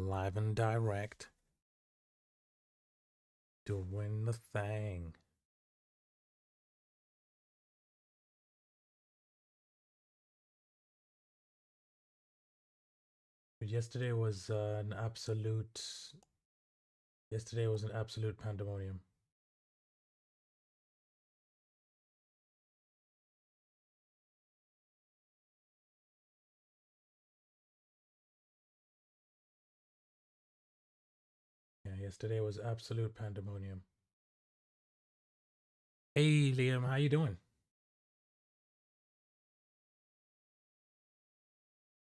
live and direct. Doing the thing. Yesterday was an absolute pandemonium. Yeah, yesterday was absolute pandemonium. Hey Liam, how you doing?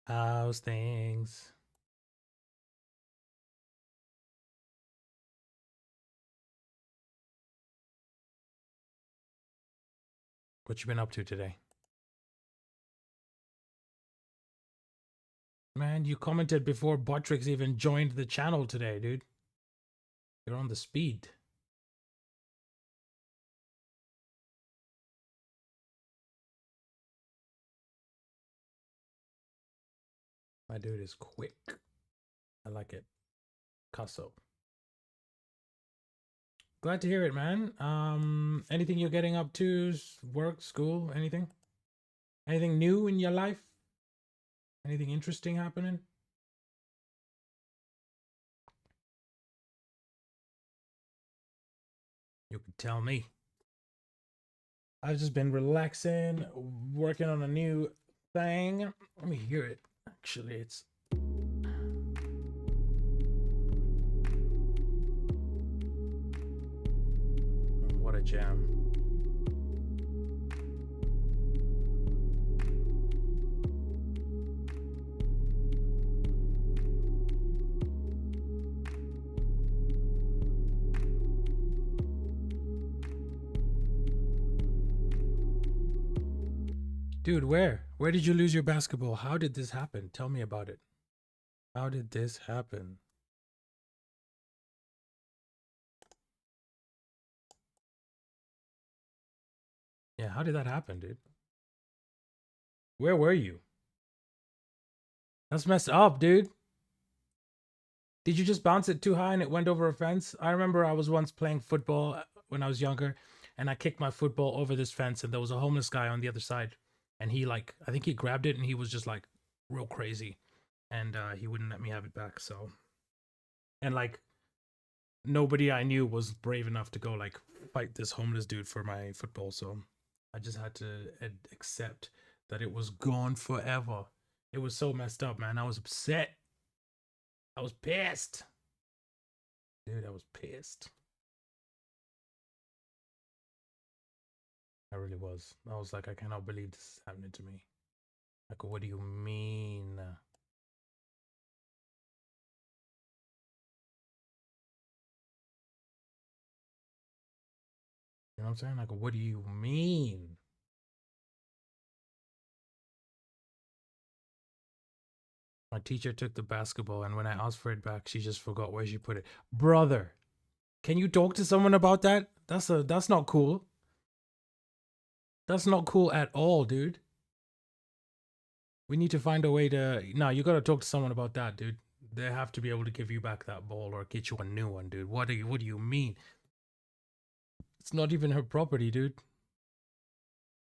How's things? What you been up to today? Man, you commented before Botrix even joined the channel today, dude. You're on the speed. My dude is quick. I like it. Casso. Glad to hear it, man. Anything you're getting up to? Work, school, anything? Anything new in your life? Anything interesting happening? You could tell me. I've just been relaxing, working on a new thing. Let me hear it. Actually, it's... What a jam. Dude, where? Where did you lose your basketball? How did this happen? Tell me about it. How did this happen? Yeah, how did that happen, dude? Where were you? That's messed up, dude. Did you just bounce it too high and it went over a fence? I remember I was once playing football when I was younger, and I kicked my football over this fence, and there was a homeless guy on the other side. And he, like, I think he grabbed it, and he was just, like, real crazy. And he wouldn't let me have it back, so... And, like, nobody I knew was brave enough to go, like, fight this homeless dude for my football, so... I just had to accept that it was gone forever. It was so messed up, man. I was upset. I was pissed. Dude, I was pissed. I really was. I was like, I cannot believe this is happening to me. Like, what do you mean? You know what I'm saying? Like, what do you mean? My teacher took the basketball, and when I asked for it back, she just forgot where she put it. Brother, can you talk to someone about that? That's not cool. That's not cool at all, dude. We need to find a way to... No, you gotta talk to someone about that, dude. They have to be able to give you back that ball or get you a new one, dude. What do you mean? It's not even her property, dude.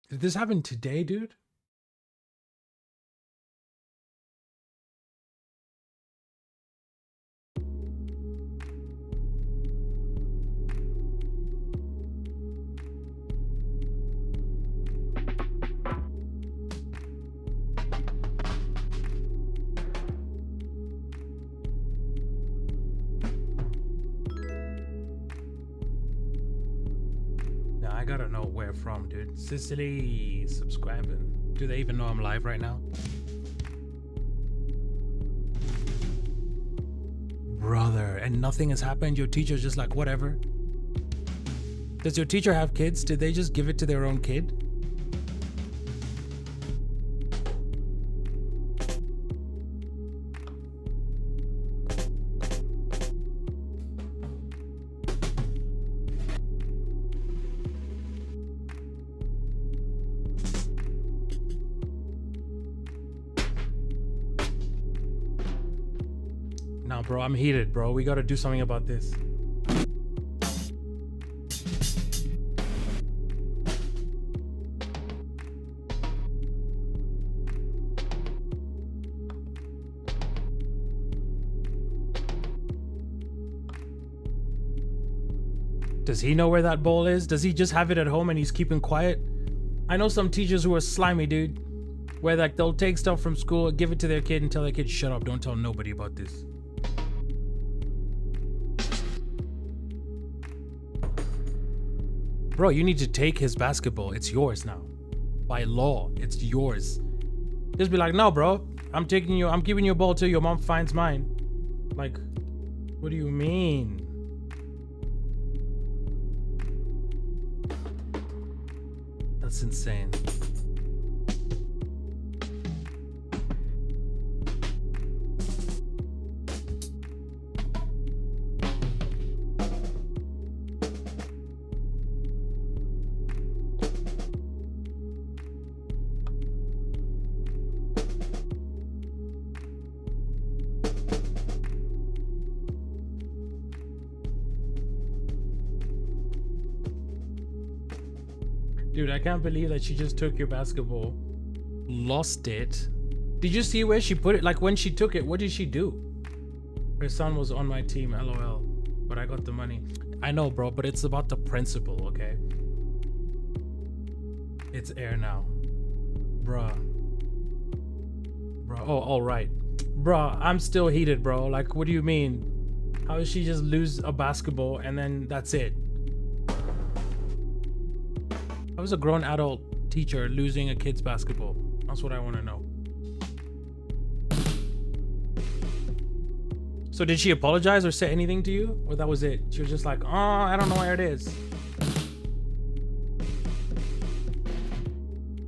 Did this happen today, dude? Now I gotta know where from, dude. Sicily subscribing. Do they even know I'm live right now? Brother, and nothing has happened? Your teacher's just like, whatever? Does your teacher have kids? Did they just give it to their own kid? Nah, bro, I'm heated, bro. We gotta do something about this. Does he know where that ball is? Does he just have it at home and he's keeping quiet? I know some teachers who are slimy, dude. Where like they'll take stuff from school, give it to their kid and tell their kid, shut up, don't tell nobody about this. Bro, you need to take his basketball. It's yours now. By law, it's yours. Just be like, no, bro, I'm giving you a ball till your mom finds mine. Like, what do you mean? That's insane. Dude, I can't believe that she just took your basketball, lost it. Did you see where she put it? Like when she took it, what did she do? Her son was on my team, LOL. But I got the money. I know, bro, but it's about the principle, okay? It's air now. Bruh. Bro, oh, all right. Bruh, I'm still heated, bro. Like, what do you mean? How does she just lose a basketball and then that's it? I was a grown adult teacher losing a kid's basketball. That's what I want to know. So did she apologize or say anything to you? Or that was it? She was just like, oh, I don't know where it is.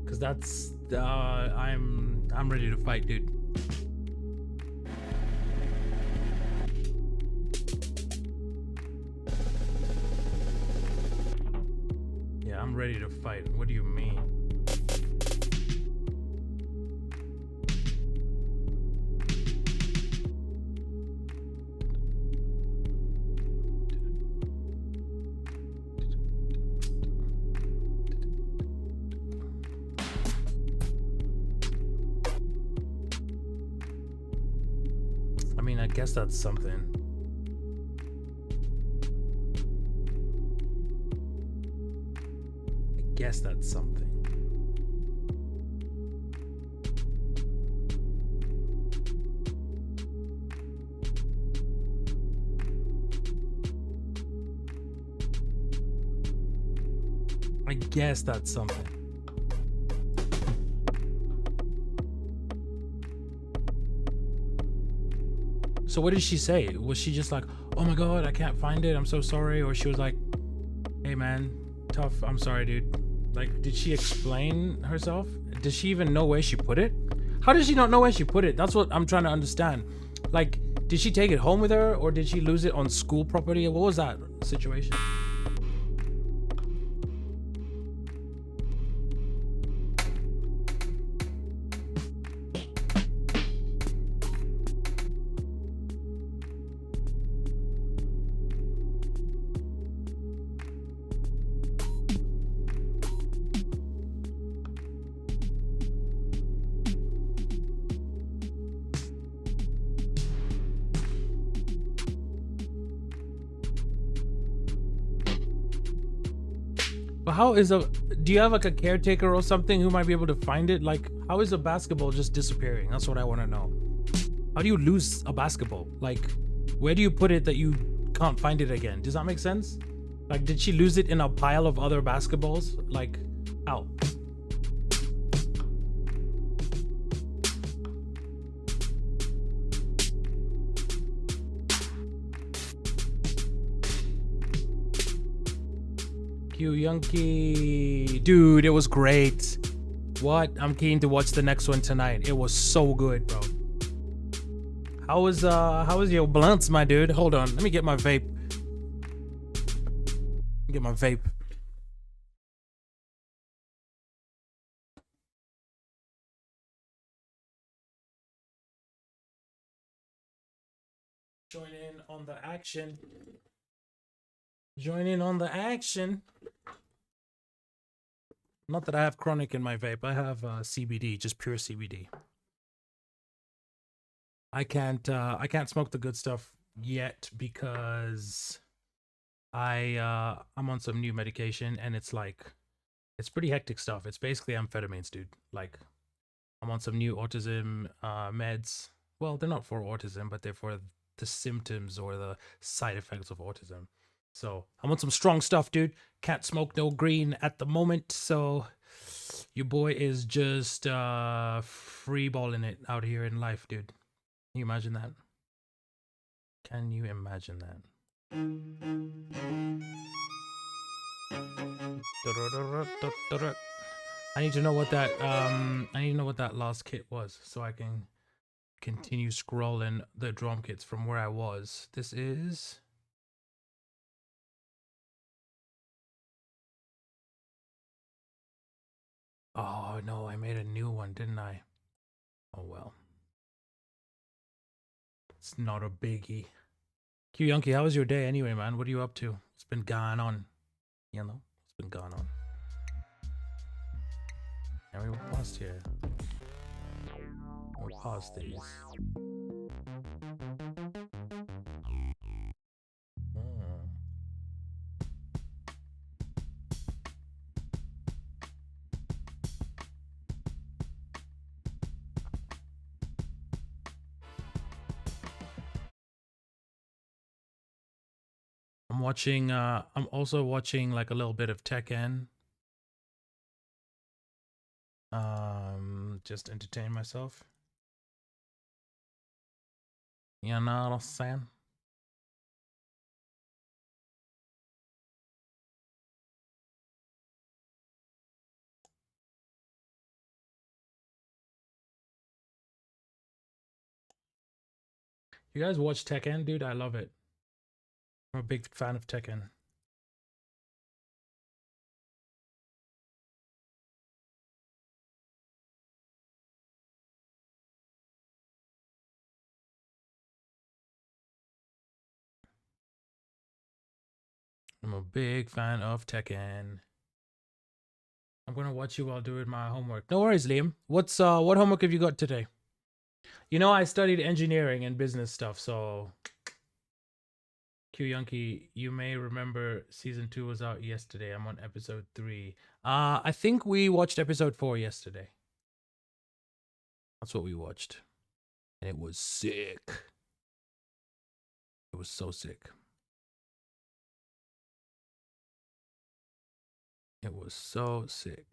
Cause that's, I'm ready to fight, dude. Yeah, I'm ready to fight. What do you mean? I mean, I guess that's something. I guess that's something. I guess that's something. So what did she say? Was she just like, oh my god, I can't find it, I'm so sorry? Or she was like, hey man, tough, I'm sorry, dude. Like, did she explain herself? Does she even know where she put it? How does she not know where she put it? That's what I'm trying to understand. Like, did she take it home with her or did she lose it on school property? What was that situation? But how is do you have like a caretaker or something who might be able to find it? Like, how is a basketball just disappearing? That's what I want to know. How do you lose a basketball? Like, where do you put it that you can't find it again? Does that make sense? Like, did she lose it in a pile of other basketballs? Like, how? Yunky, dude, it was great. What? I'm keen to watch the next one tonight. It was so good, bro. How was your blunts, my dude? Hold on, let me get my vape. Get my vape. Join in on the action. Join in on the action. Not that I have chronic in my vape. I have CBD, just pure CBD. I can't smoke the good stuff yet because I'm on some new medication, and it's pretty hectic stuff. It's basically amphetamines, dude. Like, I'm on some new autism meds. Well, they're not for autism, but they're for the symptoms or the side effects of autism. So I'm on some strong stuff, dude. Can't smoke no green at the moment, so your boy is just free balling it out here in life, dude. Can you imagine that? Can you imagine that? I need to know what that last kit was so I can continue scrolling the drum kits from where I was. This is oh no, I made a new one, didn't I? Oh well. It's not a biggie. Q Yunky, how was your day anyway, man? What are you up to? What's been going on? You know, what's been going on? And we paused here. We'll pause these. I'm also watching like a little bit of Tekken. Just entertain myself. You know what I'm saying? You guys watch Tekken, dude? I love it. I'm a big fan of Tekken. I'm a big fan of Tekken. I'm gonna watch you while doing my homework. No worries, Liam. What homework have you got today? You know, I studied engineering and business stuff, so Q Yunky, you may remember season 2 was out yesterday. I'm on episode 3. I think we watched episode 4 yesterday. That's what we watched. And it was sick. It was so sick. It was so sick.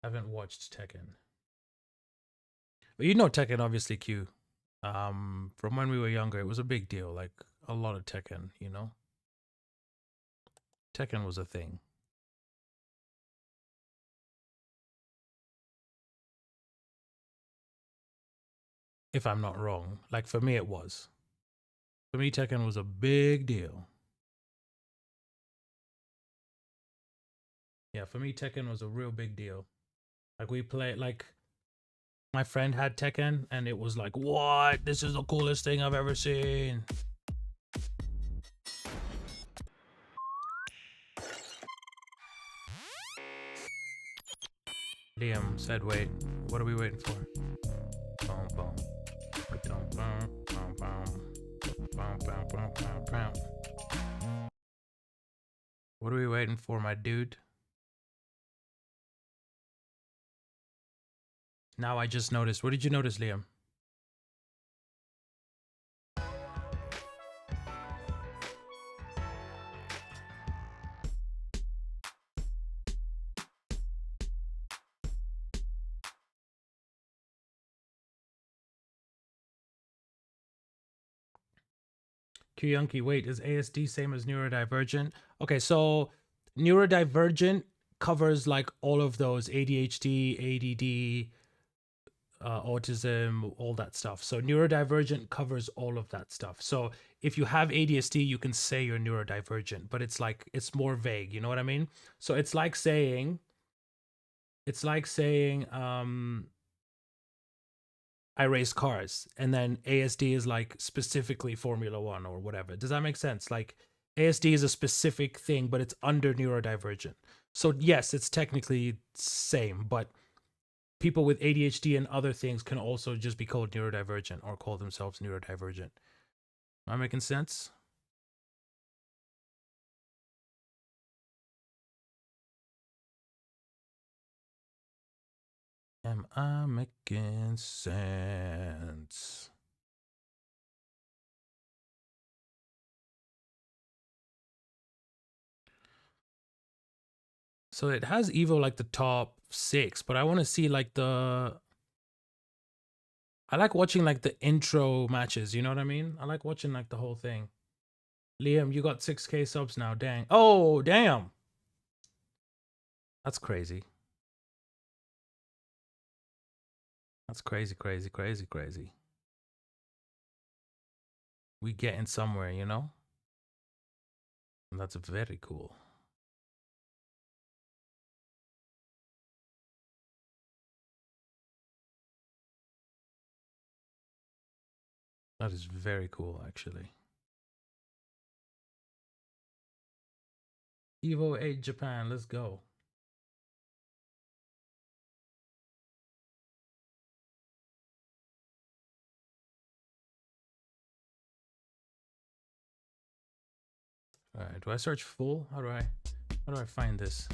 I haven't watched Tekken. But you know Tekken, obviously, Q. From when we were younger, it was a big deal. Like, a lot of Tekken, you know? Tekken was a thing. If I'm not wrong. Like, for me, it was. For me, Tekken was a big deal. Yeah, for me, Tekken was a real big deal. Like, we played, like, my friend had Tekken, and it was like, what? This is the coolest thing I've ever seen. Liam said, wait, what are we waiting for? Boom, boom. What are we waiting for, my dude? Now I just noticed. What did you notice, Liam? Qyunky, wait, is ASD same as neurodivergent? Okay, so neurodivergent covers like all of those ADHD, ADD, autism, all that stuff. So neurodivergent covers all of that stuff. So if you have ADHD, you can say you're neurodivergent, but it's like, it's more vague. You know what I mean? So it's like saying, I race cars, and then ASD is like specifically Formula One or whatever. Does that make sense? Like ASD is a specific thing, but it's under neurodivergent. So yes, it's technically same, but people with ADHD and other things can also just be called neurodivergent or call themselves neurodivergent. Am I making sense? Am I making sense? So it has Evo like the top 6, but I want to see like I like watching like the intro matches, you know what I mean? I like watching like the whole thing. Liam, you got 6K subs now, dang. Oh, damn. That's crazy. That's crazy, crazy, crazy, crazy. We getting somewhere, you know? And that's very cool. That is very cool, actually. Evo 8 Japan, let's go. All right, do I search full? How do I find this?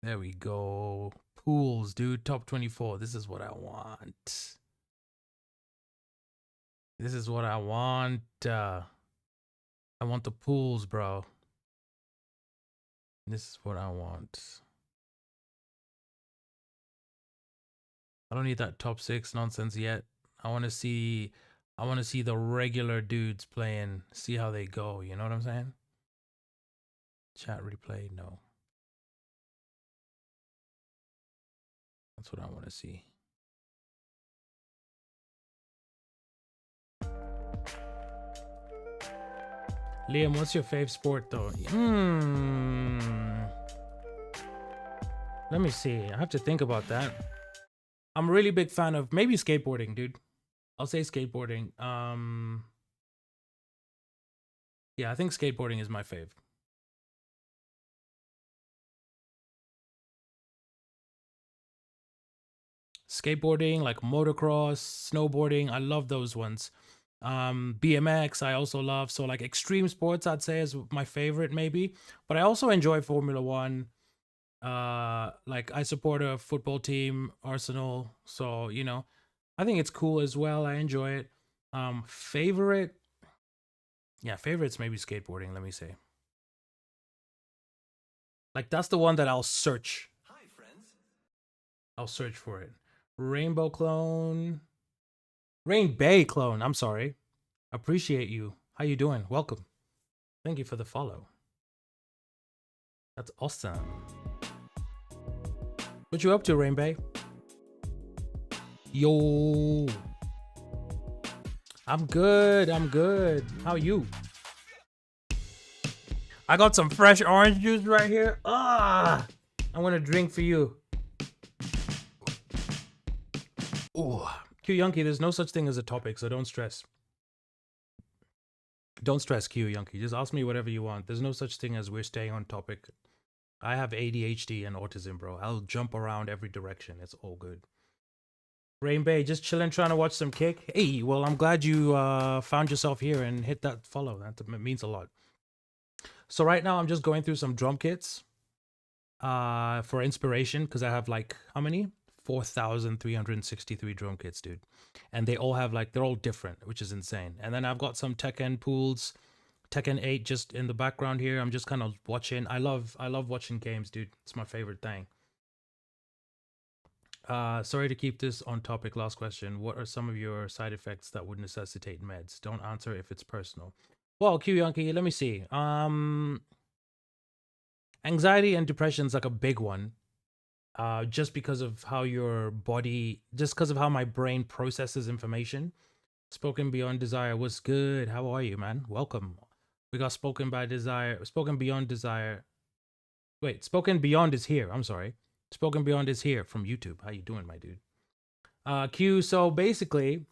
There we go. Pools, dude. Top 24. This is what I want. This is what I want. I want the pools, bro. This is what I want. I don't need that top 6 nonsense yet. I want to see the regular dudes playing, see how they go, you know what I'm saying? Chat replay, no. That's what I want to see. Liam, what's your fave sport though? Let me see. I have to think about that. I'm a really big fan of maybe skateboarding, dude. I'll say skateboarding. Yeah, I think skateboarding is my fave. Skateboarding, like motocross, snowboarding, I love those ones. BMX I also love. So like extreme sports I'd say is my favorite maybe, but I also enjoy Formula 1. Like I support a football team, Arsenal, so you know, I think it's cool as well. I enjoy it. Favorite, yeah, favorites maybe skateboarding, let me say. Like that's the one that I'll search. Hi friends. I'll search for it. Rainbow clone. Rain Bay clone, I'm sorry. Appreciate you. How you doing? Welcome. Thank you for the follow. That's awesome. What you up to, Rain Bay? Yo. I'm good. I'm good. How are you? I got some fresh orange juice right here. Ah, I'm gonna drink for you. Ooh. Q Yunky, there's no such thing as a topic, so don't stress. Don't stress, Q Yunky. Just ask me whatever you want. There's no such thing as we're staying on topic. I have ADHD and autism, bro. I'll jump around every direction. It's all good. Rain Bay, just chilling, trying to watch some kick. Hey, well, I'm glad you found yourself here and hit that follow. That means a lot. So right now, I'm just going through some drum kits for inspiration because I have like, how many? 4,363 drum kits, dude. And they all have like, they're all different, which is insane. And then I've got some Tekken pools, Tekken 8 just in the background here. I'm just kind of watching. I love watching games, dude. It's my favorite thing. Sorry to keep this on topic. Last question. What are some of your side effects that would necessitate meds? Don't answer if it's personal. Well, Q Yonki, let me see. Anxiety and depression is like a big one. Just because of how your body, just because of how my brain processes information. Spoken Beyond Desire was good. How are you, man? Welcome. We got Spoken by Desire. Spoken Beyond Desire. Wait, Spoken Beyond is here. I'm sorry. Spoken Beyond is here from YouTube. How you doing, my dude? Q. So basically,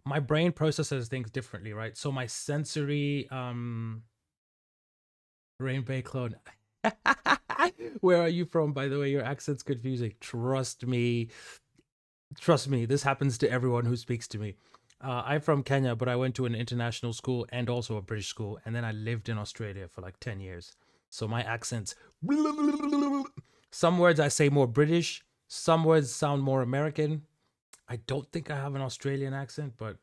my brain processes things differently, right? So my sensory Rainbow clone. Where are you from, by the way? Your accent's confusing. Trust me, this happens to everyone who speaks to me. I'm from Kenya, but I went to an international school and also a British school, and then I lived in Australia for like 10 years. So my accent's some words I say more British, some words sound more American. I don't think I have an Australian accent, but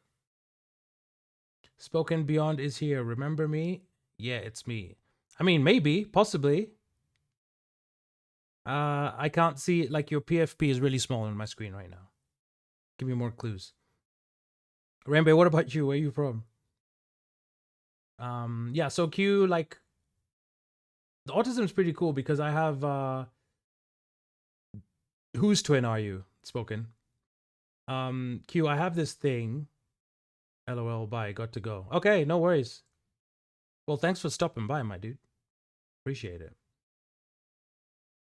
Spoken Beyond is here. Remember me? Yeah, it's me. I mean, maybe, possibly. I can't see it. Like your PFP is really small on my screen right now. Give me more clues. Rainbow, what about you? Where are you from? Yeah, so Q, like the autism is pretty cool because I have whose twin are you? Spoken. Q, I have this thing. LOL, bye, got to go. Okay, no worries. Well, thanks for stopping by, my dude. Appreciate it.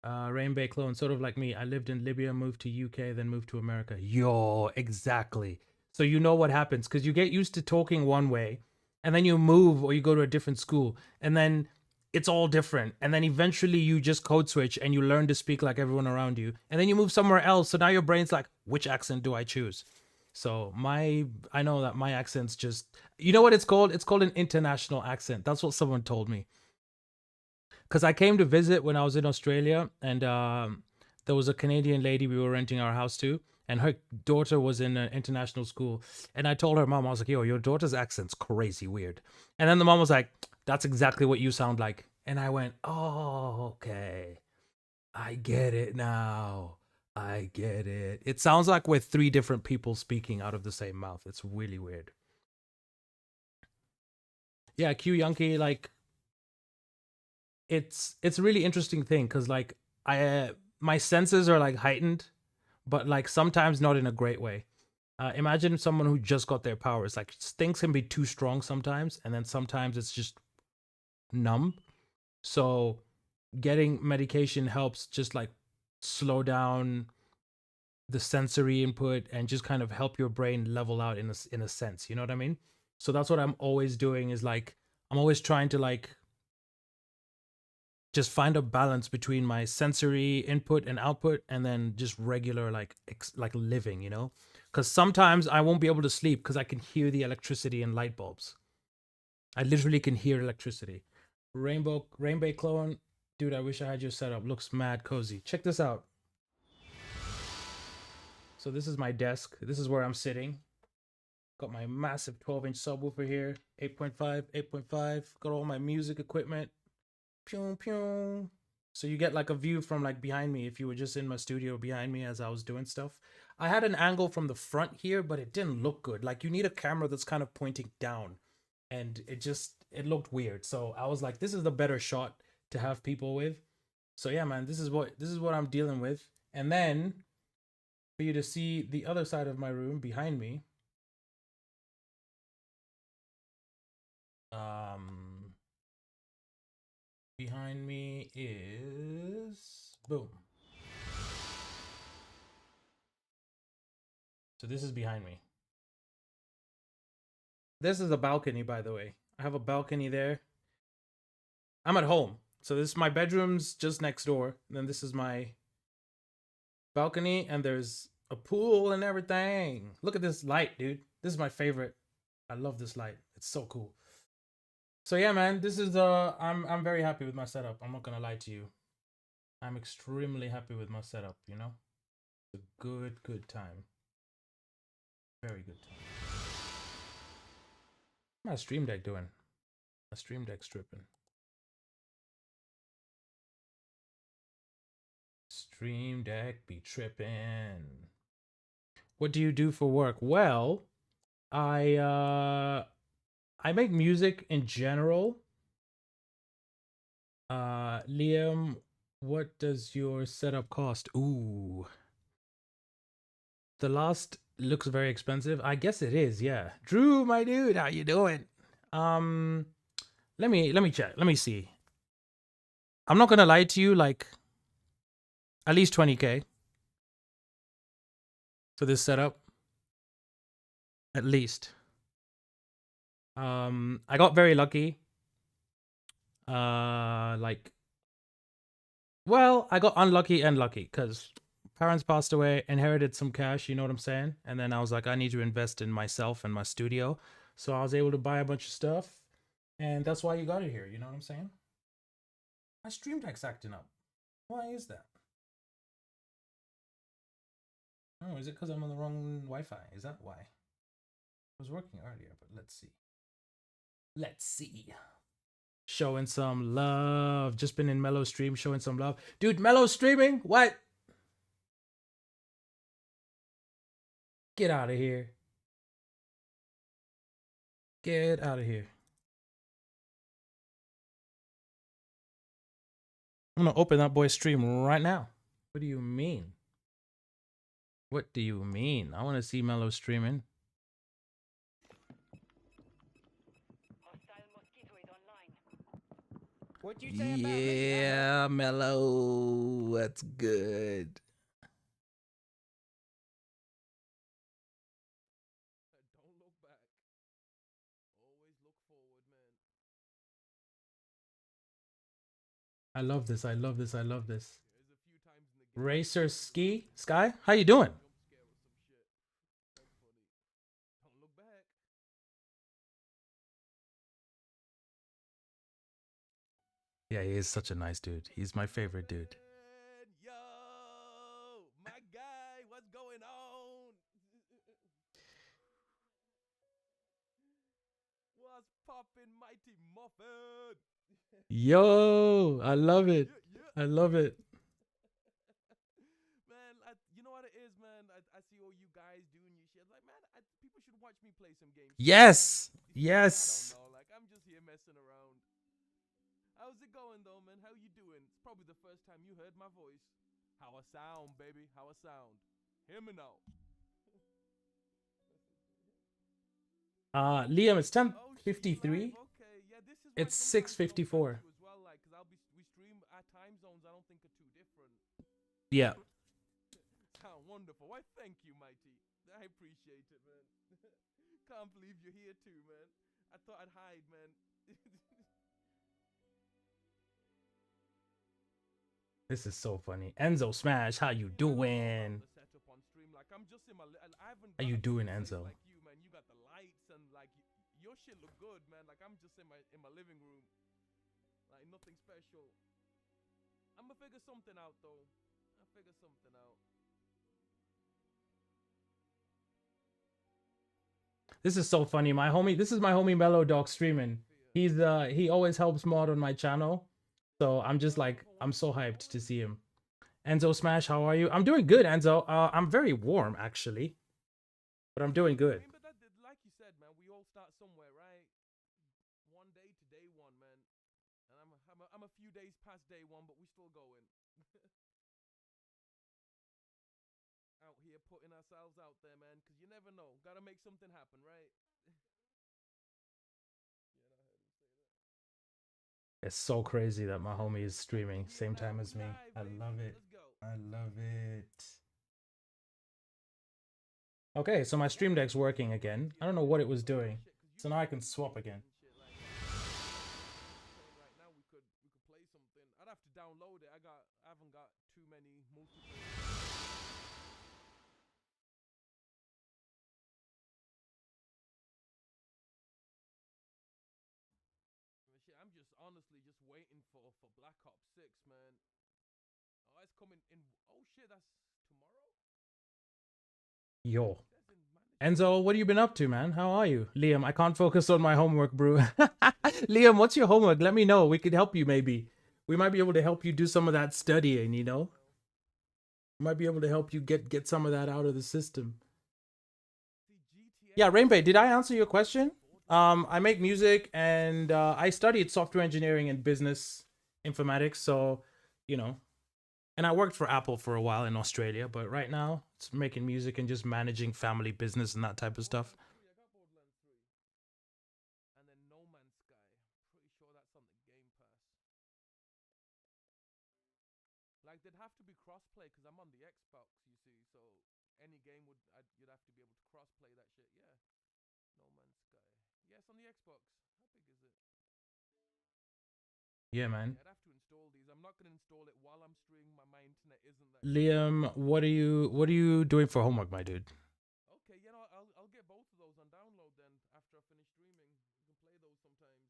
Rainbow clone, sort of like me. I lived in Libya, moved to UK, then moved to America. Yo, exactly. So you know what happens because you get used to talking one way, and then you move or you go to a different school, and then it's all different. And then eventually you just code switch and you learn to speak like everyone around you. And then you move somewhere else. So now your brain's like, which accent do I choose? So I know that my accent's just, you know what it's called? It's called an international accent. That's what someone told me. Because I came to visit when I was in Australia, and there was a Canadian lady we were renting our house to, and her daughter was in an international school. And I told her mom, I was like, yo, your daughter's accent's crazy weird. And then the mom was like, that's exactly what you sound like. And I went, oh, okay. I get it now. I get it. It sounds like we're three different people speaking out of the same mouth. It's really weird. Yeah, Q Yankee, like it's a really interesting thing because like my senses are like heightened, but like sometimes not in a great way. Imagine someone who just got their powers. Like things can be too strong sometimes, and then sometimes it's just numb. So getting medication helps just like slow down the sensory input and just kind of help your brain level out in a sense. You know what I mean? So that's what I'm always doing is like I'm always trying to like just find a balance between my sensory input and output and then just regular like living, you know, because sometimes I won't be able to sleep because I can hear the electricity in light bulbs. I literally can hear electricity. Rainbow clone, dude, I wish I had your setup. Looks mad cozy. Check this out. So this is my desk. This is where I'm sitting. Got my massive 12-inch subwoofer here. 8.5, 8.5. Got all my music equipment. Pew, pew. So you get like a view from like behind me if you were just in my studio behind me as I was doing stuff. I had an angle from the front here, but it didn't look good. Like you need a camera that's kind of pointing down, and it looked weird. So I was like, this is the better shot to have people with. So yeah, man, this is what I'm dealing with. And then for you to see the other side of my room behind me, um behind me is boom. So this is behind me. This is a balcony, by the way. I have a balcony there. I'm at home. So this is my bedroom's just next door. And then this is my balcony, and there's a pool and everything. Look at this light, dude. This is my favorite. I love this light. It's so cool. So yeah, man, this is I'm very happy with my setup. I'm not gonna lie to you. I'm extremely happy with my setup, you know? It's a good time. Very good time. How's my Stream Deck doing? My Stream Deck's tripping. Stream Deck be tripping. What do you do for work? Well, I make music in general. Liam, what does your setup cost? Ooh. The last looks very expensive. I guess it is, yeah. Drew, my dude, how you doing? Let me check. Let me see. I'm not gonna lie to you, like at least 20K. to this setup, at least. I got very lucky. Like, well, I got unlucky and lucky because parents passed away, inherited some cash, you know what I'm saying? And then I was like, I need to invest in myself and my studio. So I was able to buy a bunch of stuff. And that's why you got it here, you know what I'm saying? My stream deck's acting up. Why is that? Oh, is it because I'm on the wrong Wi-Fi? Is that why? It was working earlier, but let's see. Let's see. Showing some love. Just been in Mellow stream, showing some love. Dude, Mellow streaming? What? Get out of here. Get out of here. I'm gonna open that boy's stream right now. What do you mean? What do you mean? I want to see Mellow streaming. What'd you say about Yeah, Mellow. That's good. Don't look back. Always look forward, man. I love this. I love this. I love this. There's a few times in the game. Racer Ski Sky, how you doing? Jump scare or some shit. That's funny. Don't look back. Yeah, he is such a nice dude. He's my favorite dude. Yo, my guy, what's going on? What's poppin', Mighty Muffin? Yo, I love it. Yeah. I love it. Man, you know what it is, man? I see all you guys doing your shit. Like, man, people should watch me play some games. Yes. I Yes. don't know. Like, I'm just here messing around. How's it going, though, man? How you doing? It's probably the first time you heard my voice. How I sound, baby. How I sound. Hear me now. Liam, it's 10:53. Okay, yeah, this is It's 6:54. as well, like, cause we stream our time zones. I don't think are too different. Yeah. Sound wonderful. Why, thank you, Mighty. I appreciate it, man. Can't believe you're here too, man. I thought I'd hide, man. This is so funny. Enzo Smash, how you doing? How you doing, Enzo? Like you, man. You got the lights and like your shit look good, man. Like I'm just in my living room, like nothing special. I'ma figure something out though. I'll figure something out. This is so funny. This is my homie Mellow Dog streaming. He always helps mod on my channel. So I'm just like, I'm so hyped to see him. Enzo Smash, how are you? I'm doing good, Enzo. I'm very warm, actually. But I'm doing good. I mean, but like you said, man, we all start somewhere, right? One day to day one, man. And I'm a few days past day one, but we still going. Out here putting ourselves out there, man, because you never know. Gotta make something happen, right? It's so crazy that my homie is streaming same time as me. I love it. I love it. Okay, so my stream deck's working again. I don't know what it was doing. So now I can swap again. Right now we could play something. I'd have to download it. I haven't got too many multiplayer. I'm just honestly just waiting for Black Ops 6, man. Oh, it's coming in. Oh shit, that's tomorrow? Yo. Enzo, what have you been up to, man? How are you? Liam, I can't focus on my homework, bro. Liam, what's your homework? Let me know. We could help you, maybe. We might be able to help you do some of that studying, you know? We might be able to help you get some of that out of the system. Yeah, Rainbow, did I answer your question? I make music and I studied software engineering and business informatics. So, you know, and I worked for Apple for a while in Australia, but right now it's making music and just managing family business and that type of stuff. And then No Man's Sky. Pretty sure that's on the Game Pass. Like, there'd have to be crossplay because I'm on the Xbox, you see, so any game would you'd have to be able to cross-play that shit. Yeah, No Man's Sky. Yes, on the Xbox. How big is it? Yeah, man. Yeah, I'd have to install these. I'm not gonna install it while I'm streaming. My internet isn't that good. Liam, what are you doing for homework, my dude? Okay, I'll get both of those on download then after I finish streaming. We can play those sometimes.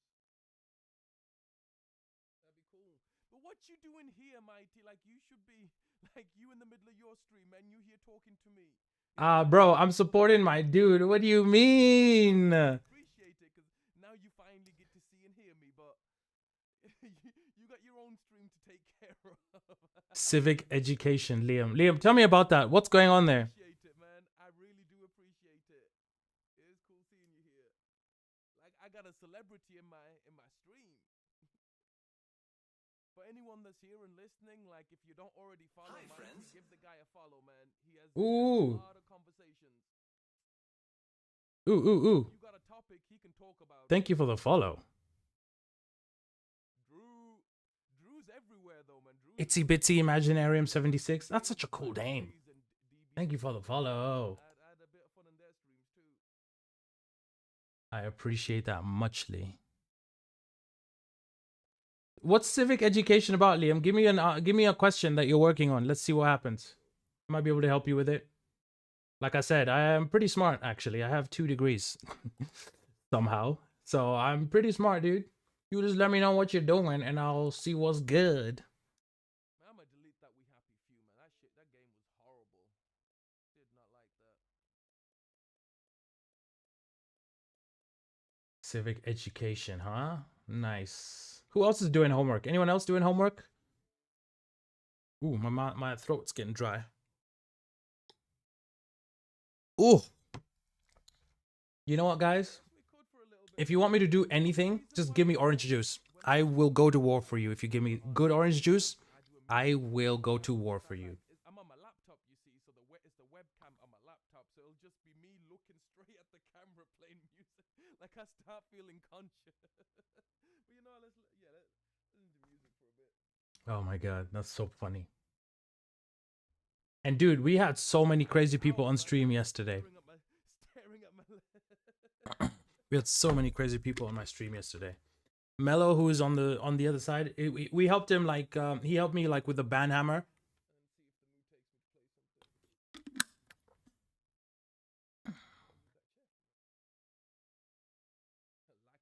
That'd be cool. But what you doing here, Mighty? Like you should be like you in the middle of your stream and you here talking to me. Bro, I'm supporting my dude. What do you mean? I appreciate it because now you finally get to see and hear me. But you got your own stream to take care of. Civic education, Liam. Liam, tell me about that. What's going on there? Appreciate it, man. I really do appreciate it. It is cool seeing you here. Like I got a celebrity in my stream. For anyone that's here and listening, like if you don't already follow, Hi, friends. give the guy a follow, man. He has Ooh. a lot of conversations. Ooh. You got a topic he can talk about. Thank you for the follow. Drew's everywhere though, man. Itsy Bitsy Imaginarium 76. That's such a cool name. Thank you for the follow. I had a bit of fun in their streams too. I appreciate that muchly. What's civic education about, Liam? Give me a question that you're working on. Let's see what happens. I might be able to help you with it. Like I said, I am pretty smart actually. I have 2 degrees somehow. So I'm pretty smart, dude. You just let me know what you're doing and I'll see what's good. Man, I'm gonna delete that We Happy Few, man. That game was horrible. Did not like that. Civic education, huh? Nice. Who else is doing homework? Anyone else doing homework? Ooh, my throat's getting dry. Ooh. You know what, guys? If you want me to do anything, just give me orange juice. I will go to war for you. If you give me good orange juice, I will go to war for you. I'm on my laptop, you see, so it's the webcam on my laptop, so it'll just be me looking straight at the camera playing music. Like I start feeling conscious. But you know, let's listen to music for a bit. Oh my god, that's so funny. And dude, we had so many crazy people on stream yesterday. Staring at my We had so many crazy people on my stream yesterday. Mello, who is on the other side, we helped him like he helped me like with the band hammer.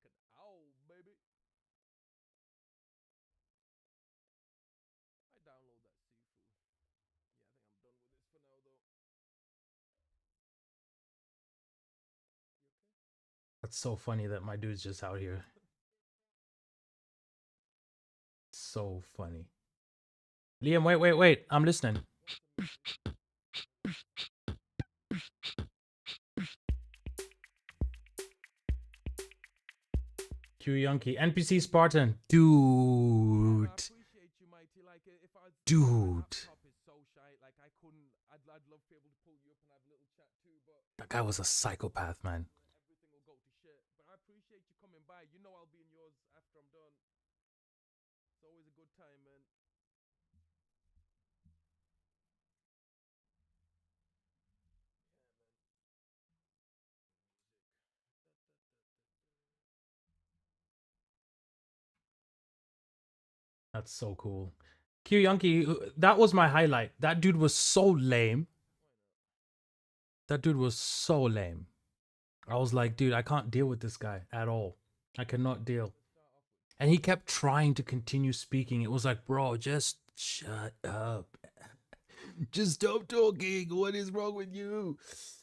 like an owl, baby. I download that Sifu. Yeah, I think I'm done with this for now, though. You okay? That's so funny that my dude's just out here. So funny. Liam, wait. I'm listening. Q Yonky. NPC Spartan. Dude. I appreciate you, Mighty. Like, if I Dude. My laptop is so shy. Like, I couldn't. I'd love to be able to pull you up and have a little chat too, but That guy was a psychopath, man. everything will go to shit. But I appreciate you coming by. You know I'll be in yours after I'm done. It's always a good time, man. That's so cool. Q Yonky, that was my highlight. That dude was so lame. That dude was so lame. I was like, dude, I can't deal with this guy at all. I cannot deal. And he kept trying to continue speaking. It was like, bro, just shut up. Just stop talking. What is wrong with you?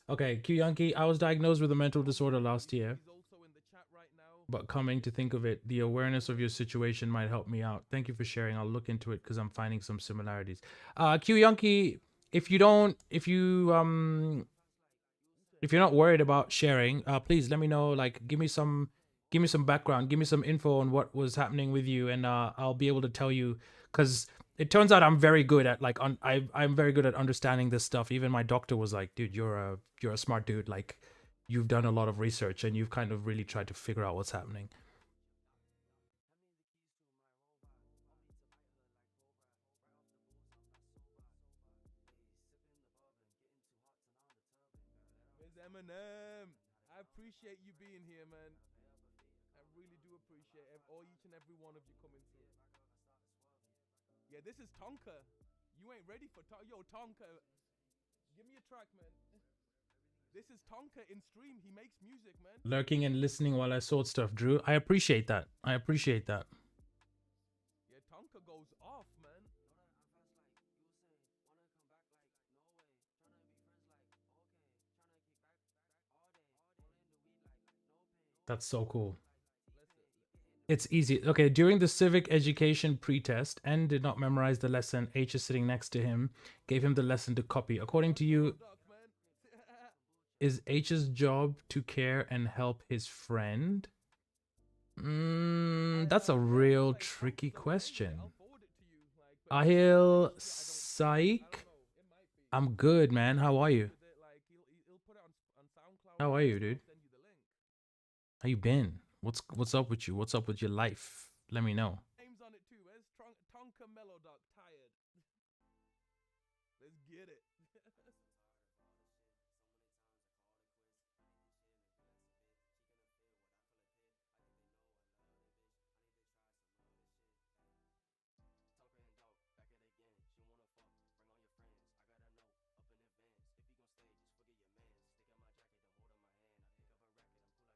Okay, Q Yankee, I was diagnosed with a mental disorder last year. He's also in the chat right now. But coming to think of it, the awareness of your situation might help me out. Thank you for sharing. I'll look into it because I'm finding some similarities. Q Yankee, if you're not worried about sharing, please let me know. Like, give me some background, give me some info on what was happening with you, and I'll be able to tell you. Because it turns out I'm very good at I'm very good at understanding this stuff. Even my doctor was like, "Dude, you're a smart dude. Like, you've done a lot of research and you've kind of really tried to figure out what's happening." Eminem. I appreciate you being here, man. I really do appreciate all each and every one of you coming through. Yeah, this is Tonka. You ain't ready for Yo, Tonka. Give me a track, man. This is Tonka in stream. He makes music, man. Lurking and listening while I sort stuff, Drew. I appreciate that. I appreciate that. Yeah, Tonka goes off, man. That's so cool. It's easy. Okay, during the civic education pretest, N did not memorize the lesson. H is sitting next to him, gave him the lesson to copy. According to you, is H's job to care and help his friend? That's a real tricky question. Ahil Saik, I'm good, man. How are you? How are you, dude? How you been? What's up with you? What's up with your life? Let me know. Names on it too. Where's Tonka Melodoc? Tired. Let's get it.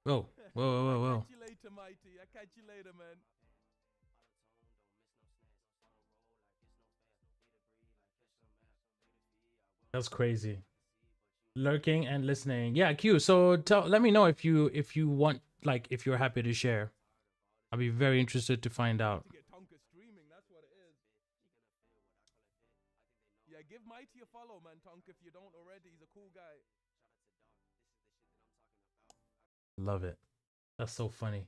Whoa, whoa. Catch you later, Mighty. I catch you later, man. That's crazy. Lurking and listening. Yeah, Q. So let me know if you want, like, if you're happy to share. I'll be very interested to find out. To get Tonka streaming, that's what it is. Yeah, give Mighty a follow, man, Tonka, if you don't already. He's a cool guy. Love it. That's so funny.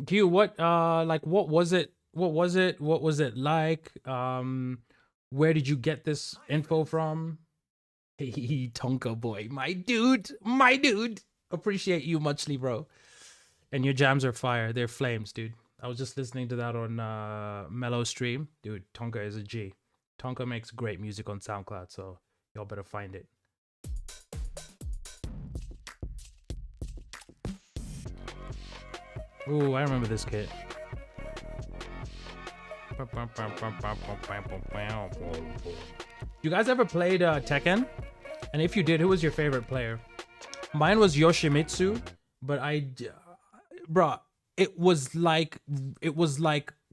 Q, what what was it? What was it? What was it like? Where did you get this info from? Hey, Tonka boy, my dude. Appreciate you muchly, bro. And your jams are fire. They're flames, dude. I was just listening to that on Mellow Stream. Dude, Tonka is a G. Tonka makes great music on SoundCloud, so y'all better find it. Ooh, I remember this kit. You guys ever played Tekken? And if you did, who was your favorite player? Mine was Yoshimitsu, but bruh, it was like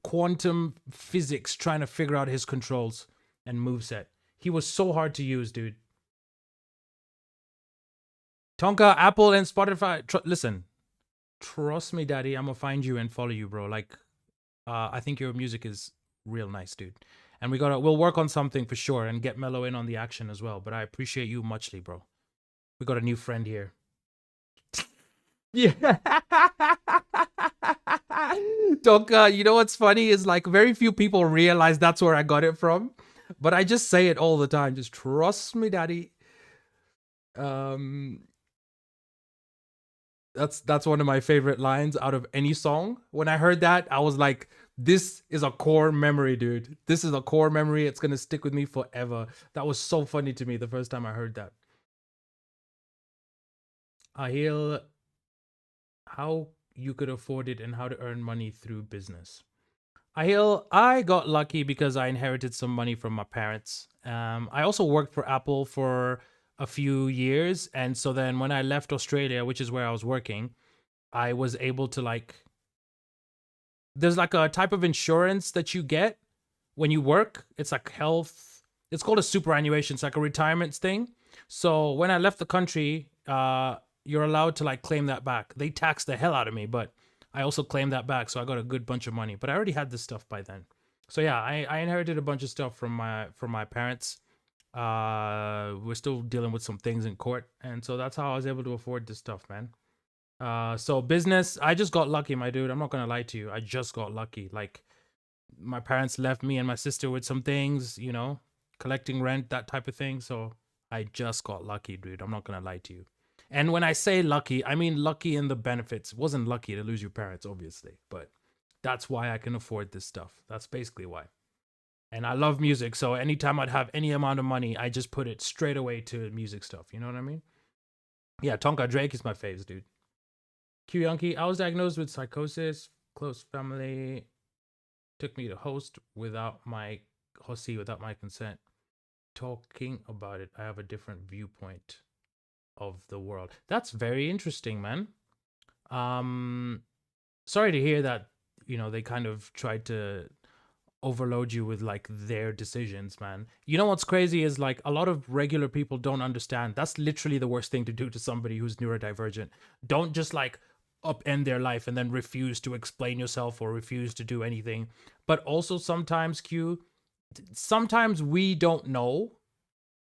quantum physics trying to figure out his controls and moveset. He was so hard to use, dude. Tonka, Apple, and Spotify. Listen, trust me, daddy. I'm gonna find you and follow you, bro. Like, I think your music is real nice, dude. And we'll work on something for sure and get Mellow in on the action as well. But I appreciate you muchly, bro. We got a new friend here. Yeah. Tonka, you know what's funny is, like, very few people realize that's where I got it from. But I just say it all the time. Just trust me, daddy. That's one of my favorite lines out of any song. When I heard that, I was like, this is a core memory, dude. This is a core memory. It's gonna stick with me forever. That was so funny to me the first time I heard that. Ahil, how you could afford it and how to earn money through business. Ahil, I got lucky because I inherited some money from my parents. I also worked for Apple for a few years, and so then when I left Australia, which is where I was working, I was able to, like, there's like a type of insurance that you get when you work. It's like health. It's called a superannuation. It's like a retirement thing. So when I left the country, you're allowed to, like, claim that back. They taxed the hell out of me, but I also claimed that back, so I got a good bunch of money. But I already had this stuff by then. So yeah, I inherited a bunch of stuff from my parents. We're still dealing with some things in court, and so that's how I was able to afford this stuff, man. So business, I just got lucky, my dude. I'm not gonna lie to you. I just got lucky. Like, my parents left me and my sister with some things, you know, collecting rent, that type of thing. So I just got lucky, dude. I'm not gonna lie to you. And when I say lucky, I mean lucky in the benefits. It wasn't lucky to lose your parents, obviously, but that's why I can afford this stuff. That's basically why. And I love music, so anytime I'd have any amount of money, I just put it straight away to music stuff. You know what I mean? Yeah, Tonka Drake is my faves, dude. Q Yankee, I was diagnosed with psychosis. Close family took me to host without my consent. Talking about it, I have a different viewpoint of the world. That's very interesting, man. Sorry to hear that. They kind of tried to overload you with like their decisions, man. You know what's crazy is like a lot of regular people don't understand. That's literally the worst thing to do to somebody who's neurodivergent. Don't just like upend their life and then refuse to explain yourself or refuse to do anything. But also sometimes sometimes we don't know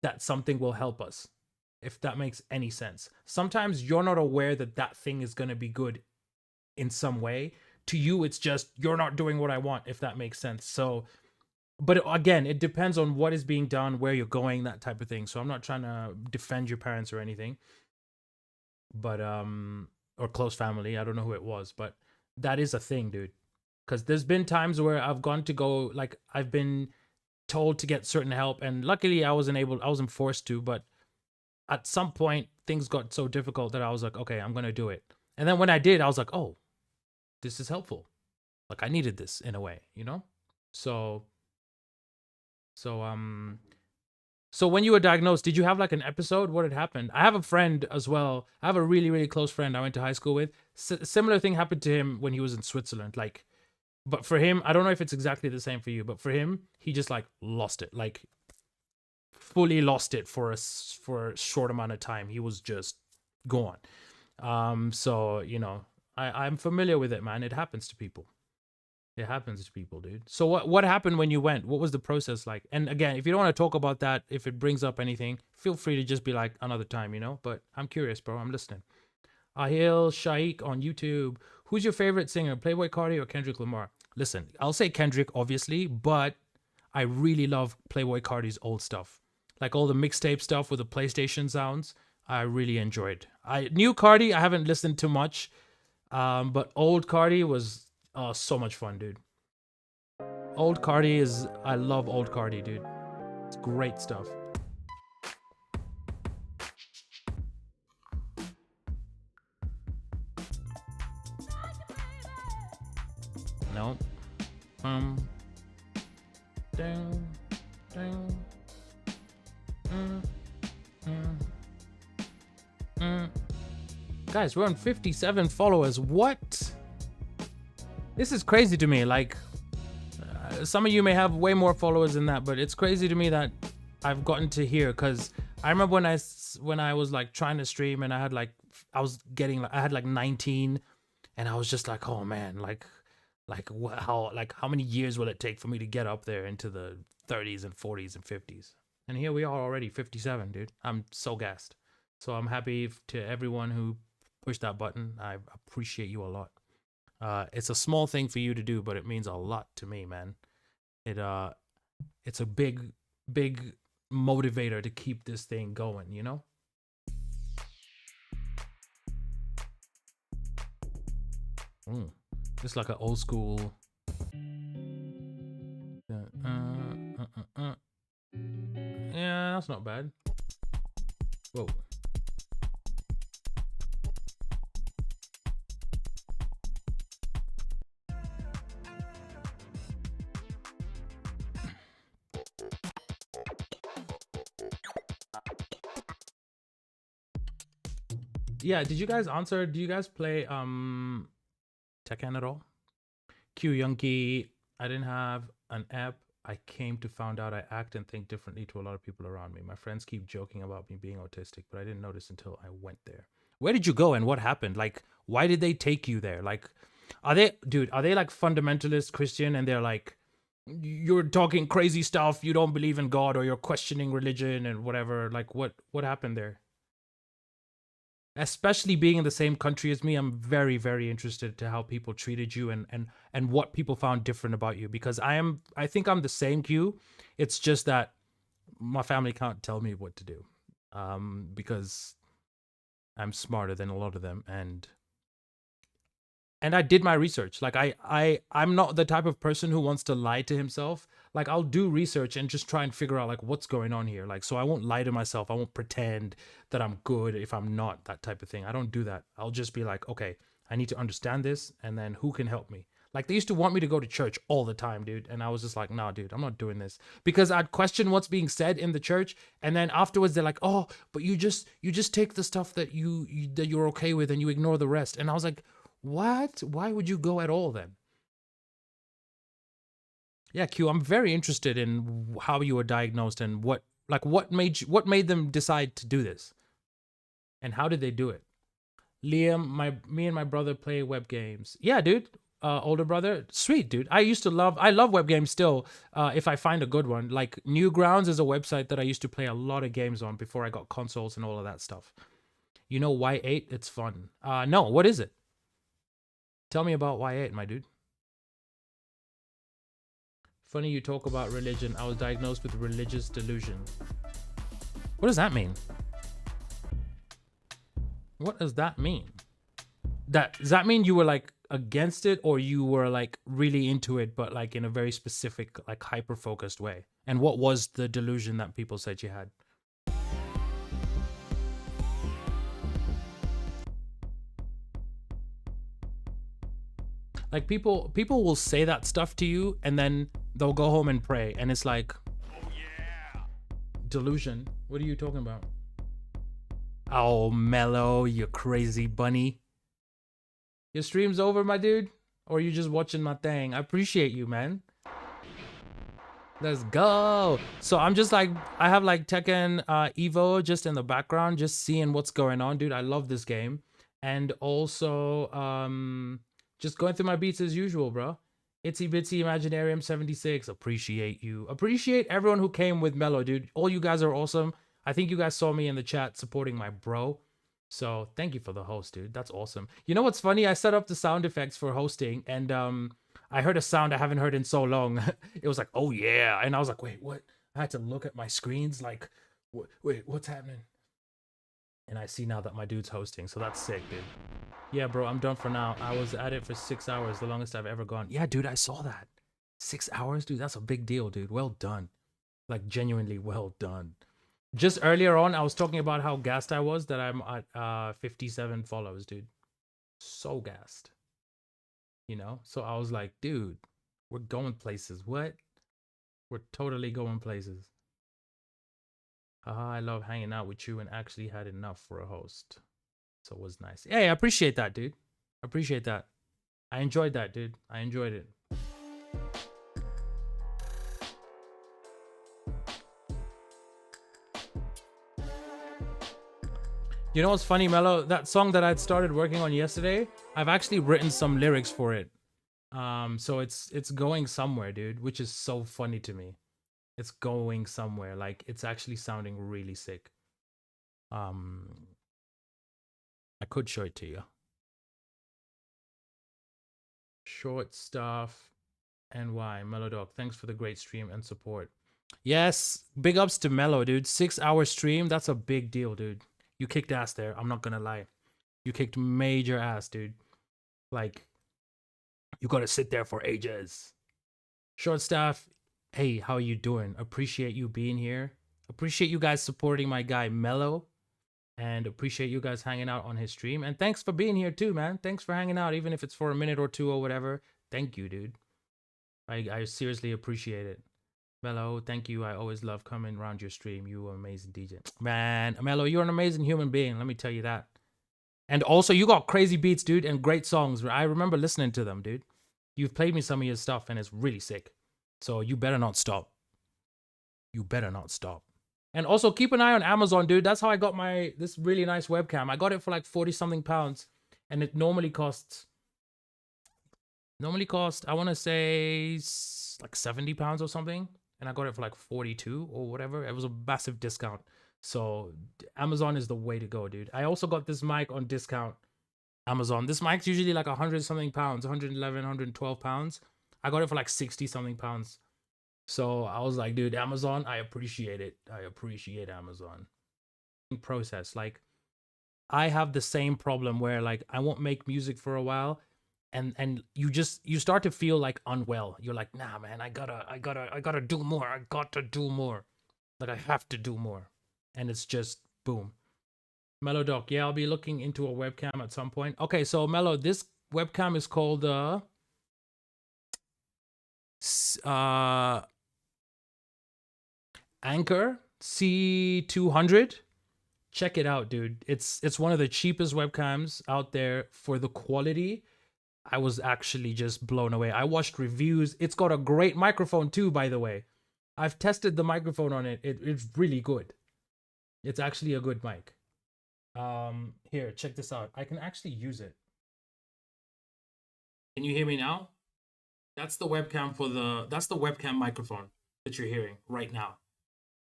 that something will help us, if that makes any sense. Sometimes you're not aware that that thing is going to be good in some way. To you, it's just you're not doing what I want, if that makes sense. So, but again, it depends on what is being done, where you're going, that type of thing. So I'm not trying to defend your parents or anything, but or close family. I don't know who it was, but that is a thing, dude. Because there's been times where I've gone to go, like I've been told to get certain help, and luckily I wasn't forced to, but at some point things got so difficult that I was like, okay, I'm gonna do it. And then when I did, I was like, oh, this is helpful. Like I needed this in a way, you know? So so so when you were diagnosed, did you have like an episode? What had happened? I have a friend as well. I have a really, really close friend I went to high school with. Similar thing happened to him when he was in Switzerland. Like, but for him, I don't know if it's exactly the same for you, but for him, he just like lost it. Like fully lost it for a short amount of time. He was just gone. So I'm familiar with it, man. It happens to people. It happens to people, dude. So what happened when you went? What was the process like? And again, if you don't want to talk about that, if it brings up anything, feel free to just be like another time, But I'm curious, bro. I'm listening. Ahil Shaikh on YouTube. Who's your favorite singer, Playboi Carti or Kendrick Lamar? Listen, I'll say Kendrick, obviously, but I really love Playboi Carti's old stuff. Like all the mixtape stuff with the PlayStation sounds. I really enjoyed. New Carti, I haven't listened to much. But old Carti was so much fun, dude. I love old Carti, dude. It's great stuff. No. Ding, ding, Guys, we're on 57 followers. What? This is crazy to me. Like, some of you may have way more followers than that, but it's crazy to me that I've gotten to here, because I remember when I was like trying to stream and I had like 19, and I was just like, oh man, how many years will it take for me to get up there into the 30s and 40s and 50s? And here we are already 57, dude. I'm so gassed. So I'm happy to everyone who pushed that button. I appreciate you a lot. It's a small thing for you to do, but it means a lot to me, man. It's a big motivator to keep this thing going, Just like an old school. Yeah, that's not bad. Whoa. Yeah, did you guys answer? Do you guys play Tekken at all? Q Yankee, I didn't have an app. I came to find out I act and think differently to a lot of people around me. My friends keep joking about me being autistic, but I didn't notice until I went there. Where did you go and what happened? Like, why did they take you there? Like, are they like fundamentalist Christian and they're like, you're talking crazy stuff, you don't believe in God, or you're questioning religion and whatever? Like, what happened there? Especially being in the same country as me, I'm very, very interested to how people treated you and what people found different about you, because I think I'm the same Q. It's just that my family can't tell me what to do, because I'm smarter than a lot of them, and I did my research. Like I'm not the type of person who wants to lie to himself. like I'll do research and just try and figure out like what's going on here. Like, so I won't lie to myself. I won't pretend that I'm good if I'm not, that type of thing. I don't do that. I'll just be like, okay, I need to understand this, and then who can help me? Like, they used to want me to go to church all the time, dude, and I was just like, nah, dude, I'm not doing this, because I'd question what's being said in the church, and then afterwards they're like, oh, but you just take the stuff that that you're okay with and you ignore the rest. And I was like, what? Why would you go at all then? Yeah, Q, I'm very interested in how you were diagnosed and what made them decide to do this, and how did they do it? Liam, me and my brother play web games. Yeah, dude. Older brother, sweet dude. I love web games still. If I find a good one, like Newgrounds is a website that I used to play a lot of games on before I got consoles and all of that stuff. You know Y8? It's fun. No, what is it? Tell me about Y8, my dude. Funny you talk about religion. I was diagnosed with religious delusion. What does that mean? What does that mean? Does that mean you were like against it, or you were like really into it, but like in a very specific, like hyper focused way? And what was the delusion that people said you had? Like people will say that stuff to you, and then they'll go home and pray, and it's like, oh yeah, delusion. What are you talking about? Oh, Mellow, you crazy bunny. Your stream's over, my dude? Or are you just watching my thing? I appreciate you, man. Let's go. So I'm just like, I have like Tekken Evo just in the background, just seeing what's going on, dude. I love this game. And also, just going through my beats as usual, bro. Itsy Bitsy Imaginarium 76. Appreciate you. Appreciate everyone who came with Mellow, dude. All you guys are awesome. I think you guys saw me in the chat supporting my bro. So thank you for the host, dude. That's awesome. You know what's funny? I set up the sound effects for hosting, and I heard a sound I haven't heard in so long. It was like, oh yeah. And I was like, wait, what? I had to look at my screens like, wait, what's happening? And I see now that my dude's hosting, so that's sick, dude. Yeah, bro, I'm done for now. I was at it for 6 hours, the longest I've ever gone. Yeah, dude, I saw that. 6 hours, dude. That's a big deal, dude. Well done. Like, genuinely well done. Just earlier on, I was talking about how gassed I was that I'm at 57 follows, dude. So gassed. You know? So I was like, dude, we're going places. What? We're totally going places. I love hanging out with you and actually had enough for a host. So it was nice. Hey, I appreciate that, dude. I appreciate that. I enjoyed that, dude. I enjoyed it. You know what's funny, Mello? That song that I'd started working on yesterday, I've actually written some lyrics for it. So it's going somewhere, dude, which is so funny to me. It's going somewhere. Like, it's actually sounding really sick. I could show it to you. Short stuff. NY Mellow Dog, thanks for the great stream and support. Yes, big ups to Mellow, dude. 6 hour stream, that's a big deal, dude. You kicked ass there. I'm not gonna lie. You kicked major ass, dude. Like, you gotta sit there for ages. Short staff, hey, how are you doing? Appreciate you being here. Appreciate you guys supporting my guy Mellow. And appreciate you guys hanging out on his stream. And thanks for being here too, man. Thanks for hanging out, even if it's for a minute or two or whatever. Thank you, dude. I seriously appreciate it. Mello, thank you. I always love coming around your stream. You are amazing DJ. Man, Mello, you're an amazing human being. Let me tell you that. And also, you got crazy beats, dude, and great songs. I remember listening to them, dude. You've played me some of your stuff, and it's really sick. So you better not stop. You better not stop. And also, keep an eye on Amazon, dude. That's how I got this really nice webcam. I got it for like 40-something pounds, and it normally cost, I want to say like 70 pounds or something. And I got it for like 42 or whatever. It was a massive discount. So Amazon is the way to go, dude. I also got this mic on discount. Amazon. This mic's usually like 100-something pounds, 111, 112 pounds. I got it for like 60-something pounds. So I was like, dude, Amazon, I appreciate it. I appreciate Amazon. Process. Like, I have the same problem where like I won't make music for a while, and you start to feel like unwell. You're like, nah, man, I gotta do more. I got to do more. Like I have to do more. And it's just boom. Mellow Doc, yeah, I'll be looking into a webcam at some point. Okay, so Mellow, this webcam is called Anchor C200. Check it out, dude. It's one of the cheapest webcams out there for the quality. I was actually just blown away. I watched reviews. It's got a great microphone too, by the way. I've tested the microphone on it. It's really good. It's actually a good mic. Here, check this out. I can actually use it. Can you hear me now? That's the webcam that's the webcam microphone that you're hearing right now.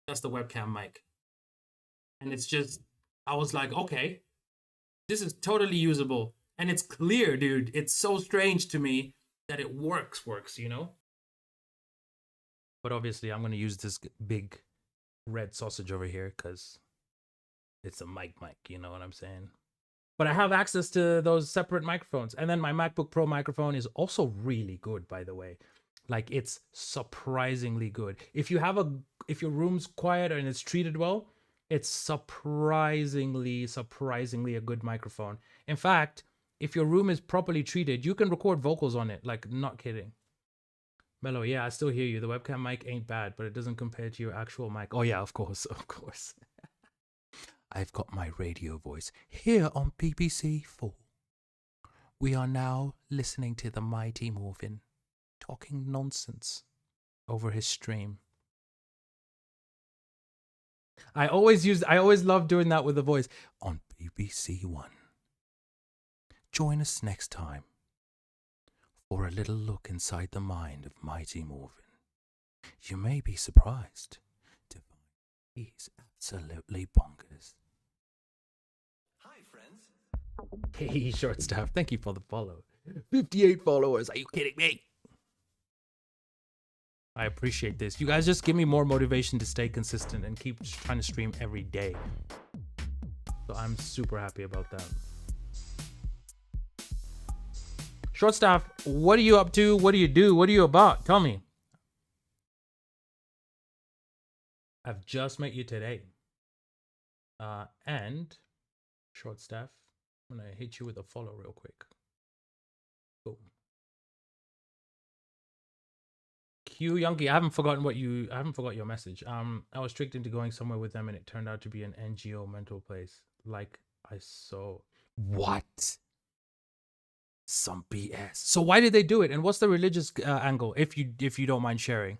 That's the webcam mic. And it's just, I was like, okay, this is totally usable. And it's clear, dude. It's so strange to me that it works, you know? But obviously, I'm going to use this big red sausage over here because it's a mic, you know what I'm saying? But I have access to those separate microphones. And then my MacBook Pro microphone is also really good, by the way. Like, it's surprisingly good. If your room's quiet and it's treated well, it's surprisingly a good microphone. In fact, if your room is properly treated, you can record vocals on it. Like, not kidding. Mellow, yeah, I still hear you. The webcam mic ain't bad, but it doesn't compare to your actual mic. Oh yeah, of course. I've got my radio voice here on BBC 4. We are now listening to the Mighty Morphin talking nonsense over his stream. I always love doing that with the voice on BBC One. Join us next time for a little look inside the mind of Mighty Morphin. You may be surprised to find he's absolutely bonkers. Hi, friends. Hey, short staff. Thank you for the follow. 58 followers. Are you kidding me? I appreciate this. You guys just give me more motivation to stay consistent and keep trying to stream every day. So I'm super happy about that. Short staff, what are you up to? What do you do? What are you about? Tell me. I've just met you today. And short staff, I'm gonna hit you with a follow real quick. Boom. Q Yonki, I haven't forgot your message. I was tricked into going somewhere with them and it turned out to be an NGO mental place. Like I saw. What? Some BS. So why did they do it? And what's the religious angle? If you don't mind sharing.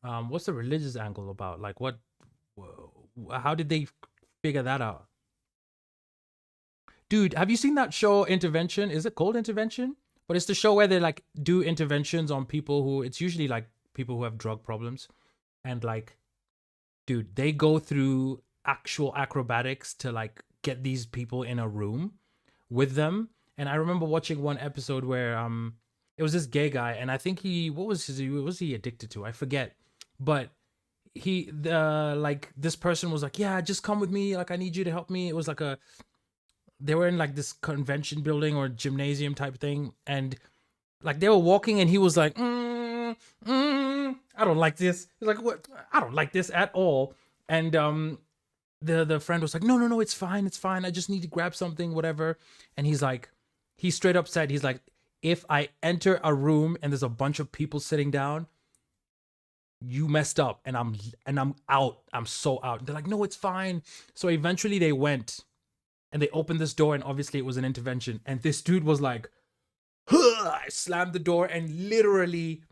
What's the religious angle about? Like what? How did they figure that out? Dude, have you seen that show Intervention? Is it called Intervention? But it's the show where they like do interventions on people who, it's usually like people who have drug problems. And like, dude, they go through actual acrobatics to like get these people in a room with them. And I remember watching one episode where it was this gay guy, and I think what was he addicted to? I forget. But like this person was like, yeah, just come with me, like I need you to help me. It was like they were in like this convention building or gymnasium type thing, and like they were walking and he was like, I don't like this. He's like, what? I don't like this at all. And the friend was like, no, it's fine, I just need to grab something, whatever. And he's like, he straight up said, he's like, if I enter a room and there's a bunch of people sitting down, you messed up and I'm out. I'm so out. And they're like, no, it's fine. So eventually they went and they opened this door, and obviously it was an intervention. And this dude was like, I slammed the door and literally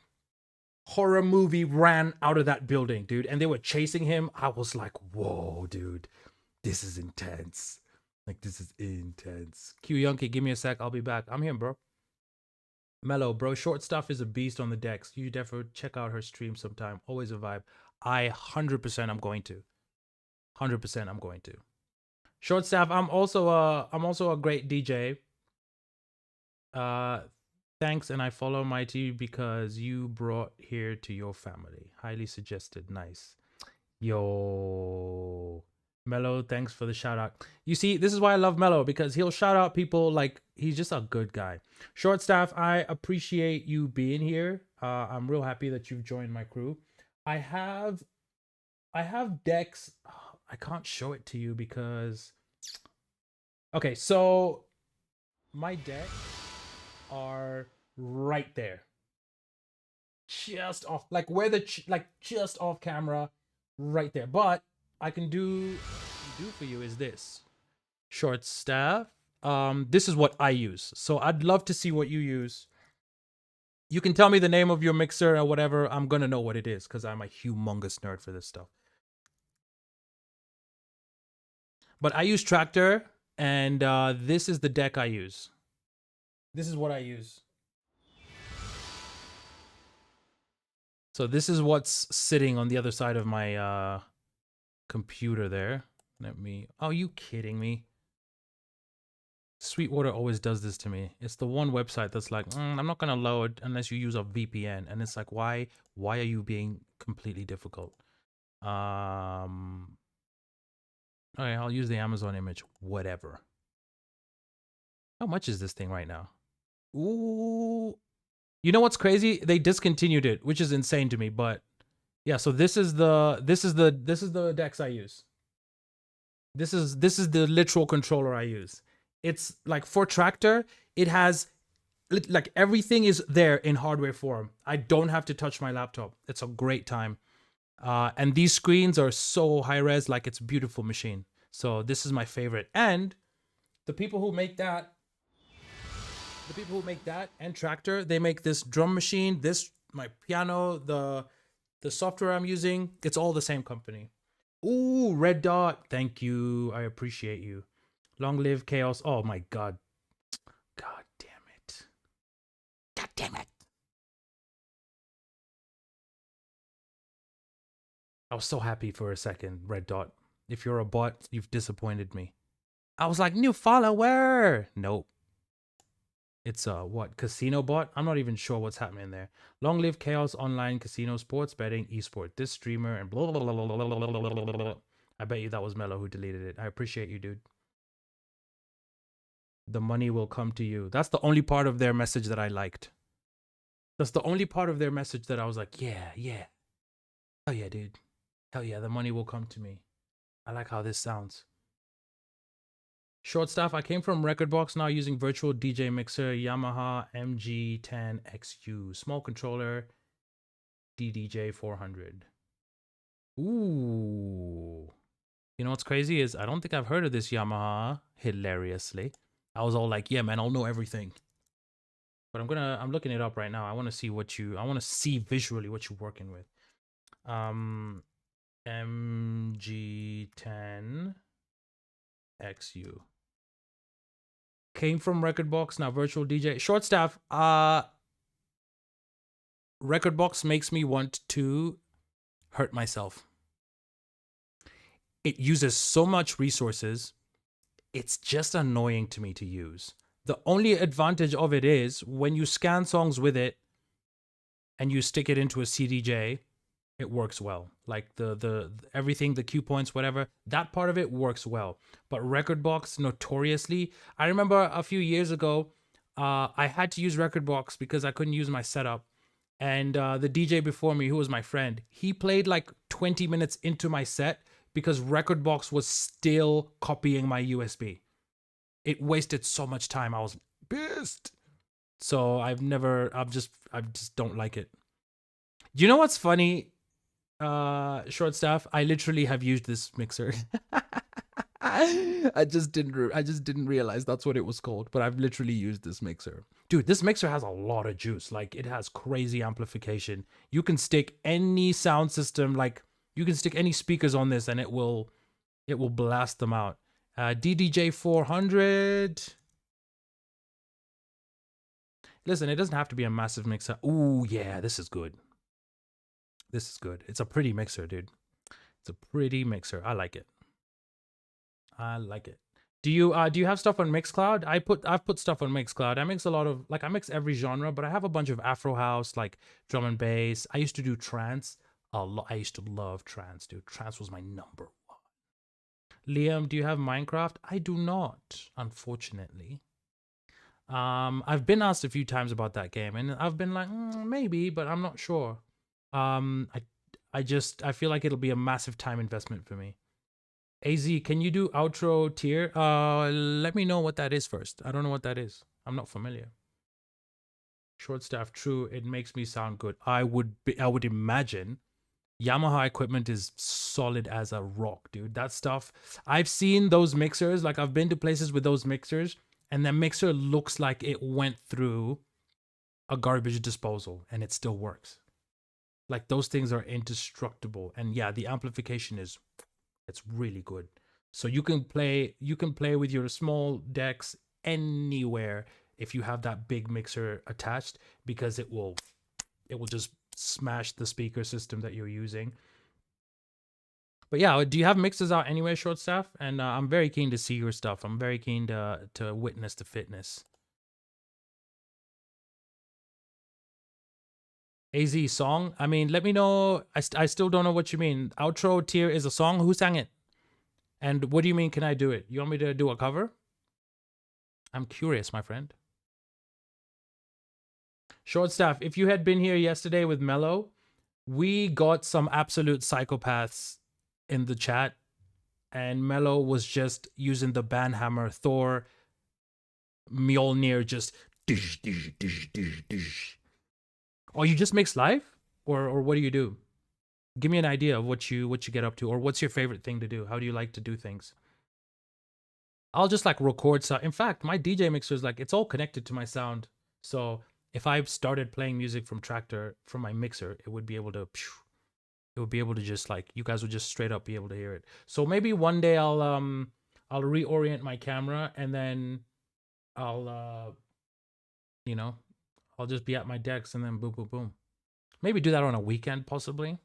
horror movie ran out of that building, dude. And they were chasing him. I was like, whoa, dude, this is intense. Like, this is intense. Q Yonki, give me a sec. I'll be back. I'm here, bro. Mellow, bro. Short stuff is a beast on the decks. You definitely check out her stream sometime. Always a vibe. I 100% I'm going to. 100% I'm going to. Short staff, I'm also a great DJ. Thanks, and I follow Mighty because you brought here to your family. Highly suggested. Nice. Yo. Mello, thanks for the shout out. You see, this is why I love Mello, because he'll shout out people like he's just a good guy. Short staff, I appreciate you being here. I'm real happy that you've joined my crew. I have decks. I can't show it to you because okay, so my decks are right there. Just off, like where the like just off camera, right there. But I can do for you is this short staff. This is what I use. So I'd love to see what you use. You can tell me the name of your mixer or whatever. I'm gonna know what it is because I'm a humongous nerd for this stuff. But I use Tractor, and this is the deck I use. This is what I use. So this is what's sitting on the other side of my computer there. Let me. Oh, you kidding me? Sweetwater always does this to me. It's the one website that's like, I'm not gonna load unless you use a VPN, and it's like, why are you being completely difficult? Okay, I'll use the Amazon image. Whatever. How much is this thing right now? Ooh. You know what's crazy? They discontinued it, which is insane to me. But yeah, so this is the decks I use. This is the literal controller I use. It's like for Tractor, it has like everything is there in hardware form. I don't have to touch my laptop. It's a great time. And these screens are so high res, like it's a beautiful machine. So this is my favorite. And the people who make that and Tractor, they make this drum machine, this my piano, the software I'm using, it's all the same company. Ooh, Red Dot. Thank you. I appreciate you. Long live chaos. Oh my god. God damn it. God damn it. I was so happy for a second, Red Dot. If you're a bot, you've disappointed me. I was like, new follower. Nope. It's a what? Casino bot? I'm not even sure what's happening there. Long live chaos online casino sports betting esport. This streamer and blah blah blah blah blah blah blah blah blah. I bet you that was Mello who deleted it. I appreciate you, dude. The money will come to you. That's the only part of their message that I liked. That's the only part of their message that I was like, yeah, yeah. Hell yeah, dude. Hell yeah, the money will come to me. I like how this sounds. Short staff, I came from Recordbox, now using virtual DJ mixer, Yamaha MG10XU. Small controller, DDJ 400. Ooh. You know what's crazy is I don't think I've heard of this Yamaha, hilariously. I was all like, yeah, man, I'll know everything. But I'm looking it up right now. I want to see visually what you're working with. MG10XU. Came from Recordbox, now virtual DJ. Short staff, Recordbox makes me want to hurt myself. It uses so much resources. It's just annoying to me to use. The only advantage of it is when you scan songs with it and you stick it into a CDJ, it works well. Like the everything, the cue points, whatever, that part of it works well. But Recordbox notoriously, I remember a few years ago, I had to use Recordbox because I couldn't use my setup. And the DJ before me, who was my friend, he played like 20 minutes into my set because Recordbox was still copying my USB. It wasted so much time. I was pissed. So I just don't like it. You know what's funny? Short staff, I literally have used this mixer. I just didn't realize that's what it was called, but I've literally used this mixer. Dude, this mixer has a lot of juice. Like it has crazy amplification. You can stick any sound system, like you can stick any speakers on this and it will blast them out. DDJ 400. Listen, it doesn't have to be a massive mixer. Ooh, yeah, this is good. This is good. It's a pretty mixer, dude. It's a pretty mixer. I like it. I like it. Do you have stuff on Mixcloud? I've put stuff on Mixcloud. I mix a lot of I mix every genre, but I have a bunch of Afro house, like drum and bass. I used to do trance a lot. I used to love trance, dude. Trance was my number one. Liam, do you have Minecraft? I do not, unfortunately. I've been asked a few times about that game, and I've been like, maybe, but I'm not sure. I feel like it'll be a massive time investment for me. AZ, can you do outro tier? Let me know what that is first. I don't know what that is. I'm not familiar. Short staff, true. It makes me sound good. I would imagine Yamaha equipment is solid as a rock, dude. That stuff. I've seen those mixers. Like I've been to places with those mixers, and the mixer looks like it went through a garbage disposal, and it still works. Like those things are indestructible, and yeah, the amplification it's really good. So you can play with your small decks anywhere if you have that big mixer attached, because it will just smash the speaker system that you're using. But yeah, do you have mixes out anyway, short staff? And I'm very keen to see your stuff. I'm very keen to witness the fitness. AZ song. I mean, let me know. I still don't know what you mean. Outro tier is a song. Who sang it? And what do you mean? Can I do it? You want me to do a cover? I'm curious, my friend. Short staff. If you had been here yesterday with Mello, we got some absolute psychopaths in the chat, and Mello was just using the banhammer Thor Mjolnir, just dish, dish, dish, dish, dish. Oh, you just mix live, or what do you do? Give me an idea of what you get up to, or what's your favorite thing to do? How do you like to do things? I'll just like record. So in fact, my DJ mixer is like, it's all connected to my sound. So if I started playing music from Tractor from my mixer, it would be able to just like, you guys would just straight up be able to hear it. So maybe one day I'll reorient my camera, and then I'll I'll just be at my decks, and then boom boom boom. Maybe do that on a weekend possibly.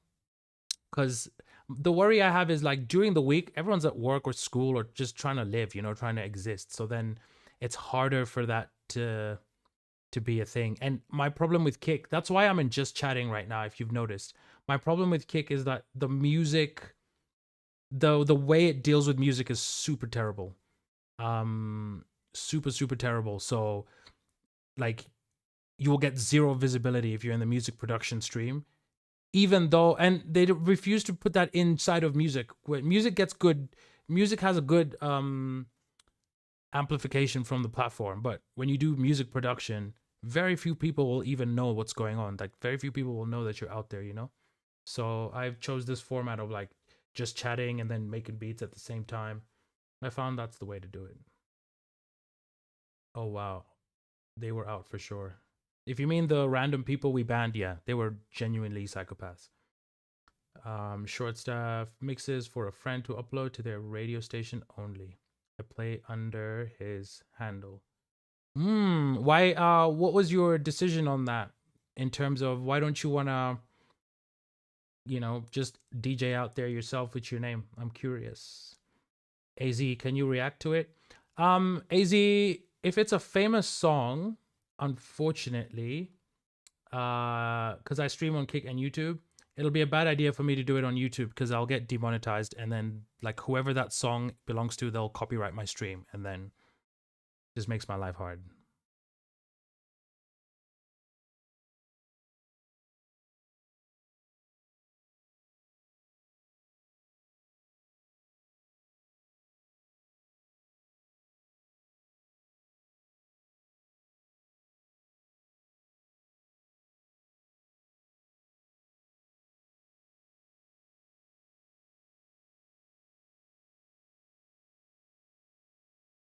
Because the worry I have is like during the week, everyone's at work or school or just trying to live, trying to exist. So then it's harder for that to be a thing. And my problem with Kick, that's why I'm in just chatting right now, if you've noticed. My problem with Kick is that the music, the way it deals with music is super terrible. Super terrible. So like you will get zero visibility if you're in the music production stream, even though, and they refuse to put that inside of music. When music gets good, music has a good amplification from the platform, but when you do music production, very few people will even know what's going on. Like very few people will know that you're out there, So I've chose this format of like just chatting and then making beats at the same time. I found that's the way to do it. Oh wow, they were out for sure. If you mean the random people we banned, yeah, they were genuinely psychopaths. Short staff mixes for a friend to upload to their radio station only. I play under his handle. Why what was your decision on that, in terms of why don't you wanna, just DJ out there yourself with your name? I'm curious. AZ, can you react to it? AZ, if it's a famous song, unfortunately, because I stream on Kick and YouTube, it'll be a bad idea for me to do it on YouTube because I'll get demonetized, and then like whoever that song belongs to, they'll copyright my stream, and then just makes my life hard.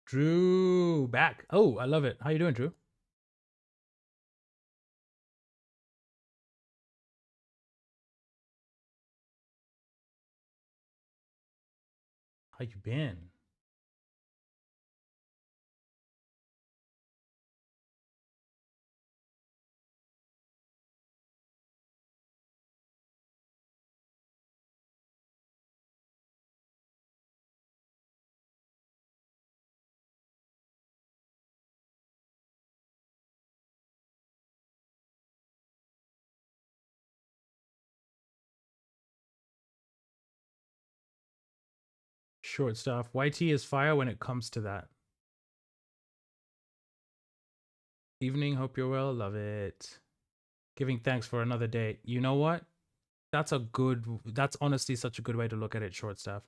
Drew back. Oh, I love it. How you doing, Drew? How you been? Short stuff. YT is fire when it comes to that. Evening, hope you're well. Love it. Giving thanks for another day. You know what? That's honestly such a good way to look at it, short staff.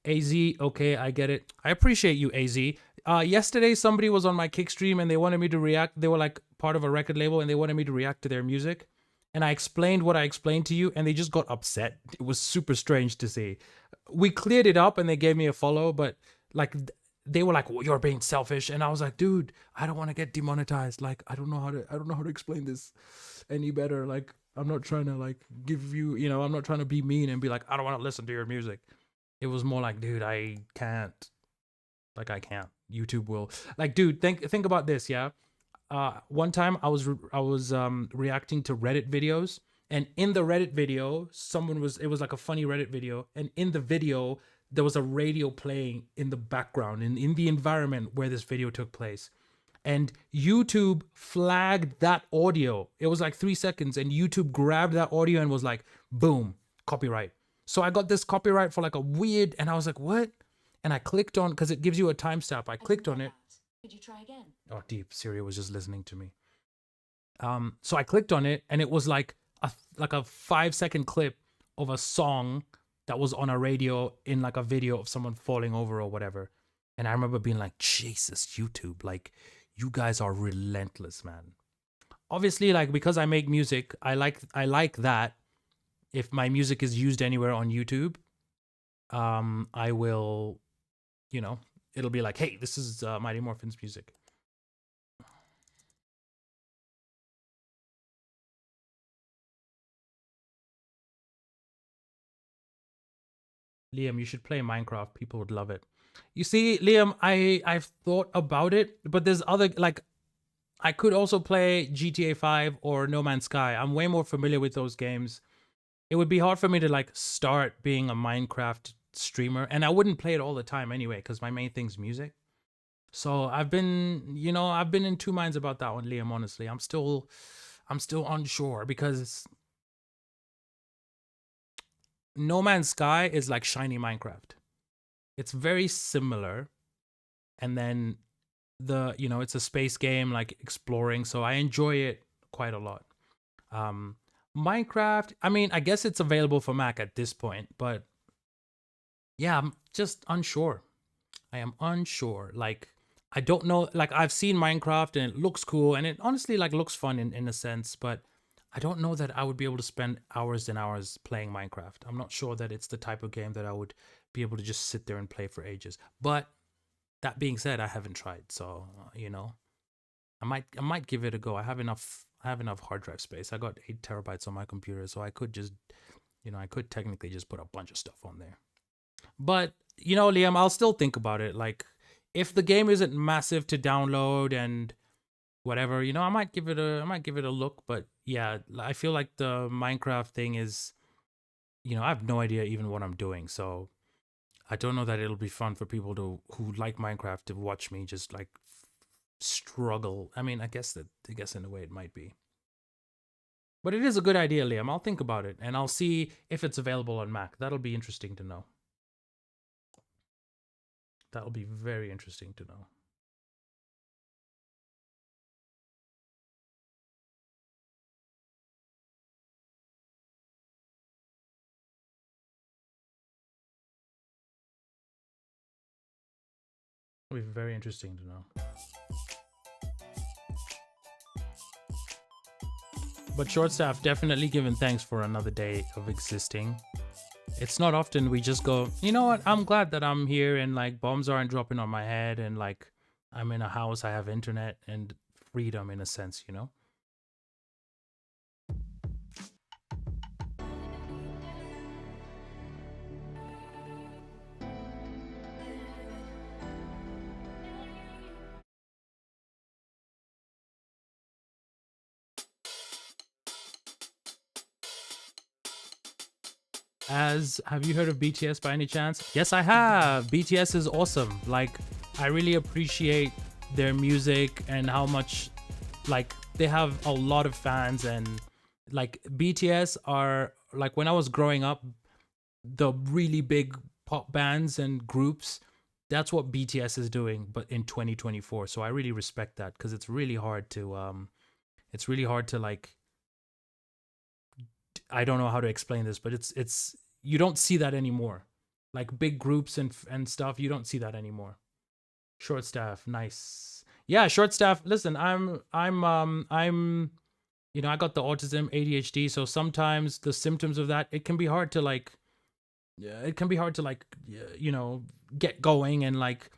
AZ, okay, I get it. I appreciate you, AZ. Yesterday, somebody was on my kick stream and they wanted me to react. They were like part of a record label and they wanted me to react to their music. And I explained what I explained to you and they just got upset. It was super strange to see. We cleared it up and they gave me a follow, but like they were like, well, you're being selfish. And I was like, dude, I don't want to get demonetized. Like, I don't know how to explain this any better. Like, I'm not trying to like give you, I'm not trying to be mean and be like, I don't want to listen to your music. It was more like, dude, I can't. Like, I can't. YouTube will. Like, dude, think about this, yeah? One time I was reacting to Reddit videos, and in the Reddit video, it was like a funny Reddit video, and in the video, there was a radio playing in the background, in the environment where this video took place. And YouTube flagged that audio. It was like 3 seconds, and YouTube grabbed that audio and was like, boom, copyright. So I got this copyright for like a weird, and I was like, what? And I clicked on, because it gives you a timestamp. I clicked on it. Could you try again? Oh, deep. Siri was just listening to me. So I clicked on it, and it was like a 5-second clip of a song that was on a radio in like a video of someone falling over or whatever. And I remember being like, Jesus, YouTube, like, you guys are relentless, man. Obviously, like, because I make music, I like that. If my music is used anywhere on YouTube, I will, it'll be like, hey, this is Mighty Morphin's music. Liam, you should play Minecraft. People would love it. You see, Liam, I've thought about it, but there's other, like, I could also play GTA 5 or No Man's Sky. I'm way more familiar with those games. It would be hard for me to like start being a Minecraft streamer, and I wouldn't play it all the time anyway because my main thing's music. So I've been in two minds about that one, Liam. Honestly, I'm still unsure because No Man's Sky is like shiny Minecraft. It's very similar, and then it's a space game like exploring, so I enjoy it quite a lot. Minecraft, I mean, I guess it's available for Mac at this point, but yeah, I'm just unsure. I am unsure. Like, I don't know. Like, I've seen Minecraft and it looks cool, and it honestly like looks fun in a sense, but I don't know that I would be able to spend hours and hours playing Minecraft. I'm not sure that it's the type of game that I would be able to just sit there and play for ages. But that being said, I haven't tried, so I might give it a go. I have enough hard drive space. I got 8 terabytes on my computer, so I could just, I could technically just put a bunch of stuff on there. But, Liam, I'll still think about it. Like, if the game isn't massive to download and whatever, I might give it a look. But yeah, I feel like the Minecraft thing is, I have no idea even what I'm doing. So I don't know that it'll be fun for people who like Minecraft to watch me just like struggle. I mean, I guess in a way it might be. But it is a good idea, Liam. I'll think about it and I'll see if it's available on Mac. That'll be interesting to know. That'll be very interesting to know. It'll be very interesting to know. But short staff, definitely giving thanks for another day of existing. It's not often we just go, you know what, I'm glad that I'm here and like bombs aren't dropping on my head and like I'm in a house, I have internet and freedom in a sense, Have you heard of BTS by any chance? Yes, I have. BTS is awesome. Like, I really appreciate their music and how much, like, they have a lot of fans. And like BTS are, like, when I was growing up, the really big pop bands and groups. That's what BTS is doing, but in 2024. So I really respect that because it's really hard to like, I don't know how to explain this, but it's you don't see that anymore. Like big groups and stuff, you don't see that anymore. Short staff, nice. Yeah, short staff. Listen, I'm I got the autism, ADHD, so sometimes the symptoms of that, it can be hard to like, yeah, it can be hard to like, get going and like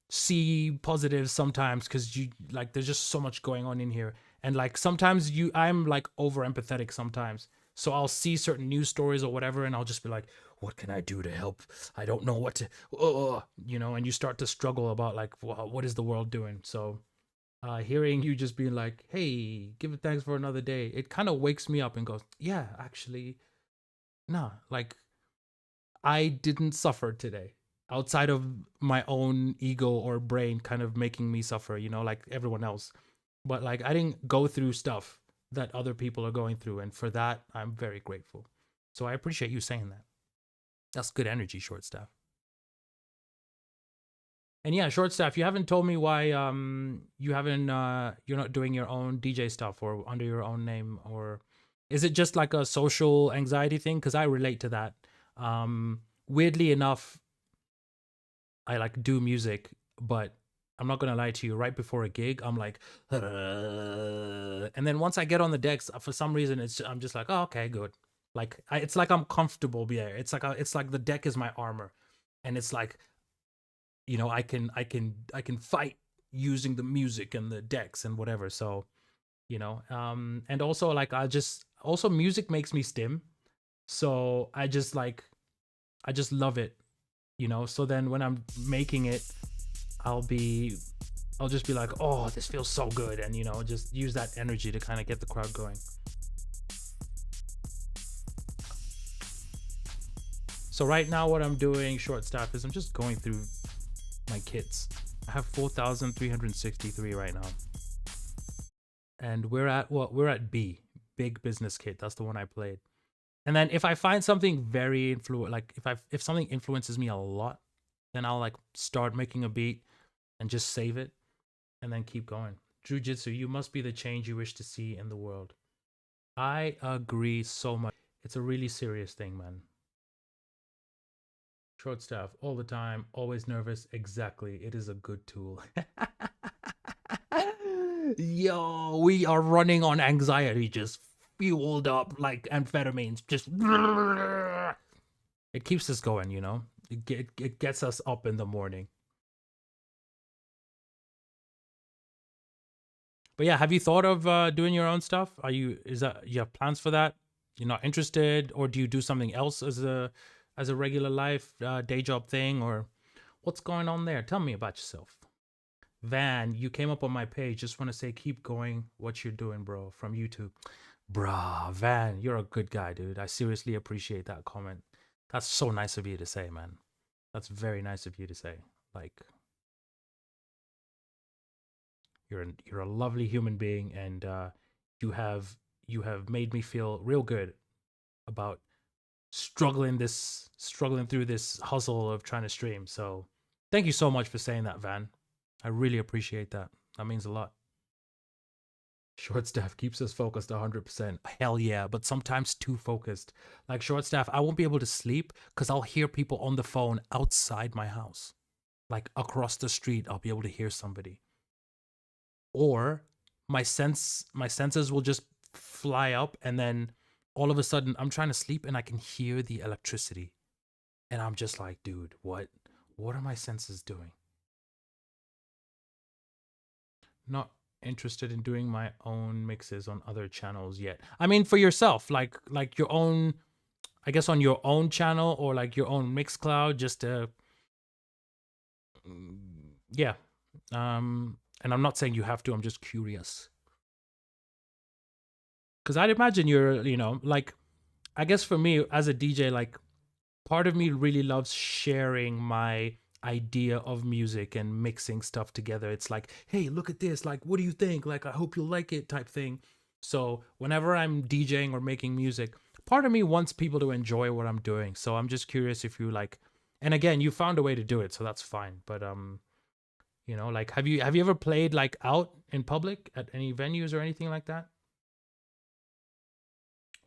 see positives sometimes because you like there's just so much going on in here, and like sometimes I'm like over empathetic sometimes, so I'll see certain news stories or whatever and I'll just be like, what can I do to help? I don't know what to, and you start to struggle about like, what is the world doing? So hearing you just being like, hey, give it thanks for another day, it kind of wakes me up and goes, yeah, actually, nah, like I didn't suffer today outside of my own ego or brain kind of making me suffer, like everyone else. But like I didn't go through stuff that other people are going through. And for that, I'm very grateful. So I appreciate you saying that. That's good energy, short staff. And yeah, short staff, you haven't told me why you're not doing your own DJ stuff or under your own name, or is it just like a social anxiety thing? Because I relate to that. Weirdly enough, I like do music, but I'm not gonna lie to you. Right before a gig, I'm like, and then once I get on the decks, for some reason, I'm just like, oh, okay, good. Like it's like I'm comfortable there. It's like the deck is my armor, and it's like, I can fight using the music and the decks and whatever. So, and also like also music makes me stim. So I just love it, So then when I'm making it, I'll just be like, oh, this feels so good, and just use that energy to kind of get the crowd going. So right now what I'm doing, short staff, is I'm just going through my kits. I have 4,363 right now. And we're at B, big business kit. That's the one I played. And then if I find something very if something influences me a lot, then I'll like start making a beat and just save it and then keep going. Jiu-Jitsu, you must be the change you wish to see in the world. I agree so much. It's a really serious thing, man. Short staff all the time, always nervous. Exactly. It is a good tool. Yo, we are running on anxiety, just fueled up like amphetamines. Just it keeps us going, It gets us up in the morning. But yeah, have you thought of doing your own stuff? You have plans for that? You're not interested, or do you do something else as a regular life day job thing, or what's going on there? Tell me about yourself. Van, you came up on my page. Just want to say, keep going what you're doing, bro, from YouTube. Bruh, Van, you're a good guy, dude. I seriously appreciate that comment. That's so nice of you to say, man. That's very nice of you to say. Like, you're a lovely human being, and you have made me feel real good about struggling through this hustle of trying to stream. So thank you so much for saying that, Van. I really appreciate that. That means a lot. Short staff keeps us focused 100%. Hell yeah, but sometimes too focused. Like short staff, I won't be able to sleep because I'll hear people on the phone outside my house. Like across the street, I'll be able to hear somebody. Or my senses will just fly up, and then all of a sudden I'm trying to sleep and I can hear the electricity. And I'm just like, dude, what are my senses doing? Not interested in doing my own mixes on other channels yet. I mean, for yourself, like your own, I guess on your own channel, or like your own Mixcloud, just to, yeah. And I'm not saying you have to, I'm just curious. Because I'd imagine you're, like, I guess for me as a DJ, like, part of me really loves sharing my idea of music and mixing stuff together. It's like, hey, look at this. Like, what do you think? Like, I hope you'll like it type thing. So whenever I'm DJing or making music, part of me wants people to enjoy what I'm doing. So I'm just curious if you like And again, you found a way to do it, so that's fine. But like have you ever played like out in public at any venues or anything like that?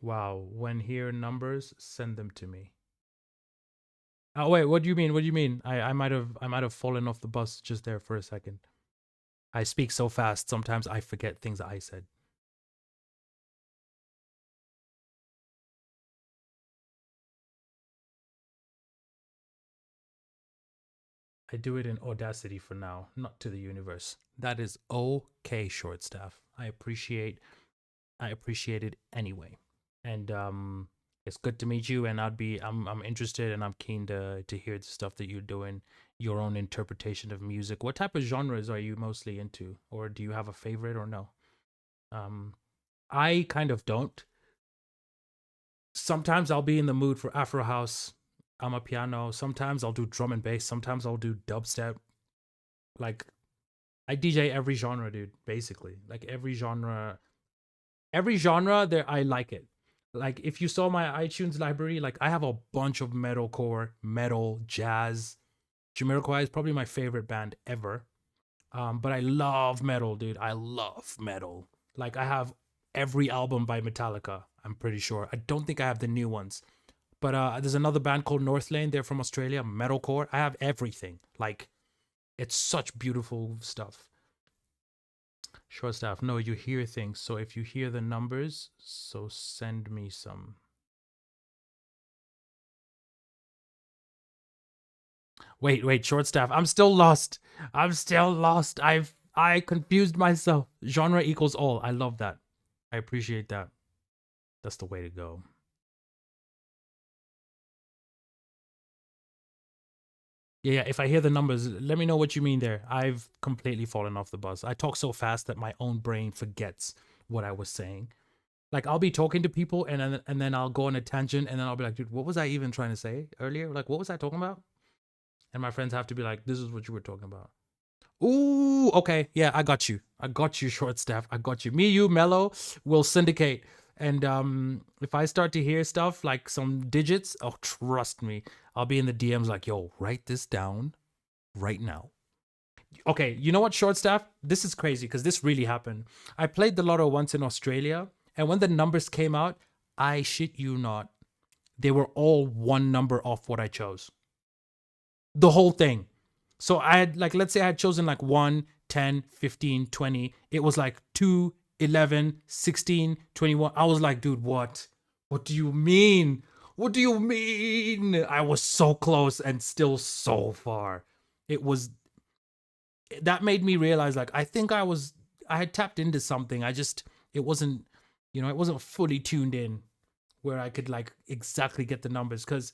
Wow, when hear numbers, send them to me. Oh wait, what do you mean? What do you mean? I might have fallen off the bus just there for a second. I speak so fast sometimes I forget things that I said. I do it in Audacity for now, not to the universe. That is okay, short staff. I appreciate it anyway. And it's good to meet you, and I'm interested and I'm keen to hear the stuff that you're doing, your own interpretation of music. What type of genres are you mostly into? Or do you have a favorite or no? Um I kind of don't. Sometimes I'll be in the mood for Afro house. I'm a piano. Sometimes I'll do drum and bass. Sometimes I'll do dubstep. Like I DJ every genre, dude, basically. Like every genre there I like it. Like if you saw my iTunes library, like I have a bunch of metalcore, metal, jazz. Jamiroquai is probably my favorite band ever. But I love metal, dude. I love metal. Like I have every album by Metallica. I'm pretty sure. I don't think I have the new ones. But there's another band called Northlane. They're from Australia, metalcore. I have everything. Like it's such beautiful stuff. Short staff. No, you hear things. So if you hear the numbers, so send me some. Wait, short staff. I'm still lost. I'm still lost. I confused myself. Genre equals all. I love that. I appreciate that. That's the way to go. Yeah, if I hear the numbers, let me know what you mean there. I've completely fallen off the bus. I talk so fast that my own brain forgets what I was saying. Like I'll be talking to people and then I'll go on a tangent and then I'll be like, dude, what was I even trying to say earlier? Like what was I talking about? And my friends have to be like, this is what you were talking about. Ooh, okay. Yeah, I got you. I got you, short staff. I got you. Me, you, Mello will syndicate. And if I start to hear stuff like some digits, oh trust me, I'll be in the DMs like, yo, write this down right now. Okay, you know what, short staff? This is crazy because this really happened. I played the lotto once in Australia, and when the numbers came out, I shit you not, they were all one number off what I chose. The whole thing. So I had, like, let's say I had chosen like 1, 10, 15, 20. It was like 2, 11, 16, 21. I was like, dude, what? What do you mean? What do you mean? I was so close and still so far. It was that made me realize like I had tapped into something. It wasn't it wasn't fully tuned in where I could like exactly get the numbers cuz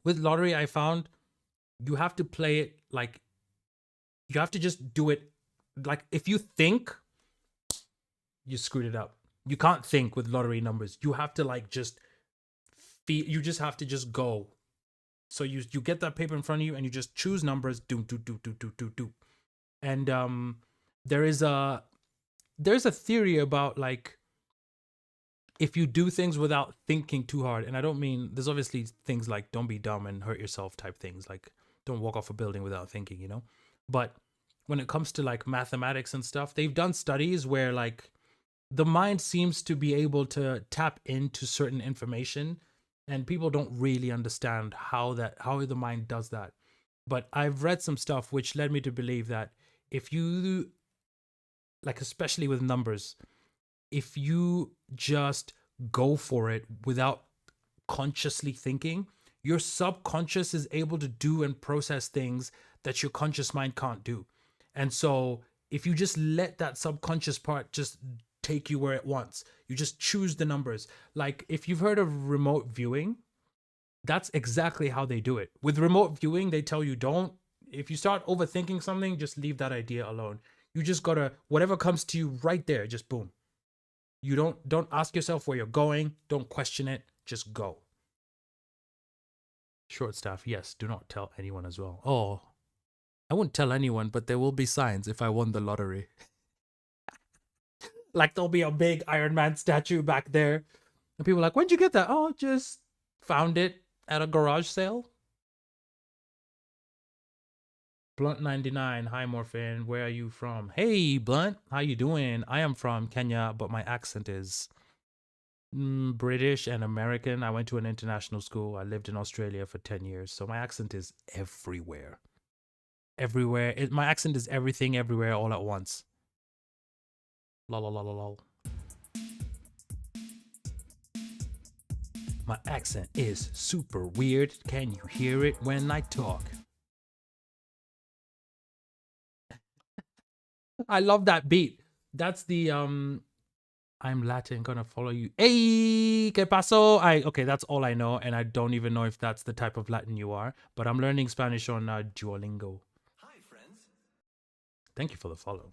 with lottery I found you have to play it like you have to just do it like if you think you screwed it up. You can't think with lottery numbers. You have to like just feel you just have to just go. So you get that paper in front of you and you just choose numbers do do do do do do do. And there is a there's a theory about like if you do things without thinking too hard, and I don't mean there's obviously things like don't be dumb and hurt yourself type things, like don't walk off a building without thinking. But when it comes to like mathematics and stuff, they've done studies where like the mind seems to be able to tap into certain information and people don't really understand how the mind does that. But I've read some stuff which led me to believe that if you like especially with numbers, if you just go for it without consciously thinking, your subconscious is able to do and process things that your conscious mind can't do. And so, if you just let that subconscious part just take you where it wants, you just choose the numbers. Like, if you've heard of remote viewing, that's exactly how they do it. With remote viewing, they tell you if you start overthinking something, just leave that idea alone. You just gotta, whatever comes to you right there, just boom. You don't ask yourself where you're going. Don't question it. Just go. Short staff, yes. Do not tell anyone as well. Oh, I won't tell anyone, but there will be signs if I won the lottery. Like there'll be a big Iron Man statue back there, and people are like, "When'd you get that?" Oh, just found it at a garage sale. Blunt 99. Hi Morphin. Where are you from? Hey Blunt, how you doing? I am from Kenya, but my accent is British and American. I went to an international school. I lived in Australia for 10 years, so my accent is everywhere. Everywhere. My accent is everything, everywhere, all at once. Lol, lol, lol, lol. My accent is super weird. Can you hear it when I talk? I love that beat. That's the I'm Latin, gonna follow you. Hey, ¿qué pasó? Okay, that's all I know, and I don't even know if that's the type of Latin you are. But I'm learning Spanish on Duolingo. Hi, friends. Thank you for the follow.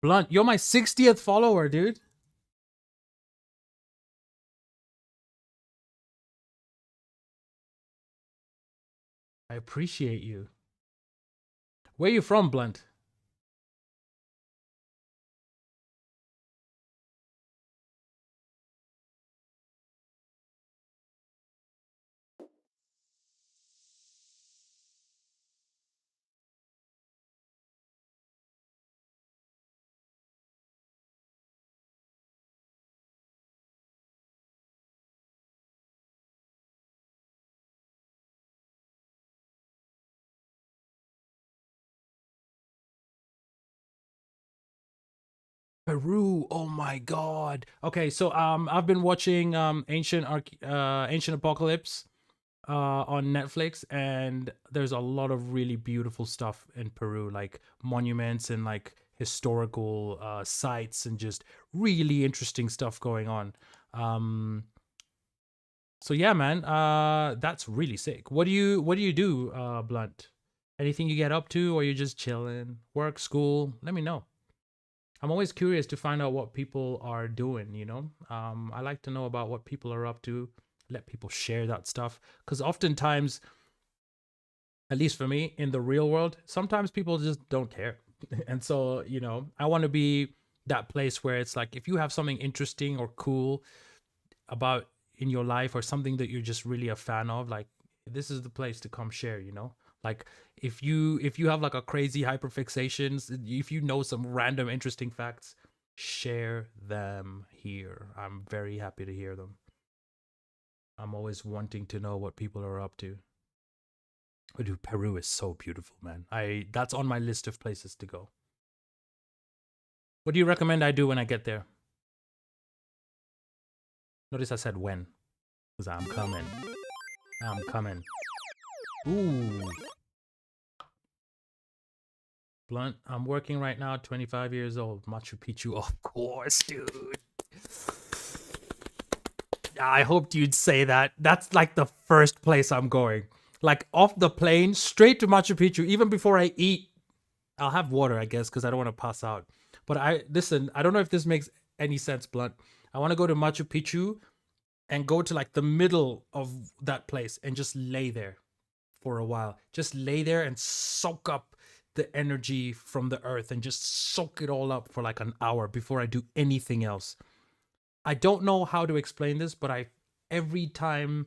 Blunt, you're my 60th follower, dude. I appreciate you. Where you from, Blunt? Peru. Oh my god. Okay, so I've been watching Ancient Apocalypse on Netflix, and there's a lot of really beautiful stuff in Peru, like monuments and like historical sites and just really interesting stuff going on. So yeah, man, that's really sick. What do you do, Blunt? Anything you get up to, or you just chilling, work, school? Let me know. I'm always curious to find out what people are doing, you know? I like to know about what people are up to, let people share that stuff. Because oftentimes, at least for me, in the real world, sometimes people just don't care. And so, you know, I want to be that place where it's like, if you have something interesting or cool about in your life or something that you're just really a fan of, like, this is the place to come share, you know? Like if you have like a crazy hyperfixations, if you know some random interesting facts, share them here. I'm very happy to hear them. I'm always wanting to know what people are up to. Oh, dude, Peru is so beautiful, man. That's on my list of places to go. What do you recommend I do when I get there? Notice I said when, because I'm coming. I'm coming. Ooh. Blunt, I'm working right now, 25 years old. Machu Picchu, of course, dude. I hoped you'd say that. That's like the first place I'm going. Like off the plane, straight to Machu Picchu, even before I eat. I'll have water, I guess, because I don't want to pass out. But listen, I don't know if this makes any sense, Blunt. I want to go to Machu Picchu and go to like the middle of that place and just lay there for a while. Just lay there and soak up the energy from the earth and just soak it all up for like an hour before I do anything else. I don't know how to explain this, but every time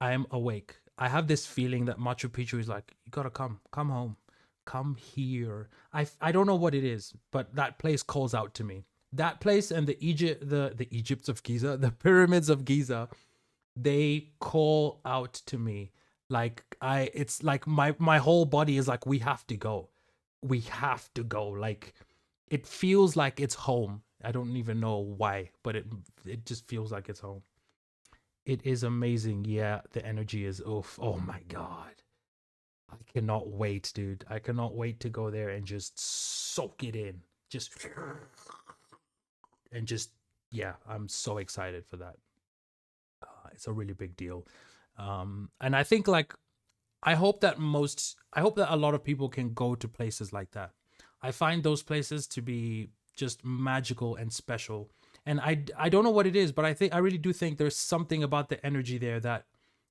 I'm awake, I have this feeling that Machu Picchu is like, you gotta come home, come here. I don't know what it is, but that place calls out to me. That place and the Egypts of Giza, the pyramids of Giza, they call out to me. Like it's like my whole body is like, we have to go, we have to go. Like it feels like it's home. I don't even know why, but it just feels like it's home. It is amazing. Yeah, the energy is oof. Oh my god. I cannot wait, dude. I cannot wait to go there and just soak it in. just and just yeah, I'm so excited for that. It's a really big deal. And I think like I hope that a lot of people can go to places like that. I find those places to be just magical and special. And I don't know what it is, but I really do think there's something about the energy there that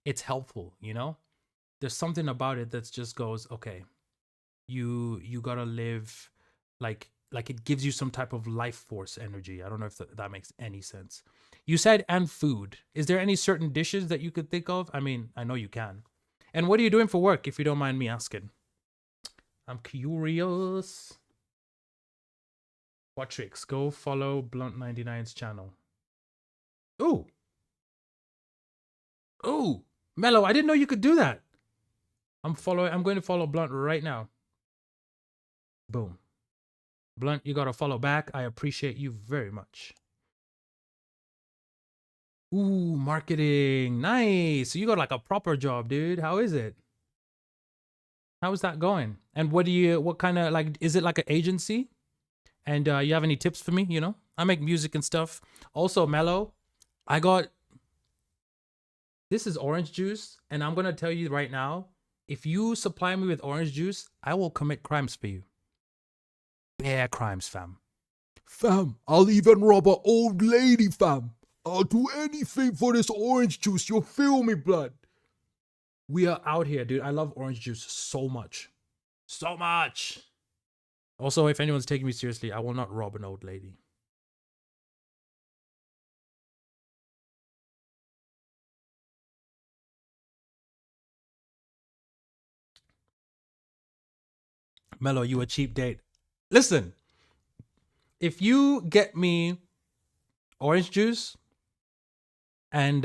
it's helpful, you know? There's something about it that just goes, okay, you got to live like it gives you some type of life force energy. I don't know if that makes any sense. You said and food. Is there any certain dishes that you could think of? I mean, I know you can. And what are you doing for work, if you don't mind me asking? I'm curious. What tricks? Go follow Blunt99's channel. Ooh. Ooh. Mello, I didn't know you could do that. I'm going to follow Blunt right now. Boom. Blunt, you gotta follow back. I appreciate you very much. Ooh, marketing. Nice. So you got like a proper job, dude. How is it? How is that going? And what kind of like, is it like an agency? And you have any tips for me? You know, I make music and stuff. Also, Mello, this is orange juice. And I'm going to tell you right now, if you supply me with orange juice, I will commit crimes for you. Bare crimes, fam. Fam, I'll even rob an old lady, fam. I'll do anything for this orange juice. You feel me, blood? We are out here, dude. I love orange juice so much. So much. Also, if anyone's taking me seriously, I will not rob an old lady. Mello, you a cheap date. Listen, if you get me orange juice and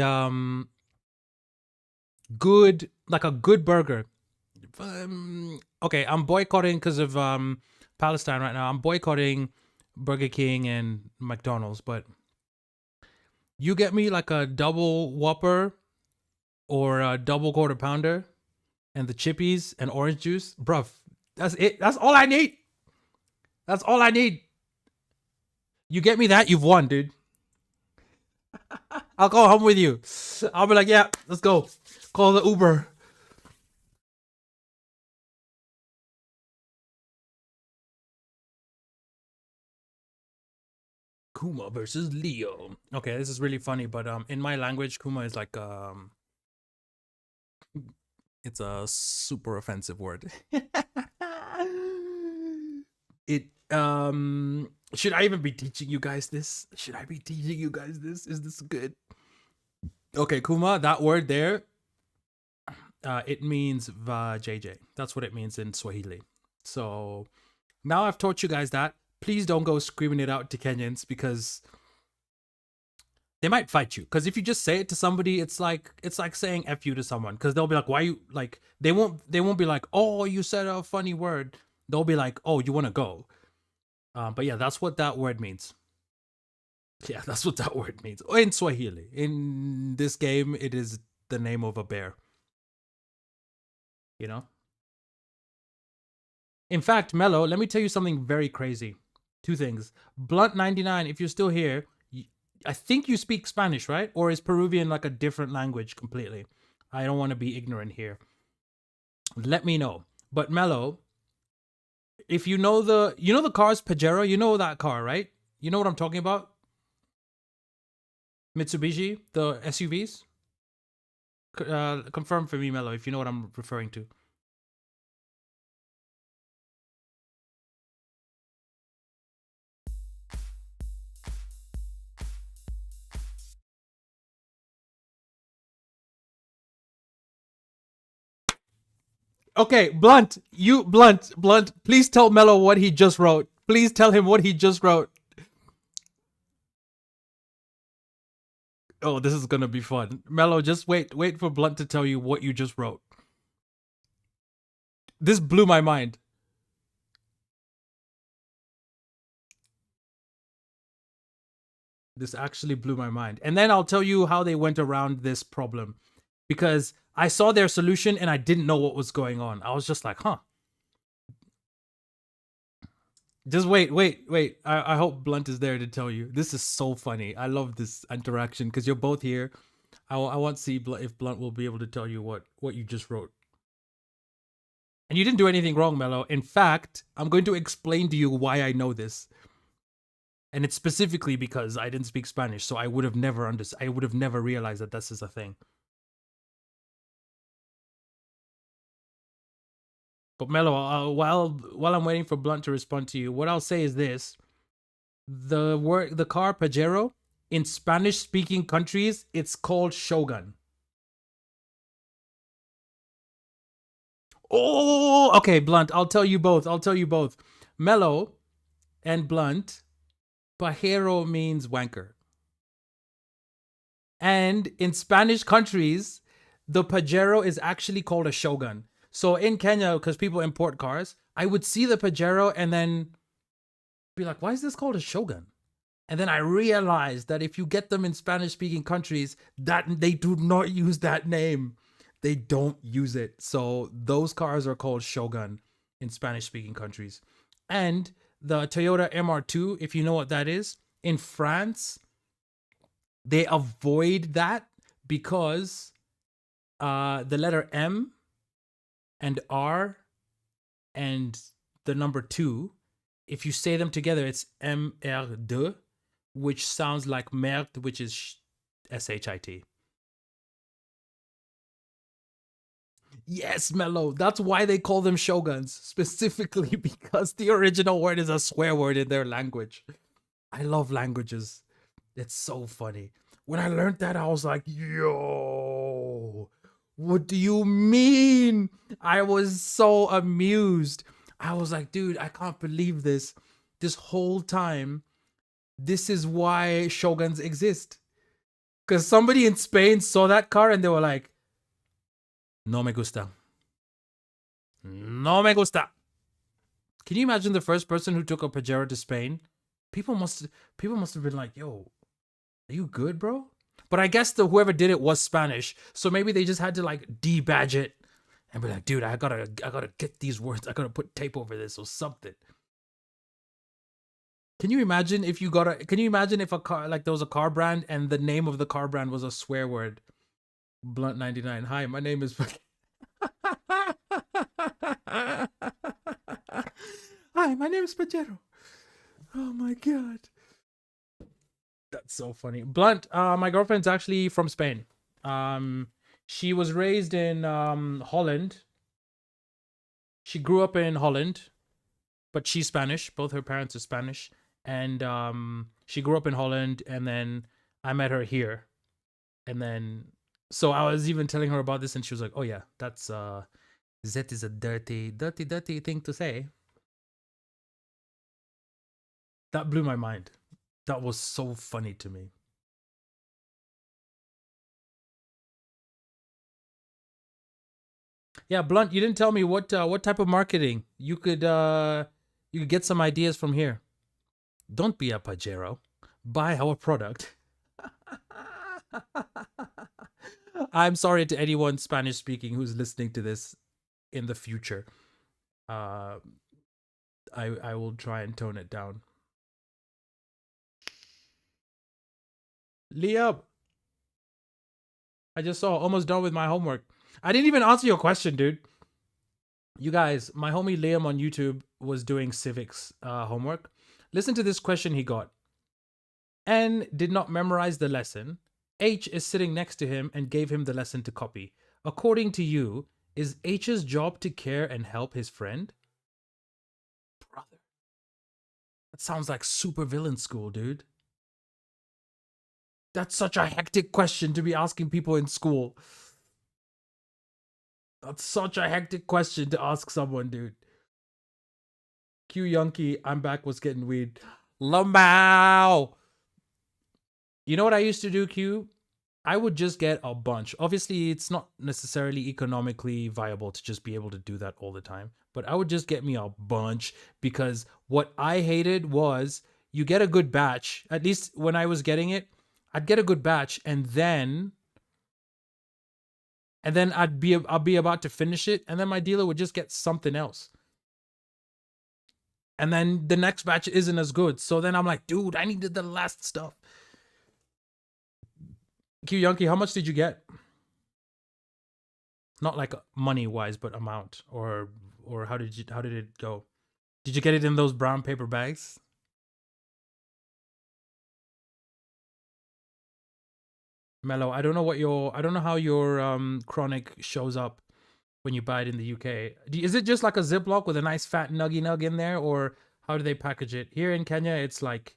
good, like a good burger. Okay, I'm boycotting because of Palestine right now. I'm boycotting Burger King and McDonald's, but you get me like a double Whopper or a double quarter pounder and the chippies and orange juice, bruv. That's it. That's all I need. That's all I need. You get me that, you've won, dude. I'll go home with you. I'll be like, yeah, let's go. Call the Uber. Kuma versus Leo. Okay, this is really funny, but in my language, Kuma is like it's a super offensive word. It should I even be teaching you guys this? Should I be teaching you guys this? Is this good? Okay, Kuma, that word there, it means JJ. That's what it means in Swahili. So now I've taught you guys that. Please don't go screaming it out to Kenyans because they might fight you. Because if you just say it to somebody, it's like saying F you to someone. Because they'll be like, why you like they won't be like, oh, you said a funny word. They'll be like, oh, you want to go. But yeah, that's what that word means. Yeah, that's what that word means. In Swahili. In this game, it is the name of a bear. You know? In fact, Mello, let me tell you something very crazy. Two things. Blunt99, if you're still here, I think you speak Spanish, right? Or is Peruvian like a different language completely? I don't want to be ignorant here. Let me know. But Mello, if you know the car's Pajero, you know that car, right? You know what I'm talking about? Mitsubishi, the SUVs? Confirm for me, Mello, if you know what I'm referring to. Okay, Blunt, please tell Mello what he just wrote. Please tell him what he just wrote. Oh, this is gonna be fun. Mello, just wait for Blunt to tell you what you just wrote. This blew my mind. This actually blew my mind. And then I'll tell you how they went around this problem. Because I saw their solution and I didn't know what was going on. I was just like, huh. Just wait. I hope Blunt is there to tell you. This is so funny. I love this interaction because you're both here. I want to see if Blunt will be able to tell you what you just wrote. And you didn't do anything wrong, Mello. In fact, I'm going to explain to you why I know this. And it's specifically because I didn't speak Spanish, so I would have never I would have never realized that this is a thing. But Mello, while I'm waiting for Blunt to respond to you, what I'll say is this: the car Pajero in Spanish-speaking countries, it's called Shogun. Oh, okay, Blunt. I'll tell you both. Mello and Blunt, Pajero means wanker. And in Spanish countries, the Pajero is actually called a Shogun. So in Kenya, because people import cars, I would see the Pajero and then be like, why is this called a Shogun? And then I realized that if you get them in Spanish-speaking countries, that they do not use that name. They don't use it. So those cars are called Shogun in Spanish-speaking countries. And the Toyota MR2, if you know what that is, in France, they avoid that because the letter M and R and the number 2, if you say them together, it's MR2, which sounds like merde, which is SHIT. Yes, Mello. That's why they call them shoguns, specifically because the original word is a swear word in their language. I love languages. It's so funny. When I learned that, I was like, yo, what do you mean? I was so amused. I was like, dude, I can't believe this. This whole time, this is why shoguns exist. Because somebody in Spain saw that car and they were like, no me gusta. No me gusta. Can you imagine the first person who took a Pajero to Spain? People must have been like, yo, are you good, bro? But I guess whoever did it was Spanish. So maybe they just had to like debadge it and be like, dude, I gotta get these words. I gotta put tape over this or something. Can you imagine if a car, like there was a car brand and the name of the car brand was a swear word? Blunt 99. Hi, my name is Hi, my name is Pajero. Oh my god. That's so funny. Blunt, my girlfriend's actually from Spain. She was raised in Holland. She grew up in Holland, but she's Spanish. Both her parents are Spanish. And she grew up in Holland, and then I met her here. And then so I was even telling her about this, and she was like, "Oh yeah, that is a dirty thing to say." That blew my mind. That was so funny to me. Yeah, Blunt, you didn't tell me what type of marketing you could get some ideas from here. Don't be a Pajero. Buy our product. I'm sorry to anyone Spanish speaking who's listening to this in the future. I will try and tone it down. Liam, I just saw almost done with my homework. I didn't even answer your question, dude. You guys, my homie Liam on YouTube was doing civics homework. Listen to this question he got. N did not memorize the lesson. H is sitting next to him and gave him the lesson to copy. According to you, is H's job to care and help his friend? Brother. That sounds like super villain school, dude. That's such a hectic question to be asking people in school. That's such a hectic question to ask someone, dude. Q Yonky, I'm back, was getting weed. Lamau! You know what I used to do, Q? I would just get a bunch. Obviously, it's not necessarily economically viable to just be able to do that all the time. But I would just get me a bunch because what I hated was you get a good batch. At least when I was getting it, I'd get a good batch and then I'll be about to finish it and then my dealer would just get something else. and then the next batch isn't as good. So then I'm like, dude, I needed the last stuff. Q Yonki, how much did you get? Not like money wise, but amount, or how did it go? Did you get it in those brown paper bags? Mellow, I don't know how your chronic shows up when you buy it in the UK. Is it just like a Ziploc with a nice fat nuggy nug in there, or how do they package it? Here in Kenya, it's like,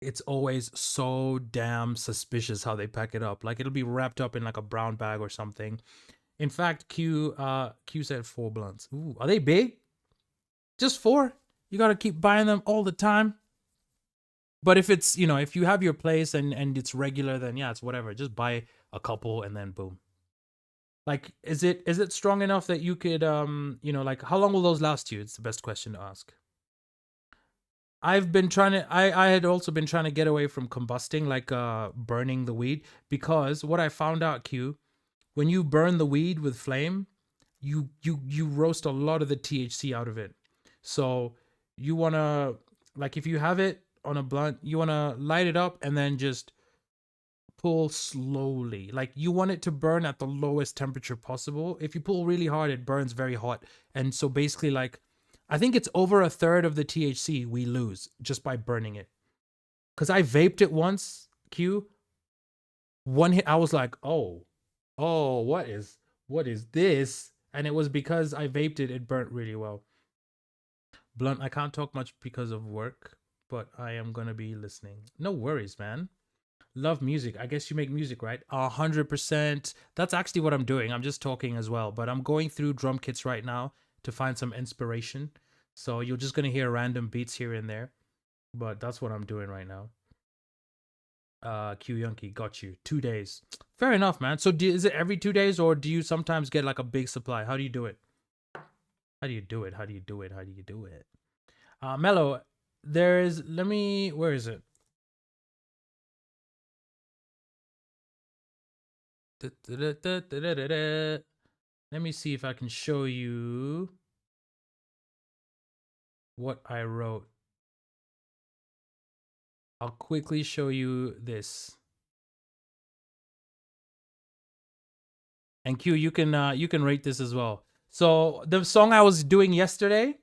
it's always so damn suspicious how they pack it up. Like it'll be wrapped up in like a brown bag or something. In fact, Q said 4 blunts. Ooh, are they big? Just 4? You gotta keep buying them all the time. But if it's, if you have your place and it's regular, then yeah, it's whatever. Just buy a couple and then boom. Like, is it strong enough that you could like, how long will those last you? It's the best question to ask. I've been trying to I had also been trying to get away from combusting, like burning the weed, because what I found out, Q, when you burn the weed with flame, you roast a lot of the THC out of it. So you want to, like, if you have it on a blunt, you want to light it up and then just pull slowly. Like, you want it to burn at the lowest temperature possible. If you pull really hard, it burns very hot. And so basically, like, I think it's over a third of the THC we lose just by burning it. Because I vaped it once, Q. One hit, I was like, oh, what is this? And it was because I vaped it, it burnt really well. Blunt, I can't talk much because of work, but I am going to be listening. No worries, man. Love music. I guess you make music, right? 100%. That's actually what I'm doing. I'm just talking as well, but I'm going through drum kits right now to find some inspiration. So you're just going to hear random beats here and there, but that's what I'm doing right now. Q Yunky, got you. 2 days. Fair enough, man. So is it every 2 days, or do you sometimes get like a big supply? How do you do it? How do you do it? How do you do it? How do you do it? Mello, where is it? Let me see if I can show you what I wrote. I'll quickly show you this. And Q, you can rate this as well. So the song I was doing yesterday,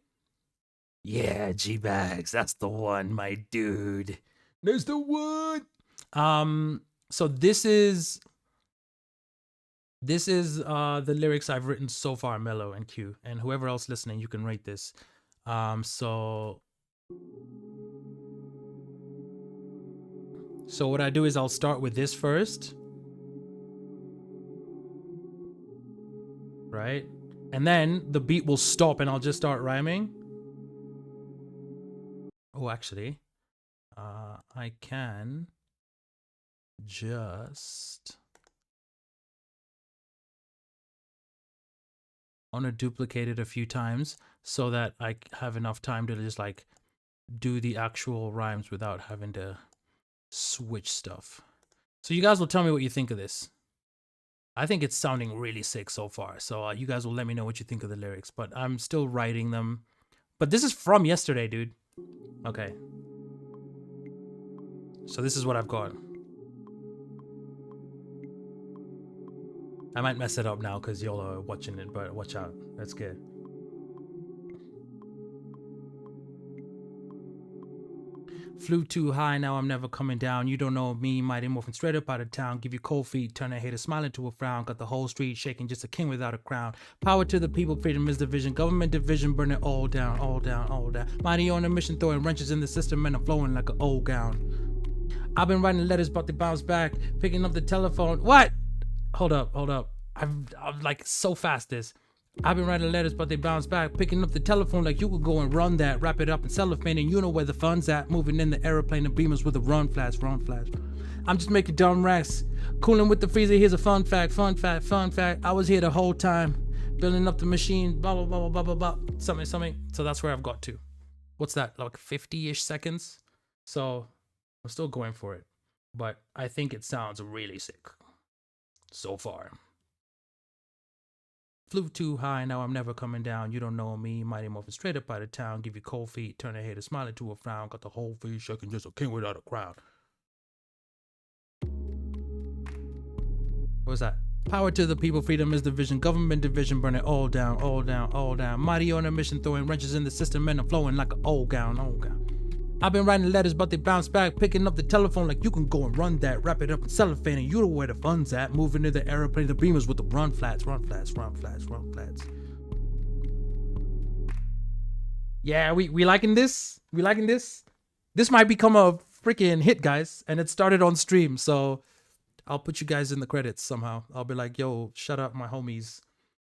yeah, G-Bags, that's the one, my dude. That's the one. So this is the lyrics I've written so far, Mello and Q, and whoever else listening, you can rate this. So what I do is I'll start with this first, right? And then the beat will stop and I'll just start rhyming. Oh, actually, I can just, I want to duplicate it a few times so that I have enough time to just like do the actual rhymes without having to switch stuff. So you guys will tell me what you think of this. I think it's sounding really sick so far. So you guys will let me know what you think of the lyrics, but I'm still writing them. But this is from yesterday, dude. Okay. So this is what I've got. I might mess it up now because y'all are watching it, but watch out. That's good. Flew too high, now I'm never coming down. You don't know me, mighty morphin' straight up out of town. Give you cold feet, turn a hater smile into a frown. Got the whole street shaking, just a king without a crown. Power to the people, freedom is the vision. Government division, burn it all down, all down, all down. Mighty on a mission, throwing wrenches in the system, and I'm flowing like an old gown. I've been writing letters, but they bounce back. Picking up the telephone. What? Hold up. I'm like so fast this. I've been writing letters, but they bounce back. Picking up the telephone like you could go and run that. Wrap it up in cellophane, and you know where the fun's at. Moving in the aeroplane and beamers with a run flash. I'm just making dumb racks. Cooling with the freezer, here's a fun fact. I was here the whole time. Building up the machine, blah, blah, blah, blah, blah, blah. Something. So that's where I've got to. What's that, like 50-ish seconds? So I'm still going for it. But I think it sounds really sick so far. Flew too high, now I'm never coming down. You don't know me, mighty morphin straight up out of town. Give you cold feet, turn a hater smile into a frown. Got the whole face shaking, just a king without a crown. What was that? Power to the people, freedom is the vision. Government division, burn it all down, all down, all down. Mighty on a mission, throwing wrenches in the system, and I'm flowing like an old gown, old gown. I've been writing letters, but they bounce back. Picking up the telephone like you can go and run that. Wrap it up in cellophane, and you know where the fun's at. Moving to the aeroplane, the beamers with the run flats, run flats, run flats, run flats. Yeah, we liking this? We liking this? This might become a freaking hit, guys. And it started on stream, so I'll put you guys in the credits somehow. I'll be like, yo, shut up, my homies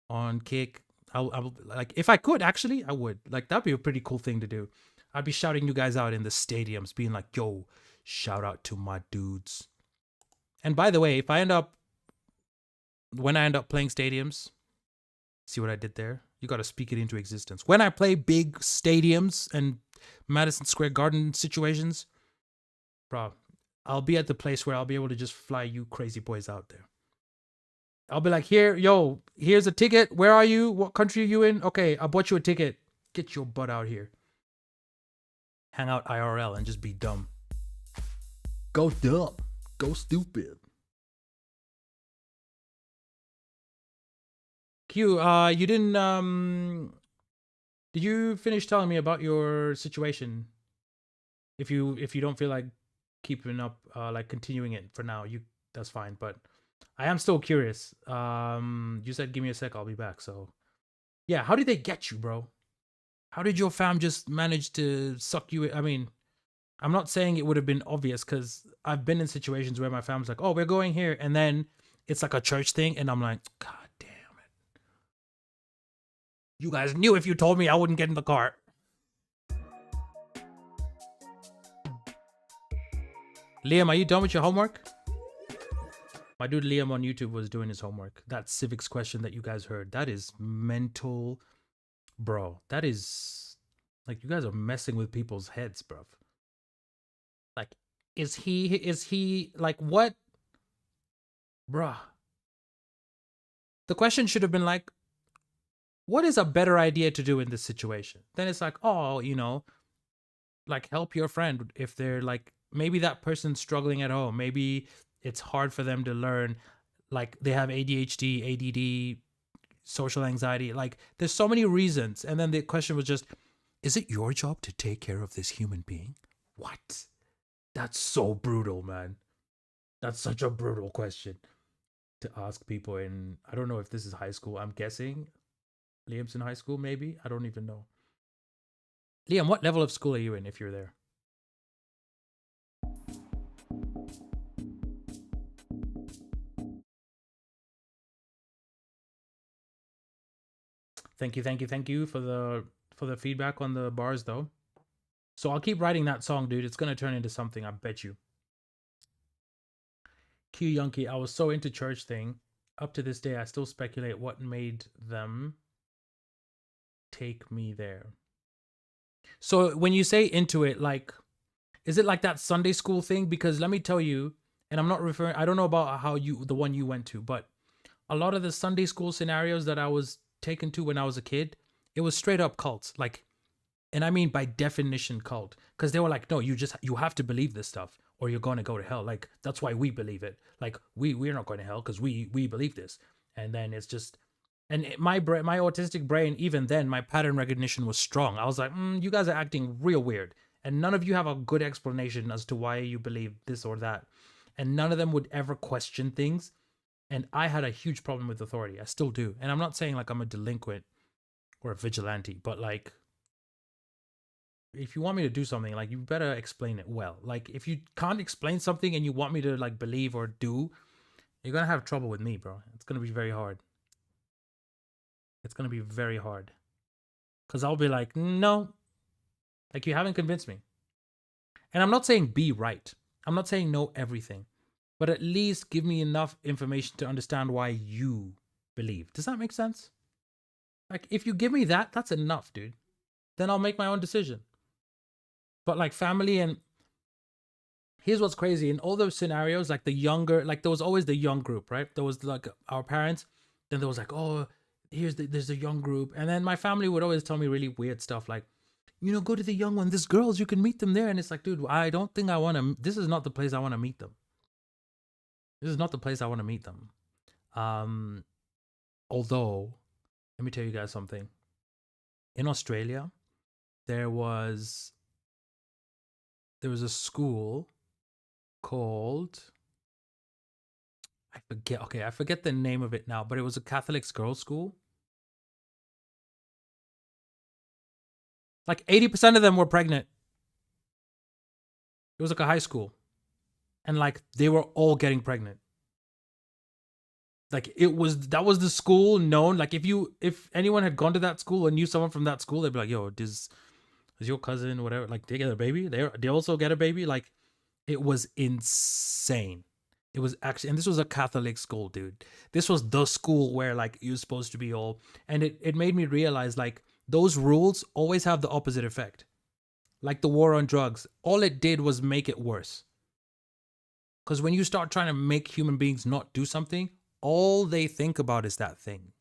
on Kick. I'll like, if I could, actually, I would. Like, that'd be a pretty cool thing to do. I'd be shouting you guys out in the stadiums, being like, yo, shout out to my dudes. And by the way, when I end up playing stadiums, see what I did there? You got to speak it into existence. When I play big stadiums and Madison Square Garden situations, bro, I'll be at the place where I'll be able to just fly you crazy boys out there. I'll be like, here's a ticket. Where are you? What country are you in? Okay, I bought you a ticket. Get your butt out here. Hang out IRL and just be dumb. Go dumb. Go stupid. Q, you didn't did you finish telling me about your situation? If you don't feel like keeping up, like continuing it for now, that's fine. But I am still curious. You said give me a sec, I'll be back. So yeah, how did they get you, bro? How did your fam just manage to suck you in? I mean, I'm not saying it would have been obvious because I've been in situations where my fam's like, oh, we're going here. And then it's like a church thing. And I'm like, God damn it. You guys knew if you told me I wouldn't get in the car. Liam, are you done with your homework? My dude Liam on YouTube was doing his homework. That civics question that you guys heard, that is mental. Bro, that is like, you guys are messing with people's heads, bro. Like, is he like, what? Bruh. The question should have been like, what is a better idea to do in this situation? Then it's like, oh, like help your friend if they're like, maybe that person's struggling at home. Maybe it's hard for them to learn. Like they have ADHD, ADD, social anxiety. Like there's so many reasons. And then the question was just, is it your job to take care of this human being? What? That's so brutal, man. That's such a brutal question to ask people in, I don't know if this is high school. I'm guessing Liam's in high school, maybe. I don't even know. Liam, what level of school are you in if you're there? Thank you for the feedback on the bars though. So I'll keep writing that song, dude. It's gonna turn into something, I bet you. Q Yunky, I was so into church thing. Up to this day, I still speculate what made them take me there. So when you say into it, like, is it like that Sunday school thing? Because let me tell you, and I'm not referring, I don't know about how the one you went to, but a lot of the Sunday school scenarios that I was taken to when I was a kid, it was straight up cults. Like, and I mean by definition cult, because they were like, no, you have to believe this stuff or you're going to go to hell. Like, that's why we believe it. Like, we're not going to hell because we believe this. And then it's just, and my autistic brain, even then, my pattern recognition was strong. I was like, you guys are acting real weird. And none of you have a good explanation as to why you believe this or that. And none of them would ever question things. And I had a huge problem with authority. I still do. And I'm not saying like I'm a delinquent or a vigilante, but like, if you want me to do something, like, you better explain it well. Like, if you can't explain something and you want me to like believe or do, you're going to have trouble with me, bro. It's going to be very hard. It's going to be very hard. Because I'll be like, no, like, you haven't convinced me. And I'm not saying be right. I'm not saying know everything. But at least give me enough information to understand why you believe. Does that make sense? Like, if you give me that, that's enough, dude. Then I'll make my own decision. But like family, and here's what's crazy. In all those scenarios, like the younger, like there was always the young group, right? There was like our parents. Then there was like, oh, there's a young group, and then my family would always tell me really weird stuff like, go to the young one. There's girls, you can meet them there. And it's like, dude, I don't think I want to. This is not the place I want to meet them. This is not the place I want to meet them. Although, let me tell you guys something. In Australia, there was a school called, I forget the name of it now, but it was a Catholic girls' school. Like 80% of them were pregnant. It was like a high school. And like they were all getting pregnant. Like that was the school known. Like if anyone had gone to that school and knew someone from that school, they'd be like, yo, is your cousin, whatever, like they get a baby? They also get a baby? Like it was insane. It was actually, and this was a Catholic school, dude. This was the school where like you're supposed to be all, and it made me realize like those rules always have the opposite effect. Like the war on drugs, all it did was make it worse. Because when you start trying to make human beings not do something, all they think about is that thing.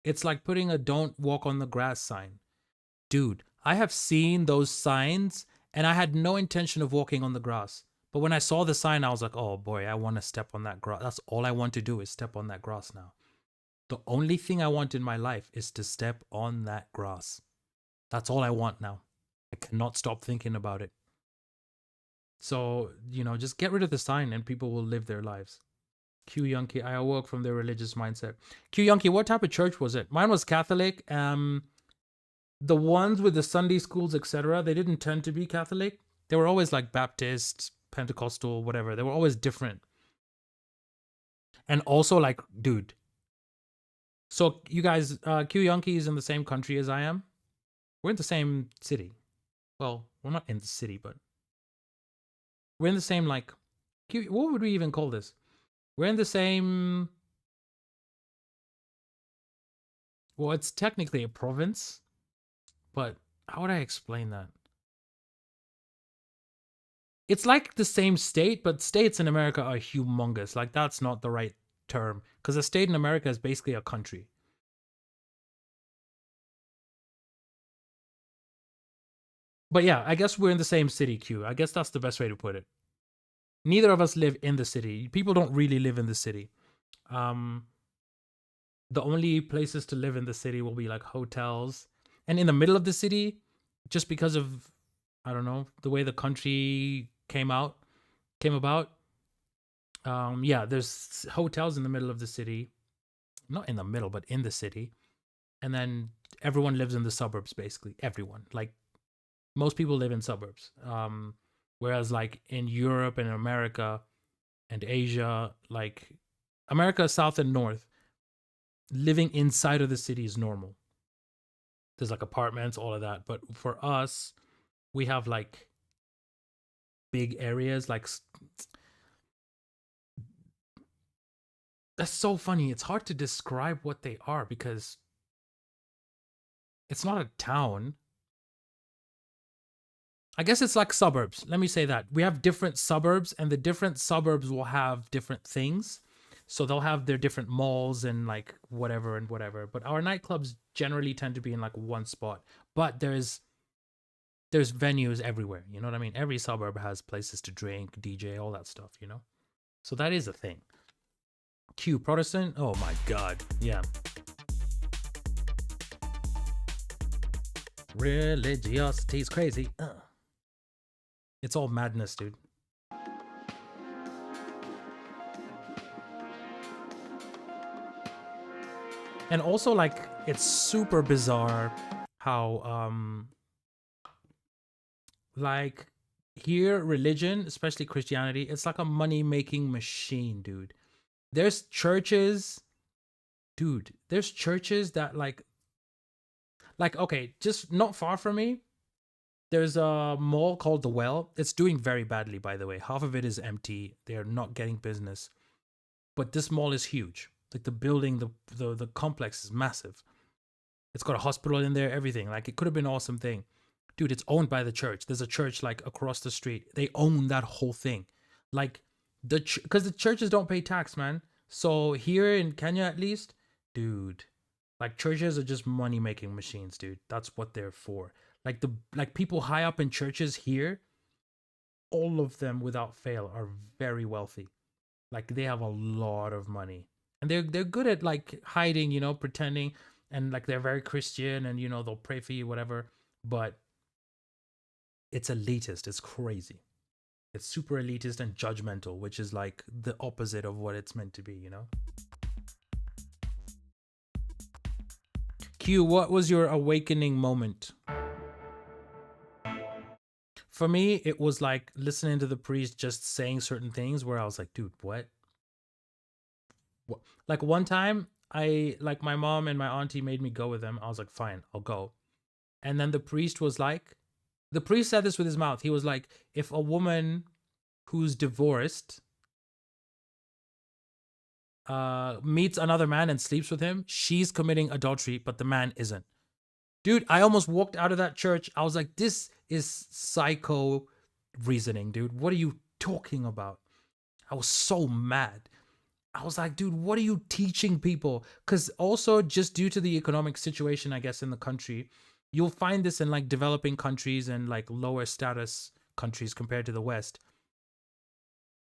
It's like putting a don't walk on the grass sign. Dude, I have seen those signs and I had no intention of walking on the grass. But when I saw the sign, I was like, oh boy, I want to step on that grass. That's all I want to do is step on that grass now. The only thing I want in my life is to step on that grass. That's all I want now. I cannot stop thinking about it. So, just get rid of the sign and people will live their lives. Q Yonki, I awoke from their religious mindset. Q Yonki, what type of church was it? Mine was Catholic. The ones with the Sunday schools, etc., they didn't tend to be Catholic. They were always like Baptist, Pentecostal, whatever. They were always different. And also like, dude. So you guys, Q Yonki is in the same country as I am. We're in the same city. Well, we're not in the city, but we're in the same, like, what would we even call this? We're in the same, well, it's technically a province, but how would I explain that? It's like the same state, but states in America are humongous. Like, that's not the right term, because a state in America is basically a country. But yeah, I guess we're in the same city, Q. I guess that's the best way to put it. Neither of us live in the city. People don't really live in the city. The only places to live in the city will be like hotels. And in the middle of the city, just because of, I don't know, the way the country came about. Yeah, there's hotels in the middle of the city. Not in the middle, but in the city. And then everyone lives in the suburbs, basically. Everyone. Like, most people live in suburbs. Whereas like in Europe and America and Asia, like America, South and North, living inside of the city is normal. There's like apartments, all of that. But for us, we have like big areas. Like, that's so funny. It's hard to describe what they are because it's not a town. I guess it's like suburbs. Let me say that. We have different suburbs, and the different suburbs will have different things. So they'll have their different malls and like whatever and whatever. But our nightclubs generally tend to be in like one spot. But there's venues everywhere. You know what I mean? Every suburb has places to drink, DJ, all that stuff, So that is a thing. Q, Protestant? Oh my God. Yeah. Religiosity is crazy. It's all madness, dude. And also, like, it's super bizarre how, like, here, religion, especially Christianity, it's like a money-making machine, dude. There's churches, dude, there's churches that, like, okay, just not far from me, there's a mall called The Well. It's doing very badly, by the way. Half of it is empty. They're not getting business. But this mall is huge. Like the building, the complex is massive. It's got a hospital in there, everything. Like it could have been an awesome thing. Dude, it's owned by the church. There's a church like across the street. They own that whole thing. Like because the churches don't pay tax, man. So here in Kenya at least, dude, Like churches are just money making machines, dude. That's what they're for. Like people high up in churches here, all of them without fail are very wealthy. Like they have a lot of money. And they're good at like hiding, you know, pretending, and like they're very Christian, and you know, they'll pray for you, whatever. But it's elitist. It's crazy. It's super elitist and judgmental, which is like the opposite of what it's meant to be, you know? Q, what was your awakening moment? For me, it was like listening to the priest just saying certain things where I was like, dude, what? What? Like one time, like my mom and my auntie made me go with them. I was like, fine, I'll go. And then the priest was like, the priest said this with his mouth. He was like, if a woman who's divorced meets another man and sleeps with him, she's committing adultery, but the man isn't. Dude, I almost walked out of that church. I was like, this is psycho reasoning, dude. What are you talking about? I was so mad. I was like, dude, what are you teaching people? Because also, just due to the economic situation, I guess, in the country, you'll find this in like developing countries and like lower status countries compared to the West.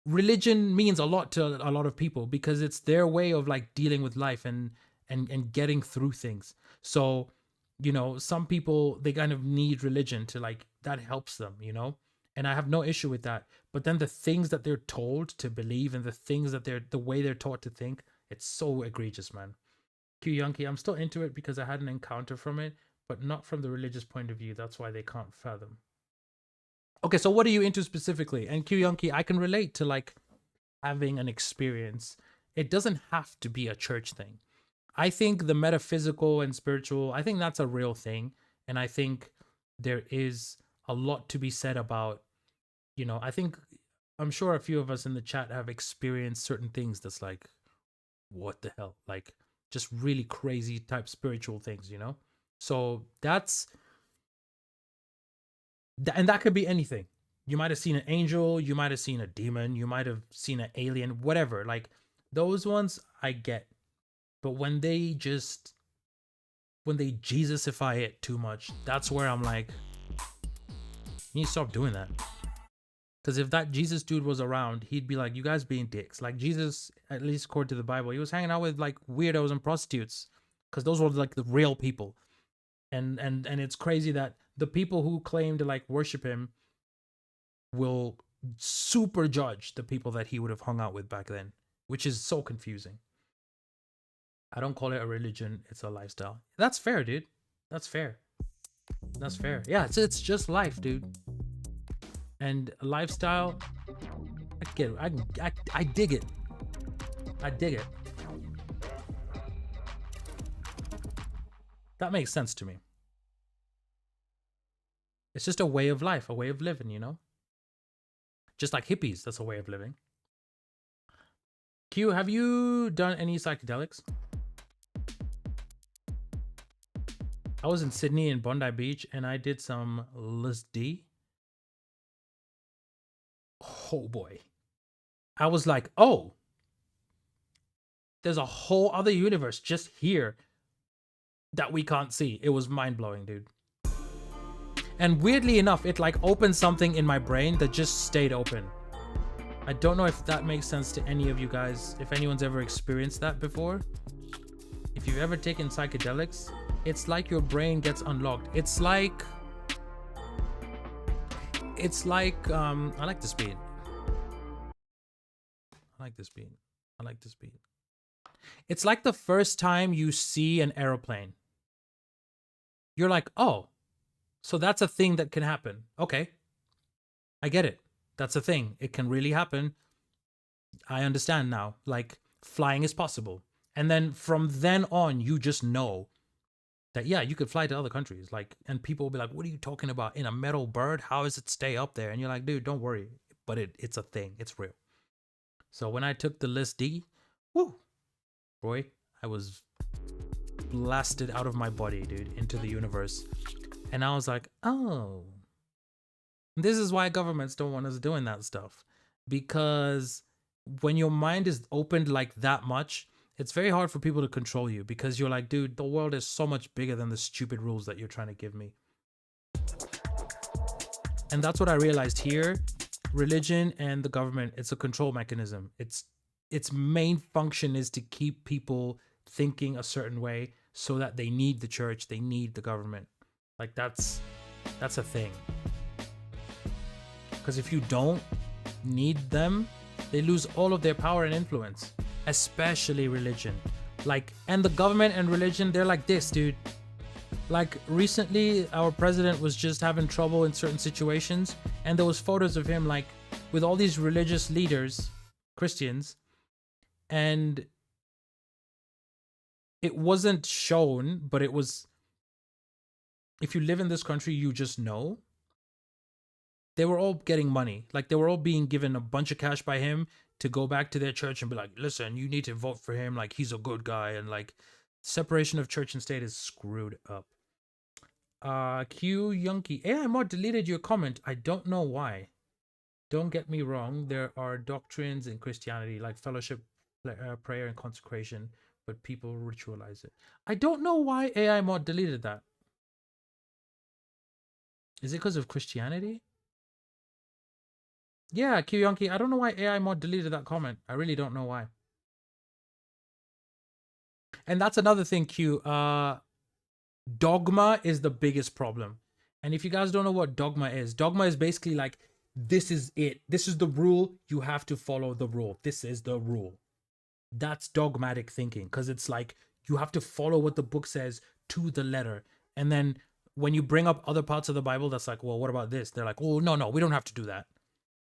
Religion means a lot to a lot of people because it's their way of like dealing with life and getting through things. So, you know, some people, they kind of need religion to like, that helps them, you know? And I have no issue with that. But then the things that they're told to believe and the things that the way they're taught to think, it's so egregious, man. Q Yankee, I'm still into it because I had an encounter from it, but not from the religious point of view. That's why they can't fathom. Okay, so what are you into specifically? And Q Yankee, I can relate to like having an experience. It doesn't have to be a church thing. I think the metaphysical and spiritual, I think that's a real thing. And I think there is a lot to be said about, you know, I'm sure a few of us in the chat have experienced certain things that's like, what the hell? Like just really crazy type spiritual things, you know? So and that could be anything. You might have seen an angel, you might have seen a demon, you might have seen an alien, whatever. Like those ones I get. But when they Jesusify it too much, that's where I'm like, you need to stop doing that. Because if that Jesus dude was around, he'd be like, you guys being dicks. Like Jesus, at least according to the Bible, he was hanging out with like weirdos and prostitutes. Because those were like the real people. And it's crazy that the people who claim to like worship him will super judge the people that he would have hung out with back then, which is so confusing. I don't call it a religion, it's a lifestyle. That's fair, dude. That's fair. That's fair. Yeah, it's just life, dude. And lifestyle, I get it. I dig it. I dig it. That makes sense to me. It's just a way of life, a way of living, you know? Just like hippies, that's a way of living. Q, have you done any psychedelics? I was in Sydney in Bondi Beach and I did some LSD. Oh boy. I was like, oh, there's a whole other universe just here that we can't see. It was mind blowing, dude. And weirdly enough, it like opened something in my brain that just stayed open. I don't know if that makes sense to any of you guys. If anyone's ever experienced that before. If you've ever taken psychedelics, it's like your brain gets unlocked. It's like I like this beat. I like this beat. I like this beat. It's like the first time you see an aeroplane. You're like, oh, so that's a thing that can happen. Okay. I get it. That's a thing. It can really happen. I understand now. Like, flying is possible. And then from then on, you just know that, yeah, you could fly to other countries. Like, and people will be like, what are you talking about? In a metal bird? How does it stay up there? And you're like, dude, don't worry. But it's a thing. It's real. So when I took the LSD, woo, boy, I was blasted out of my body, dude, into the universe. And I was like, oh, this is why governments don't want us doing that stuff. Because when your mind is opened like that much, It's very hard for people to control you because you're like, dude, the world is so much bigger than the stupid rules that you're trying to give me. And that's what I realized here. Religion and the government, it's a control mechanism. Its main function is to keep people thinking a certain way so that they need the church, they need the government. Like that's a thing. Because if you don't need them, they lose all of their power and influence, especially religion. Like, and the government and religion, they're like this, dude. Like recently, our president was just having trouble in certain situations, and there was photos of him like with all these religious leaders, Christians, and it wasn't shown, but it was, if you live in this country, you just know. They were all getting money. Like they were all being given a bunch of cash by him to go back to their church and be like, listen, you need to vote for him. Like he's a good guy. And like separation of church and state is screwed up. Q Yunky. AI mod deleted your comment. I don't know why. Don't get me wrong. There are doctrines in Christianity like fellowship, prayer, and consecration, but people ritualize it. I don't know why AI mod deleted that. Is it because of Christianity? Yeah, Q Yonki, I don't know why AI mod deleted that comment. I really don't know why. And that's another thing, Q. Dogma is the biggest problem. And if you guys don't know what dogma is basically like, this is it. This is the rule. You have to follow the rule. This is the rule. That's dogmatic thinking, because it's like you have to follow what the book says to the letter. And then when you bring up other parts of the Bible, that's like, well, what about this? They're like, oh, no, we don't have to do that.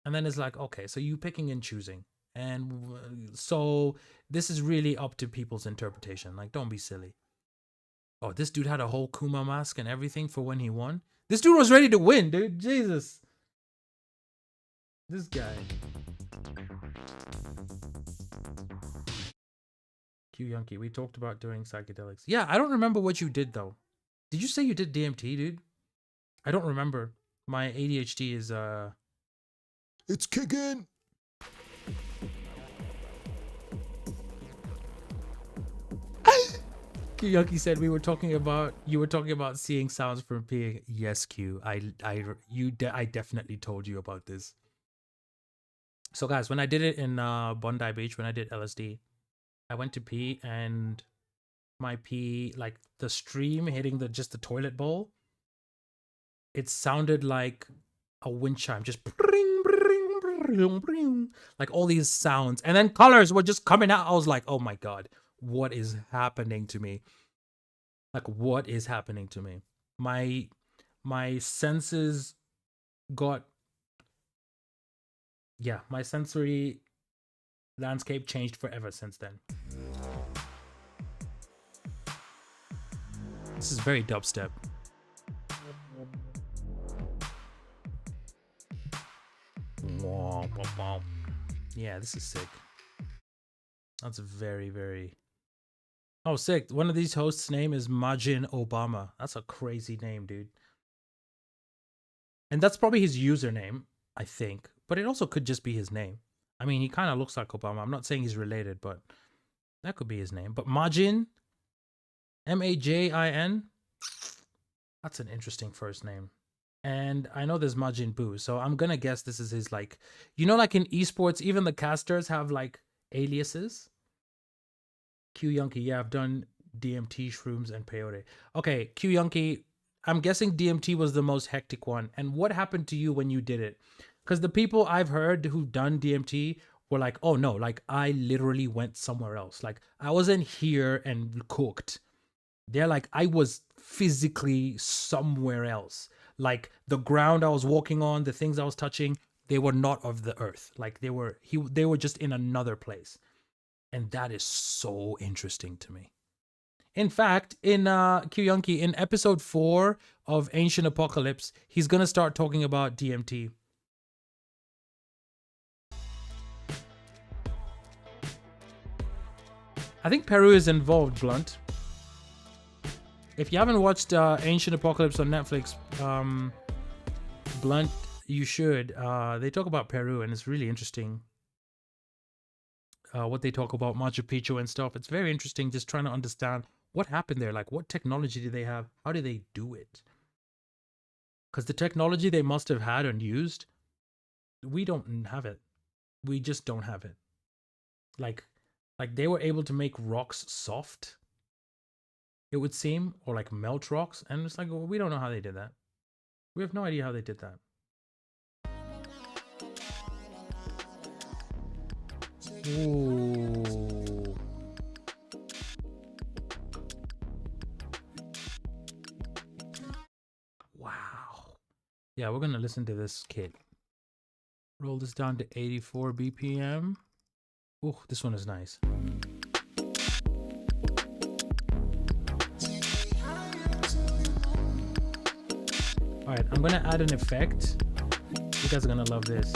And then it's like, okay, so you picking and choosing. And so this is really up to people's interpretation. Like, don't be silly. Oh, this dude had a whole Kuma mask and everything for when he won. This dude was ready to win, dude. Jesus. This guy. Q Yunky, we talked about doing psychedelics. Yeah, I don't remember what you did, though. Did you say you did DMT, dude? I don't remember. My ADHD is, It's kicking. Q Yunky said you were talking about seeing sounds from peeing. Yes, Q. I definitely told you about this. So guys, when I did it in Bondi Beach, when I did LSD, I went to pee and my pee, like the stream hitting just the toilet bowl, it sounded like a wind chime, just like all these sounds, and then colors were just coming out. I was like, oh my god, what is happening to me? Like, what is happening to me? My senses got, yeah, my sensory landscape changed forever since then. This is very dubstep. Yeah, this is sick. That's very, very... Oh, sick. One of these hosts' name is Majin Obama. That's a crazy name, dude. And that's probably his username, I think. But it also could just be his name. I mean, he kind of looks like Obama. I'm not saying he's related, but that could be his name. But Majin, Majin, that's an interesting first name. And I know there's Majin Buu, so I'm gonna guess this is his, like, you know, like in esports, even the casters have like aliases. Q Yunky, yeah, I've done DMT, shrooms, and peyote. Okay, Q Yunky, I'm guessing DMT was the most hectic one. And what happened to you when you did it? Because the people I've heard who've done DMT were like, oh no, like I literally went somewhere else. Like I wasn't here and cooked. They're like, I was physically somewhere else. Like the ground I was walking on, the things I was touching, they were not of the earth. Like they were just in another place. And that is so interesting to me. In fact, in Q Yunky, in episode 4 of Ancient Apocalypse, he's gonna start talking about DMT. I think Peru is involved, Blunt. If you haven't watched Ancient Apocalypse on Netflix, Blunt, you should. They talk about Peru, and it's really interesting. what they talk about Machu Picchu and stuff. It's very interesting just trying to understand what happened there. Like, what technology do they have? How did they do it? Because the technology they must have had and used, we don't have it. We just don't have it. Like they were able to make rocks soft, it would seem, or like melt rocks. And it's like, well, we don't know how they did that. We have no idea how they did that. Ooh. Wow. Yeah, we're gonna listen to this kit. Roll this down to 84 BPM. Ooh, this one is nice. Alright, I'm gonna add an effect. You guys are gonna love this.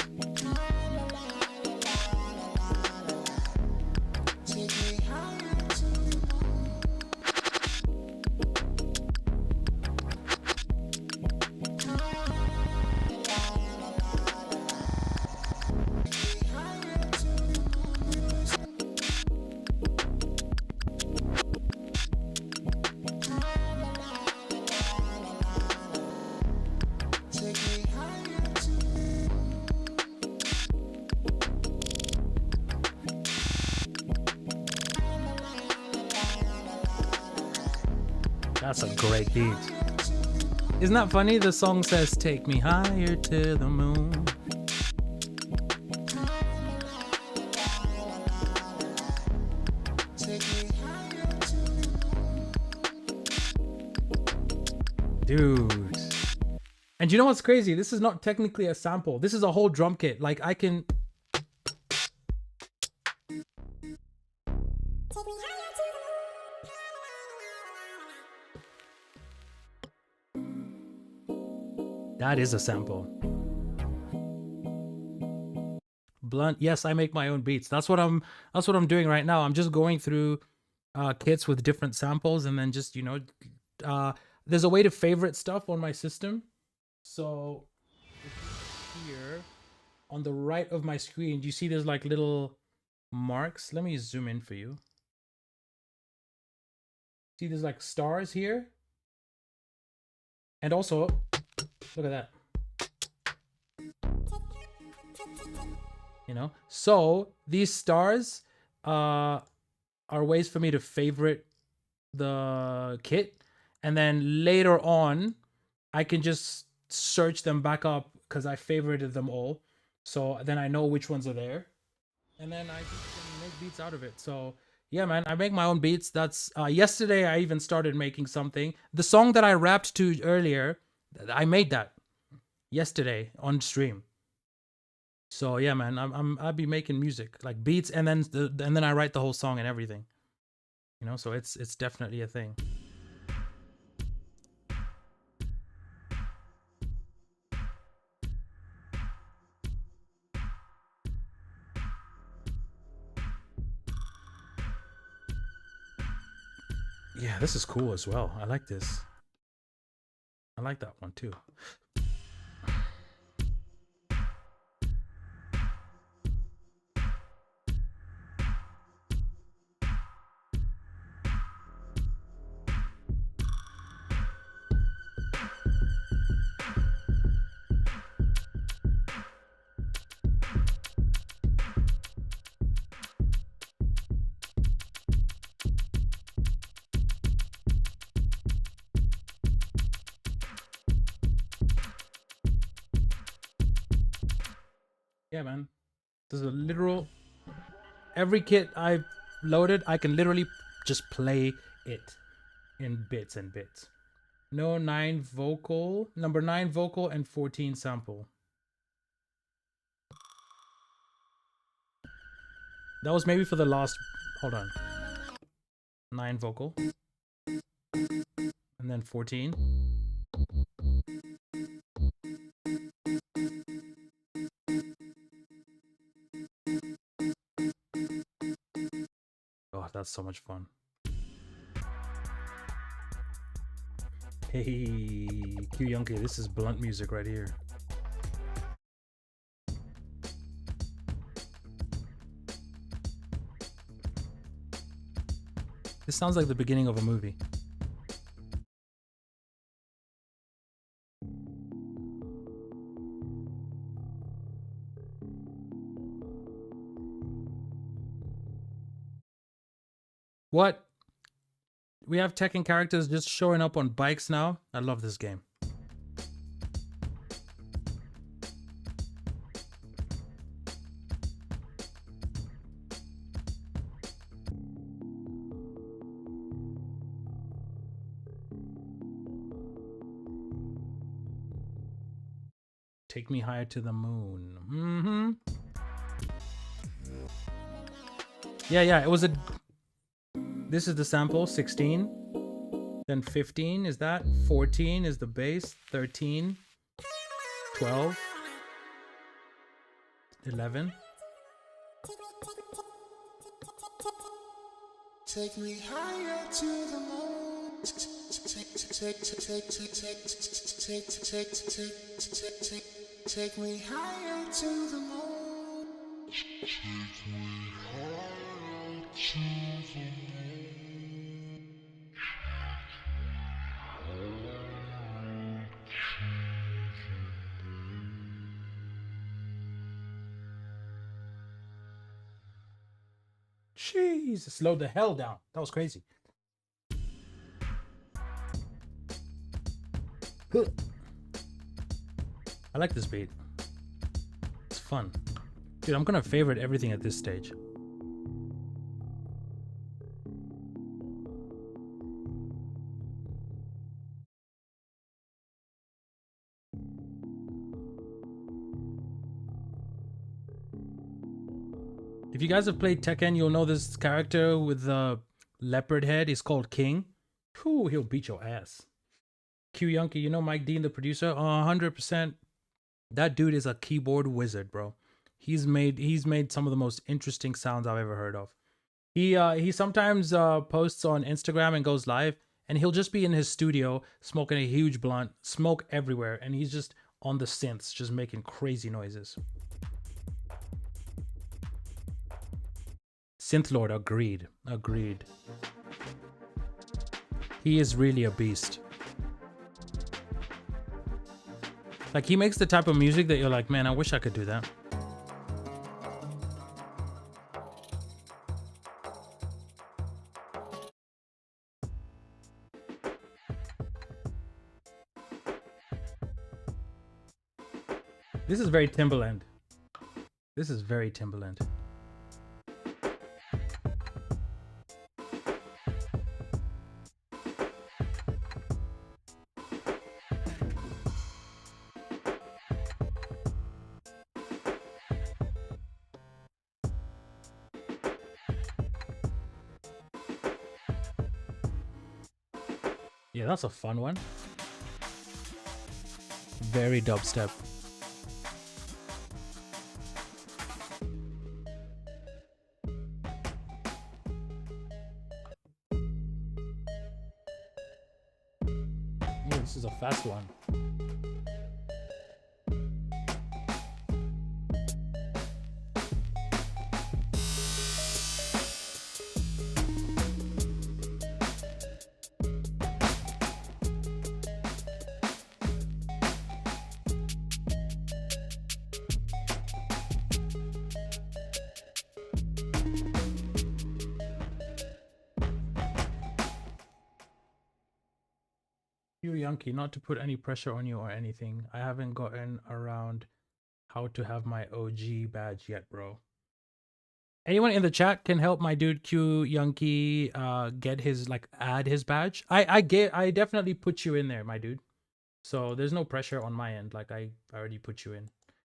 That's a great beat. Isn't that funny? The song says, "Take me higher to the moon." Dude. And you know what's crazy? This is not technically a sample. This is a whole drum kit. Like, I can... That is a sample. Blunt. Yes, I make my own beats. That's what I'm doing right now. I'm just going through kits with different samples, and then just, you know, there's a way to favorite stuff on my system. So if you here on the right of my screen, do you see there's like little marks? Let me zoom in for you. See, there's like stars here. And also, look at that. You know, so these stars are ways for me to favorite the kit, and then later on I can just search them back up because I favorited them all, so then I know which ones are there, and then I just can make beats out of it. So yeah, man, I make my own beats. That's yesterday I even started making something. The song that I rapped to earlier, I made that yesterday on stream. So yeah, man, I'll be making music, like beats, and then I write the whole song and everything. You know, so it's definitely a thing. Yeah, this is cool as well. I like this. I like that one too. Yeah, man. There's a literal... Every kit I've loaded, I can literally just play it in bits and bits. No 9 vocal, number 9 vocal and 14 sample. That was maybe for the last... Hold on. 9 vocal. And then 14. Oh, that's so much fun. Hey, Q Yunky, this is blunt music right here. This sounds like the beginning of a movie. What? We have Tekken characters just showing up on bikes now? I love this game. Take me higher to the moon. Mm-hmm. Yeah, it was a... This is the sample, 16. Then 15 is that. 14 is the bass. 13. 12. 11. Take me higher to the moon. Take me higher to the moon. Jeez, slow the hell down. That was crazy. I like this beat. It's fun. Dude, I'm gonna favorite everything at this stage. If you guys have played Tekken, you'll know this character with the leopard head is called King. Whew, he'll beat your ass. Q Yunky, you know Mike Dean, the producer? 100%. That dude is a keyboard wizard, bro. He's made some of the most interesting sounds I've ever heard of. He sometimes posts on Instagram and goes live, and he'll just be in his studio smoking a huge blunt, smoke everywhere, and he's just on the synths, just making crazy noises. Synth Lord, agreed. He is really a beast. Like, he makes the type of music that you're like, man, I wish I could do that. This is very Timbaland. This is very Timbaland. Yeah, that's a fun one. Very dubstep. Oh, this is a fast one. Yankee, not to put any pressure on you or anything. I haven't gotten around how to have my OG badge yet, bro. Anyone in the chat can help my dude Q Yankee get his, like, add his badge. I definitely put you in there, my dude. So there's no pressure on my end. Like, I already put you in.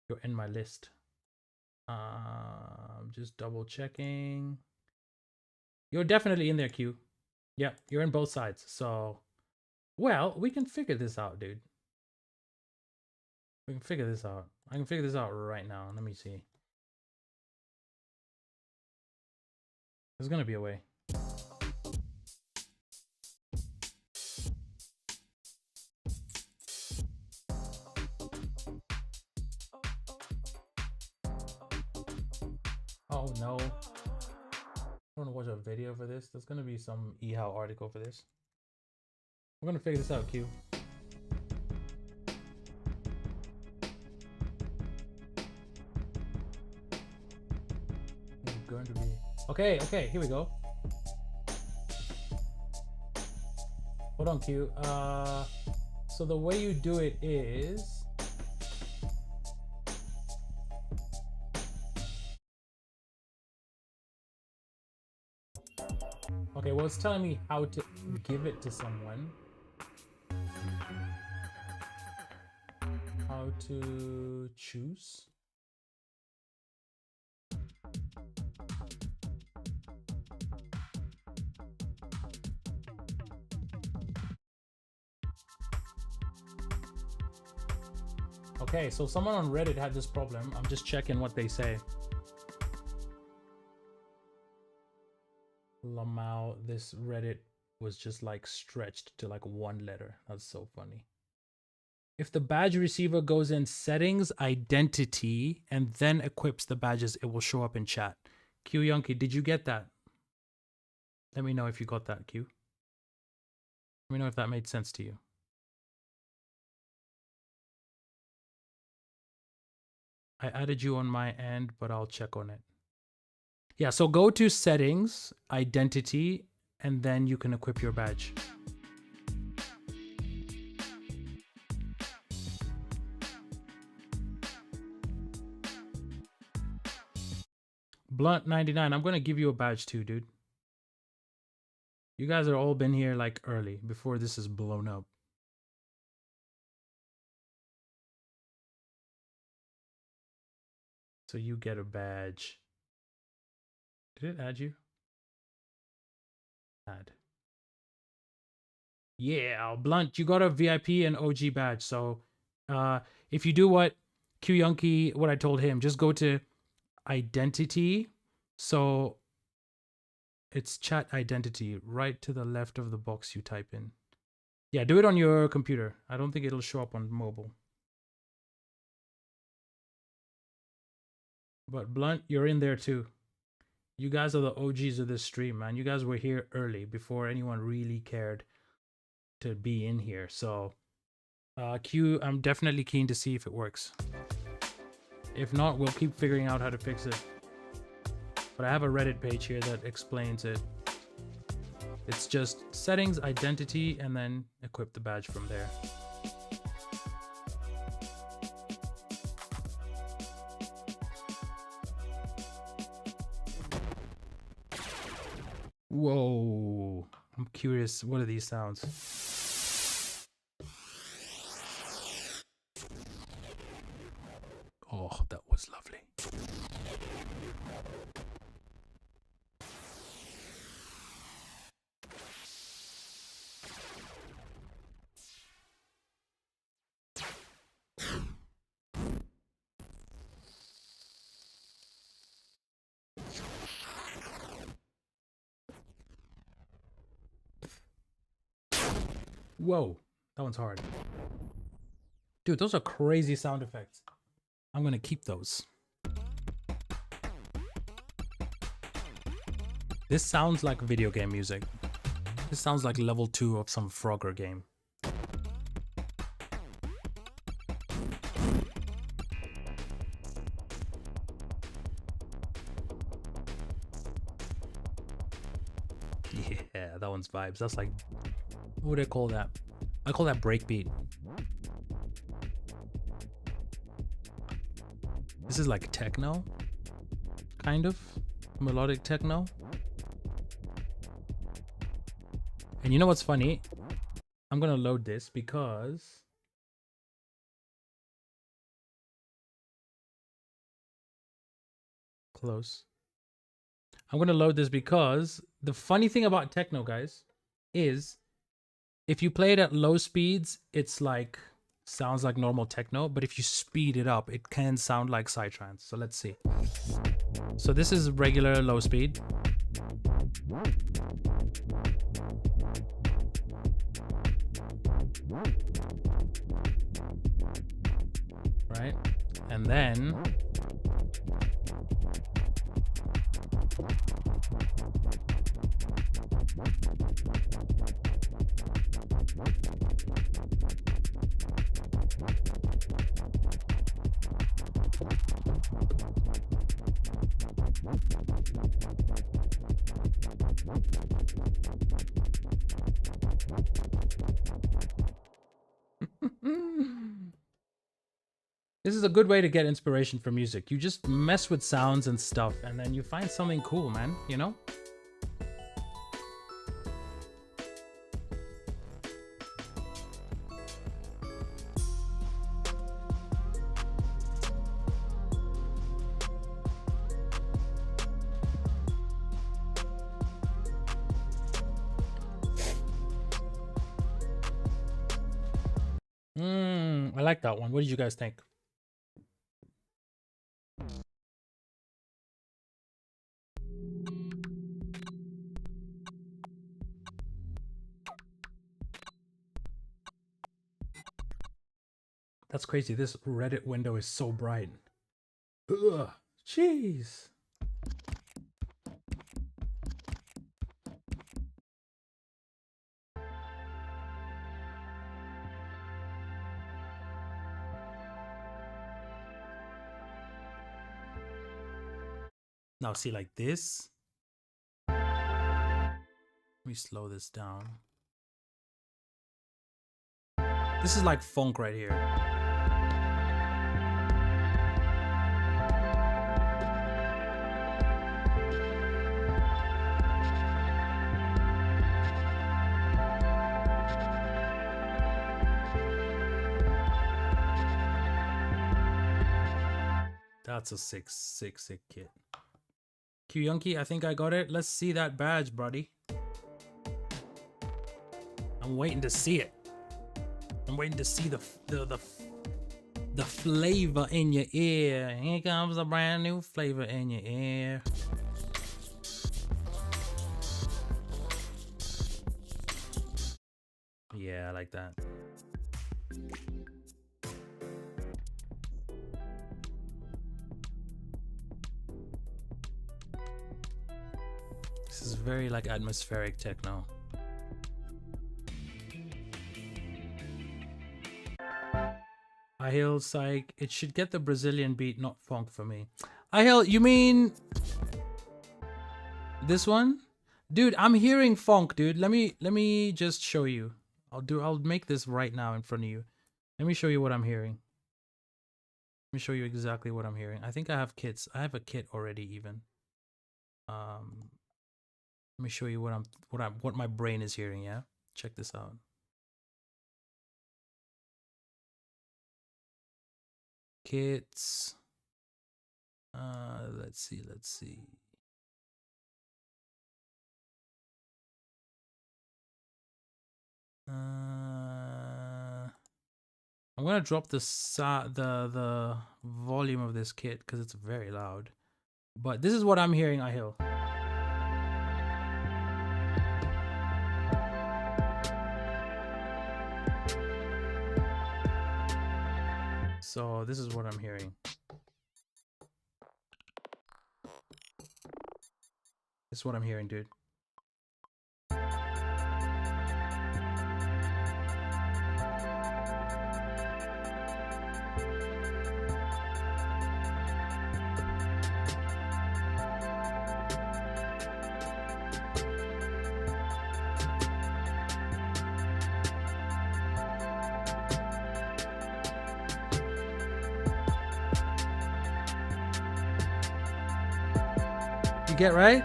You're in my list. Just double checking. You're definitely in there, Q. Yeah, you're in both sides. So, well, we can figure this out, dude. We can figure this out. I can figure this out right now. Let me see. There's gonna be a way. Oh no. I want to watch a video for this. There's gonna be some eHow article for this. We're gonna figure this out, Q. It's going to be okay. Here we go. Hold on, Q. So the way you do it is. Okay, well, it's telling me how to give it to someone. How to choose. Okay, so someone on Reddit had this problem. I'm just checking what they say. Lamau, this Reddit was just like stretched to like one letter. That's so funny. If the badge receiver goes in settings, identity, and then equips the badges, it will show up in chat. Q Yonki, did you get that? Let me know if you got that, Q. Let me know if that made sense to you. I added you on my end, but I'll check on it. Yeah, so go to settings, identity, and then you can equip your badge. Blunt 99, I'm going to give you a badge too, dude. You guys are all been here like early before this is blown up. So you get a badge. Did it add you? Add. Yeah, Blunt, you got a VIP and OG badge. So if you do what Q Yonki, what I told him, just go to identity. So it's chat identity right to the left of the box you type in. Yeah, do it on your computer. I don't think it'll show up on mobile. But Blunt, you're in there too. You guys are the OGs of this stream, man. You guys were here early before anyone really cared to be in here. So Q, I'm definitely keen to see if it works. If not, we'll keep figuring out how to fix it. But I have a Reddit page here that explains it. It's just settings, identity, and then equip the badge from there. Whoa, I'm curious. What are these sounds? Oh, that was lovely. Whoa, that one's hard. Dude, those are crazy sound effects. I'm gonna keep those. This sounds like video game music. This sounds like level 2 of some Frogger game. Yeah, that one's vibes. That's like, what would I call that? I call that breakbeat. This is like techno, kind of melodic techno. And you know what's funny? I'm gonna load this because close. I'm gonna load this because the funny thing about techno, guys, is if you play it at low speeds, it's like sounds like normal techno, but if you speed it up, it can sound like psytrance. So let's see. So this is regular low speed. Right? And then this is a good way to get inspiration for music. You just mess with sounds and stuff, and then you find something cool, man, you know? I like that one. What did you guys think? That's crazy. This Reddit window is so bright. Ugh, jeez. Now see, like this. Let me slow this down. This is like funk right here. That's a sick kit. Q-Yunky, I think I got it. Let's see that badge, buddy. I'm waiting to see it. I'm waiting to see the flavor in your ear. Here comes a brand new flavor in your ear. Yeah, I like that. This is very like atmospheric techno. Ahil Psych, it should get the Brazilian beat, not funk for me. Ahil, you mean this one? Dude, I'm hearing funk, dude. Let me just show you. I'll make this right now in front of you. Let me show you what I'm hearing. Let me show you exactly what I'm hearing. I think I have kits. I have a kit already even. Let me show you what my brain is hearing, yeah? Check this out. Kits. Let's see. I'm gonna drop the volume of this kit because it's very loud. But this is what I'm hearing, Ahil. So this is what I'm hearing. This is what I'm hearing, dude. You get right?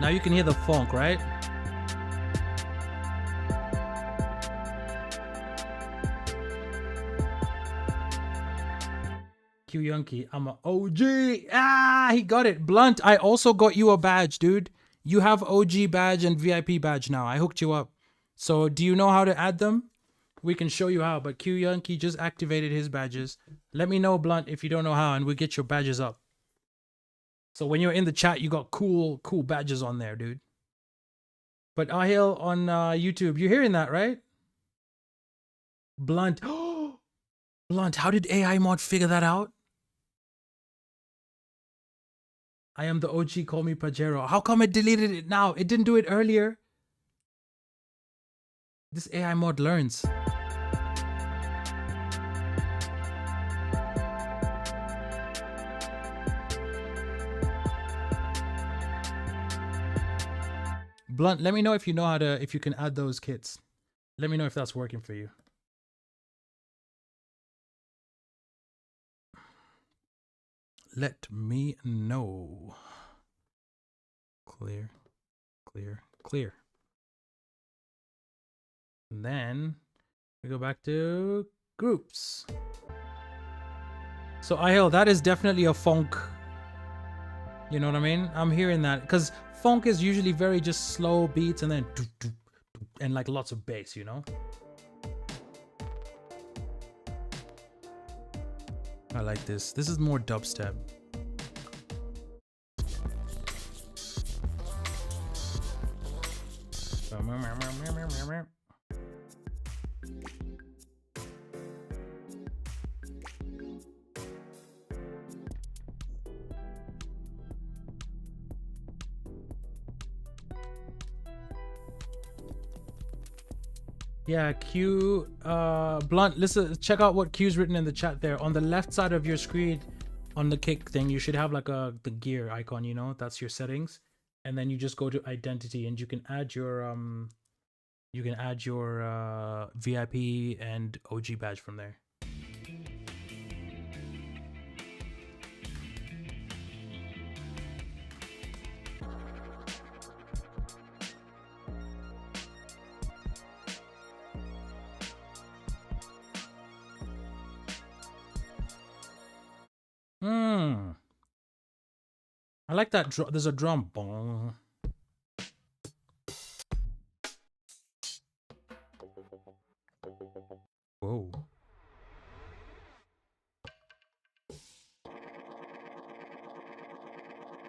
Now you can hear the funk, right? Q-Yunky, I'm a OG. Ah, he got it. Blunt, I also got you a badge, dude. You have OG badge and VIP badge now. I hooked you up. So do you know how to add them? we can show you how. But Q Yankee just activated his badges. Let me know, Blunt, if you don't know how, and we'll get your badges up. So when you're in the chat, you got cool badges on there, dude. But Ahil on YouTube, you're hearing that, right? Blunt. Blunt, how did AI mod figure that out? I am the OG, call me Pajero. How come it deleted it now? It didn't do it earlier. This AI mod learns. Blunt, let me know if you know how to, if you can add those kits. Let me know if that's working for you. Let me know. Clear, clear, clear. And then we go back to groups. So Ahil, that is definitely a funk. You know what I mean? I'm hearing that because funk is usually very just slow beats and then and like lots of bass, you know? I like this. This is more dubstep. Yeah, Q, Blunt, listen, check out what Q's written in the chat there. On the left side of your screen, on the kick thing, you should have like the gear icon, you know, that's your settings. And then you just go to identity and you can add your VIP and OG badge from there. I like that. There's a drum. Whoa.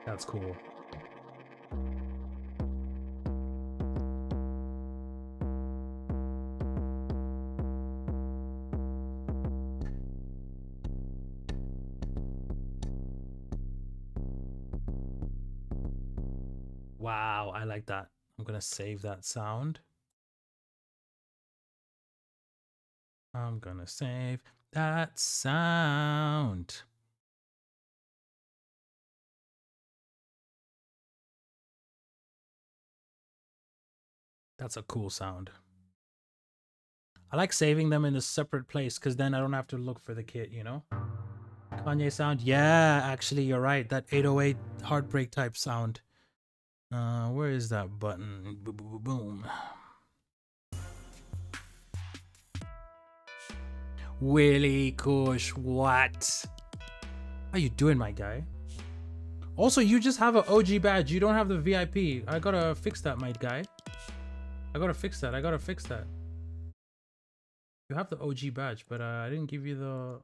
That's cool. Wow, I like that. I'm gonna save that sound. I'm gonna save that sound. That's a cool sound. I like saving them in a separate place because then I don't have to look for the kit, you know? Kanye sound. Yeah, actually, you're right. That 808 heartbreak type sound. Where is that button? Boom, boom, boom. Willie Kush, what? How you doing, my guy? Also, you just have an OG badge. You don't have the VIP. I gotta fix that, my guy. I gotta fix that. You have the OG badge, but I didn't give you the...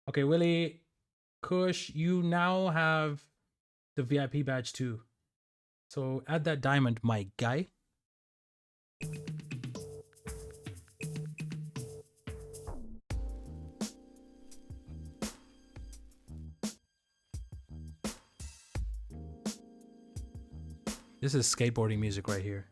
Okay, Willie Kush, you now have the VIP badge too. So add that diamond, my guy. This is skateboarding music right here.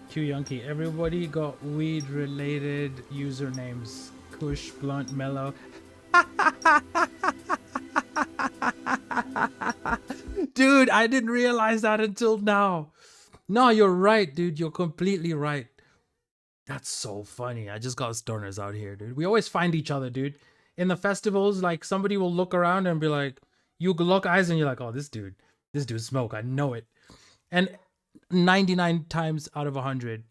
Q Yankee, everybody got weed related usernames. Kush, Blunt, Mellow. Dude, I didn't realize that until now. No, you're right, dude. You're completely right. That's so funny. I just got stoners out here, dude. We always find each other, dude. in the festivals, like somebody will look around and be like, you lock eyes and you're like, oh, this dude smoke. I know it. And 99 times out of 100,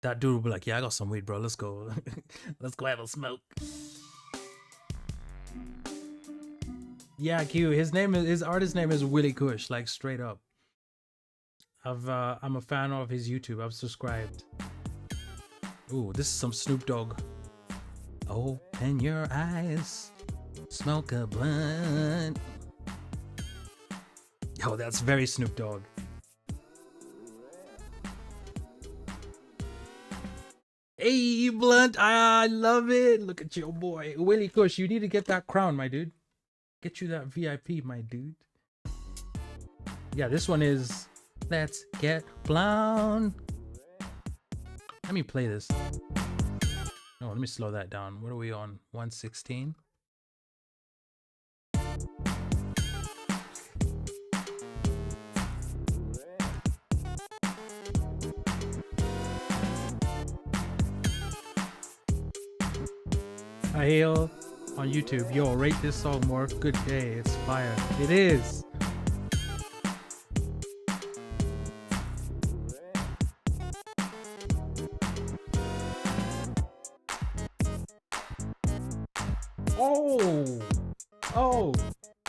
that dude will be like, yeah, I got some weed, bro. Let's go. Let's go have a smoke. Yeah, Q. His artist name is Willie Kush, like straight up. I'm a fan of his YouTube. I've subscribed. Ooh, this is some Snoop Dogg. Open your eyes, smoke a blunt. Yo, that's very Snoop Dogg. Hey, Blunt, I love it. Look at your boy, Willie Kush. You need to get that crown, my dude. Get you that VIP, my dude. Yeah, this one is Let's Get Blown. Let me play this. No, let me slow that down. What are we on? 116? I hail on YouTube. Yo, rate this song more. Good day. It's fire. It is.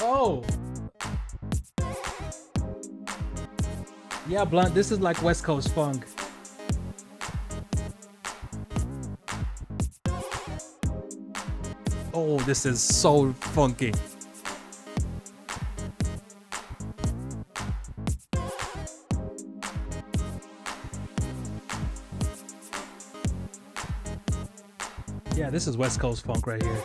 Oh. Yeah, Blunt, this is like West Coast funk. Oh, this is so funky. Yeah, this is West Coast funk right here.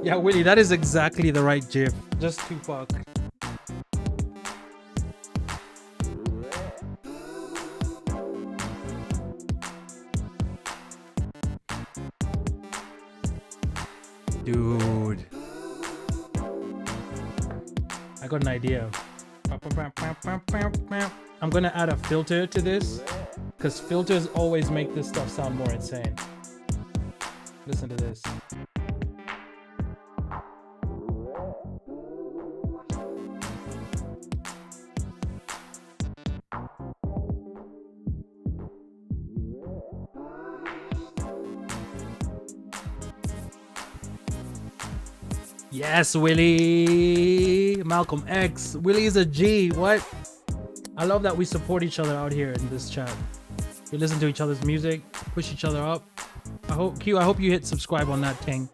Yeah, Willie, that is exactly the right gif. Just to fuck. Dude. I got an idea. I'm gonna add a filter to this, because filters always make this stuff sound more insane. Listen to this. Yes, Willie. Malcolm X. Willie is a G. What? I love that we support each other out here in this chat. We listen to each other's music, push each other up. I hope you hit subscribe on that thing.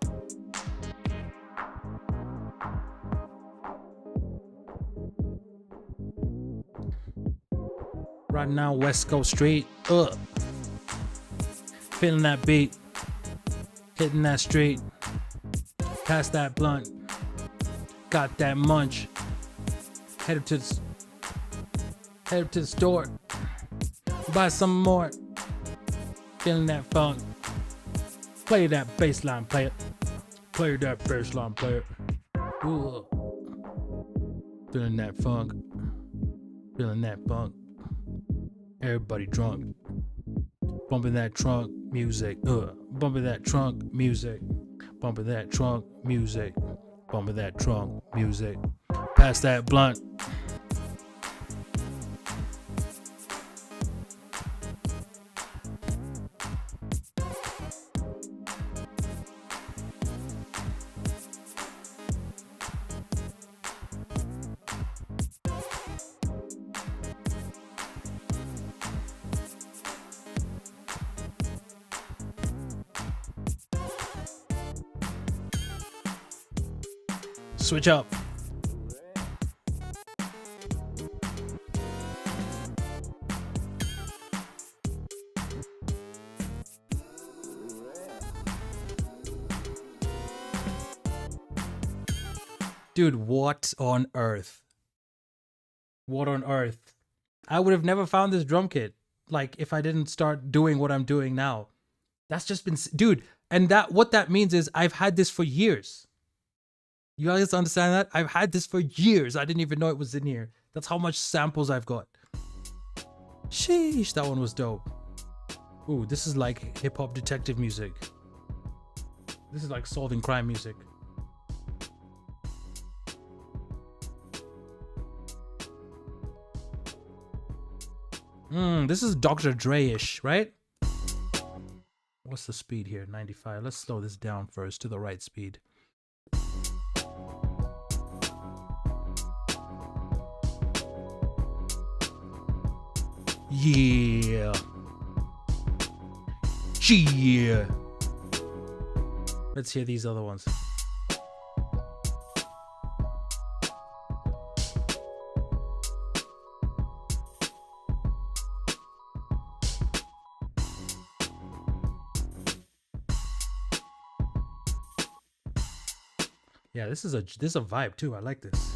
Right now, West Coast Street. Feeling that beat. Hitting that street. Pass that blunt. Got that munch. Head up to the store. Buy some more. Feeling that funk. Play that bass line, play it. Play that bass line, play it. Ooh. Feeling that funk. Feeling that funk. Everybody drunk. Bumping that trunk music. Bumping that trunk music. Bumping that trunk music. Bumping that trunk music. Pass that blunt. Switch up. Dude, what on earth? What on earth? I would have never found this drum kit, like, if I didn't start doing what I'm doing now. That's just been, dude, and what that means is I've had this for years. You guys understand that? I've had this for years. I didn't even know it was in here. That's how much samples I've got. Sheesh, that one was dope. Ooh, this is like hip-hop detective music. This is like solving crime music. This is Dr. Dre-ish, right? What's the speed here? 95. Let's slow this down first to the right speed. Yeah. Yeah. Let's hear these other ones. Yeah, this is a vibe too. I like this.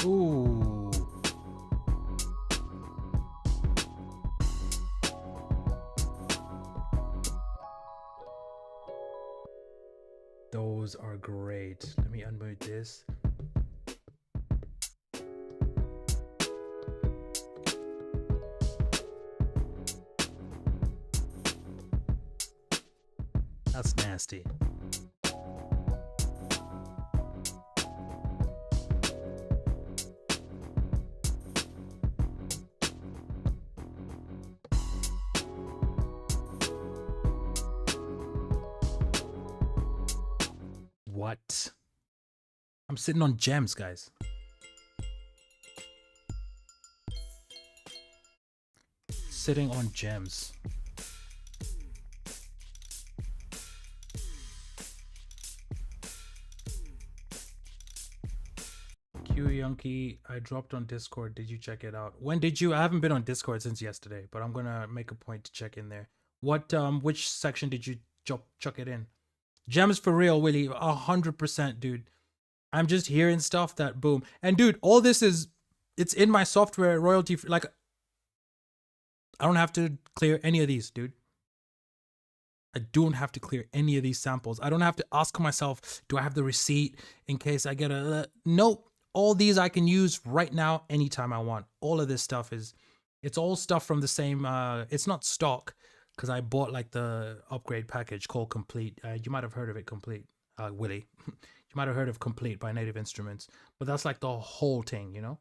Ooh. Those are great. Let me unmute this. That's nasty. What? I'm sitting on gems, guys. Sitting on gems. Q Yunky, I dropped on Discord. Did you check it out? When did you? I haven't been on Discord since yesterday, but I'm gonna make a point to check in there. What which section did you chuck it in? Gems for real, Willie. 100%, dude. I'm just hearing stuff that boom. And dude, all this is, it's in my software royalty free. Like, I don't have to clear any of these, dude. I don't have to clear any of these samples. I don't have to ask myself, do I have the receipt in case I get a... Nope. All these I can use right now, anytime I want. All of this stuff is, it's all stuff from the same, it's not stock, because I bought like the upgrade package called Complete. You might have heard of it, Complete, Willie. You might have heard of Complete by Native Instruments, but that's like the whole thing, you know?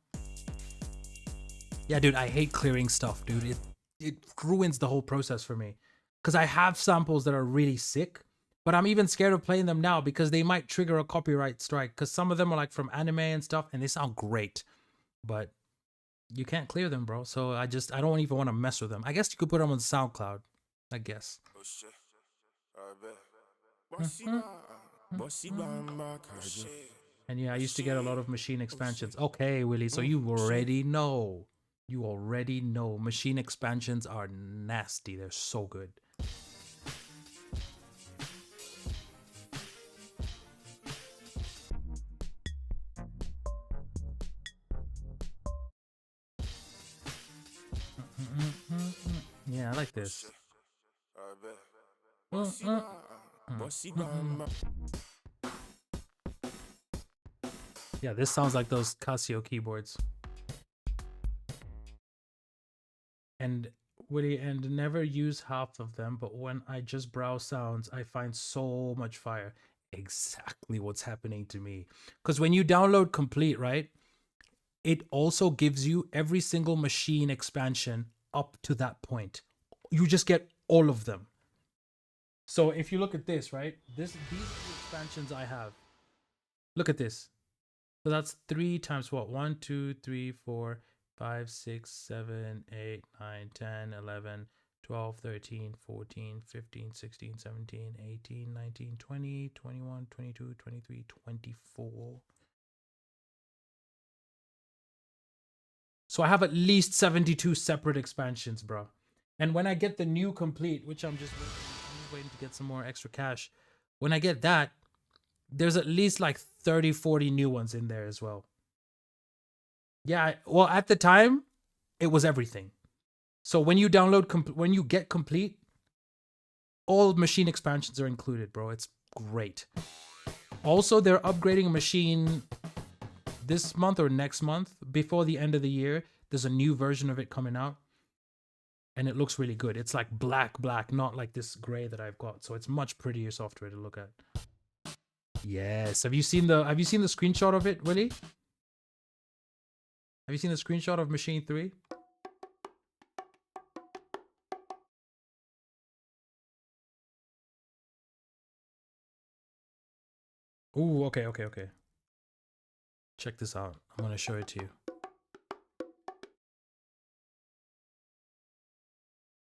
Yeah, dude, I hate clearing stuff, dude. It ruins the whole process for me. Because I have samples that are really sick, but I'm even scared of playing them now because they might trigger a copyright strike. Because some of them are like from anime and stuff, and they sound great, but you can't clear them, bro. So I don't even want to mess with them. I guess you could put them on SoundCloud, I guess. Oh, shit. And yeah, I used to get a lot of machine expansions. Okay, Willie, so you already know. You already know. Machine expansions are nasty. They're so good. Yeah, I like this. Yeah, this sounds like those Casio keyboards. And Willie, and never use half of them, but when I just browse sounds, I find so much fire. Exactly what's happening to me. Because when you download Complete, right, it also gives you every single machine expansion up to that point. You just get all of them. So if you look at this, right, these are the expansions I have. Look at this. So that's 3 times what? 1, 2, 3, 4, 5, 6, 7, 8, 9, 10, 11, 12, 13, 14, 15, 16, 17, 18, 19, 20, 21, 22, 23, 24. So I have at least 72 separate expansions, bro. And when I get the new Complete, which I'm just waiting to get some more extra cash. When I get that, there's at least like 30, 40 new ones in there as well. Yeah, well, at the time, it was everything. So when you download, when you get complete, all machine expansions are included, bro. It's great. Also, they're upgrading a machine this month or next month. Before the end of the year, there's a new version of it coming out. And it looks really good. It's like black, not like this gray that I've got. So it's much prettier software to look at. Yes. Have you seen the screenshot of it, Willie? Have you seen the screenshot of Machine 3? Ooh, okay. Check this out. I'm gonna show it to you.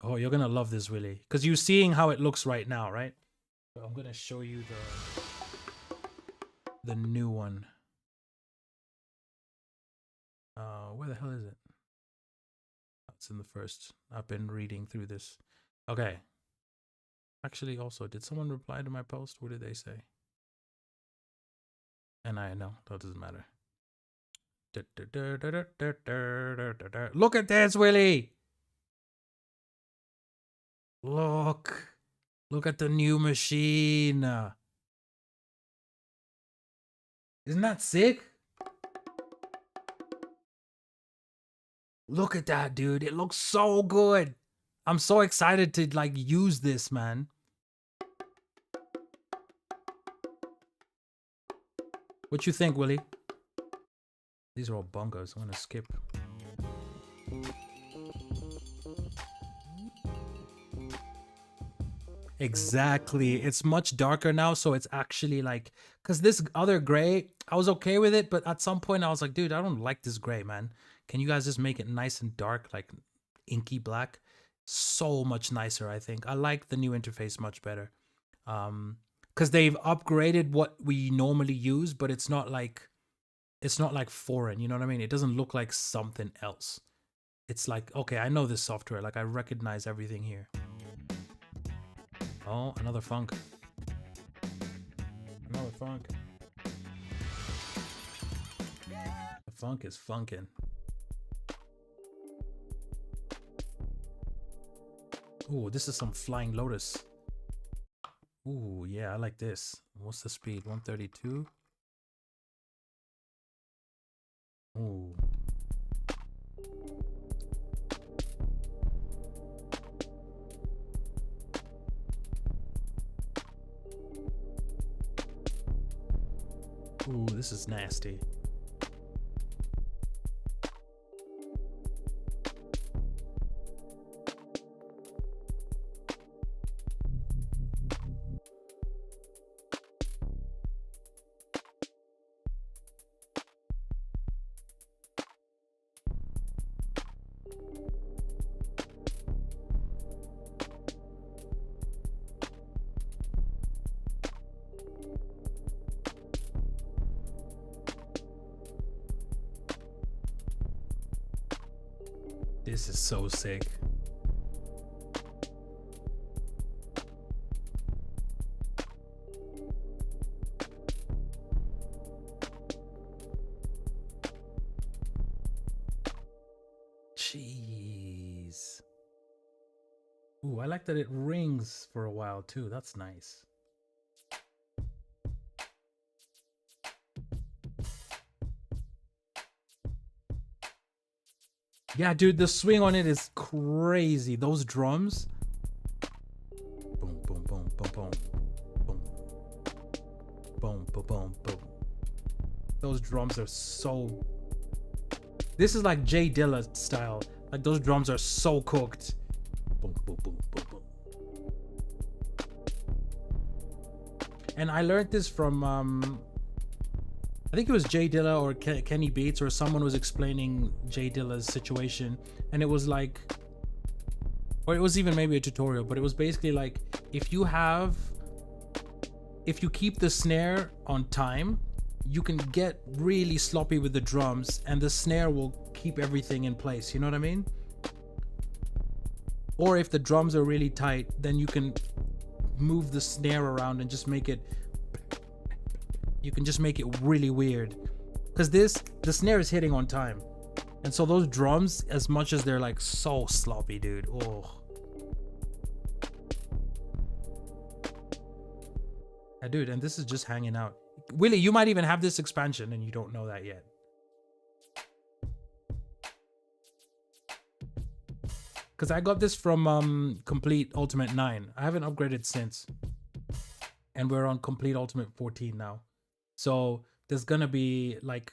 Oh, you're gonna love this, Willie. Because you're seeing how it looks right now, right? So I'm gonna show you the new one. Where the hell is it? It's in the first. I've been reading through this. Okay. Actually, also, did someone reply to my post? What did they say? And I know, that doesn't matter. Look at this, Willie! Look at the new machine. Isn't that sick? Look at that, dude. It looks so good. I'm so excited to like use this, man. What you think, Willie? These are all bongos. I'm gonna skip. Exactly. It's much darker now, so it's actually like, because this other gray, I was okay with it, but at some point I was like, dude, I don't like this gray, man. Can you guys just make it nice and dark, like inky black? So much nicer, I think. I like the new interface much better. Because they've upgraded what we normally use, but it's not like foreign, you know what I mean? It doesn't look like something else. It's like, okay, I know this software, like I recognize everything here. Oh, another funk. Another funk. The funk is funkin'. Ooh, this is some Flying Lotus. Ooh, yeah, I like this. What's the speed? 132? Ooh. Ooh, this is nasty. This is so sick. Jeez. Ooh, I like that it rings for a while too. That's nice. Yeah, dude, the swing on it is crazy. Those drums. Boom, boom, boom, boom, boom. Boom. Boom, boom, boom, boom. Those drums are so... This is like Jay Dilla style. Like those drums are so cooked. Boom, boom, boom, boom, boom. And I learned this from... I think it was Jay Dilla or Kenny Beats, or someone was explaining Jay Dilla's situation, and it was like, or it was even maybe a tutorial, but it was basically like, if you keep the snare on time, you can get really sloppy with the drums and the snare will keep everything in place, you know what I mean? Or if the drums are really tight, then you can move the snare around and just make it, you can just make it really weird, because the snare is hitting on time. And so those drums, as much as they're like so sloppy, dude. Oh. Yeah, dude, and this is just hanging out. Willie, you might even have this expansion and you don't know that yet. Because I got this from Complete Ultimate 9. I haven't upgraded since. And we're on Complete Ultimate 14 now. So there's gonna be like,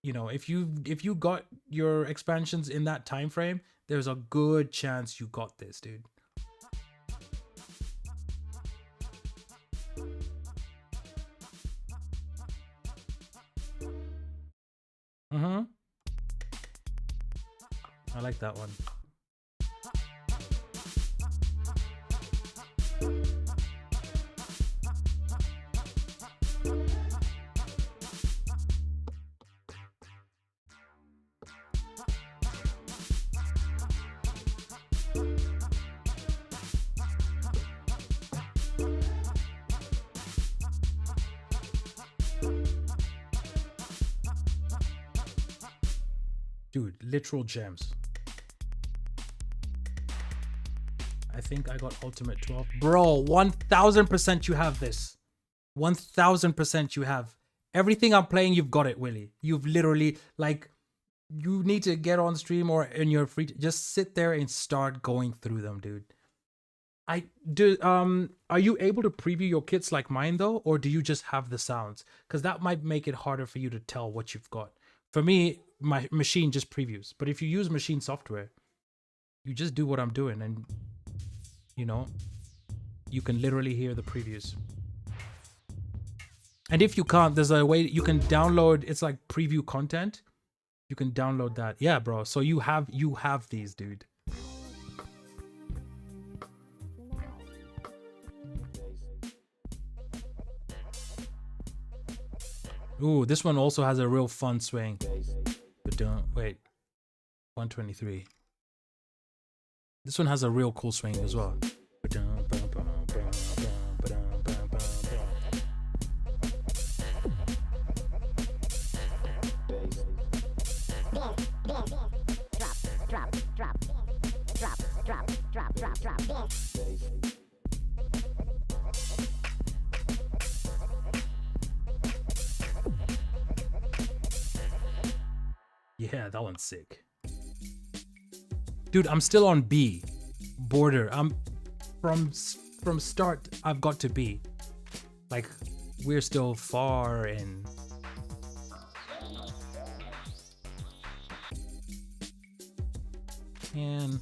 you know, if you got your expansions in that time frame, there's a good chance you got this, dude. Mm-hmm. I like that one. Dude, literal gems. I think I got Ultimate 12. Bro, 1000% you have this. 1000% you have. Everything I'm playing, you've got it, Willie. You've literally, like, you need to get on stream or in your free, just sit there and start going through them, dude. Are you able to preview your kits like mine though, or do you just have the sounds? Because that might make it harder for you to tell what you've got. For me, my machine just previews, but if you use machine software, you just do what I'm doing, and you know, you can literally hear the previews. And if you can't, there's a way you can download. It's like preview content. You can download that. Yeah, bro. So you have these, dude. Ooh, this one also has a real fun swing. But wait, 123. This one has a real cool swing as well. Drop. Yeah, that one's sick. Dude, I'm still on B. Border. I'm from start, I've got to B. Like, we're still far in. And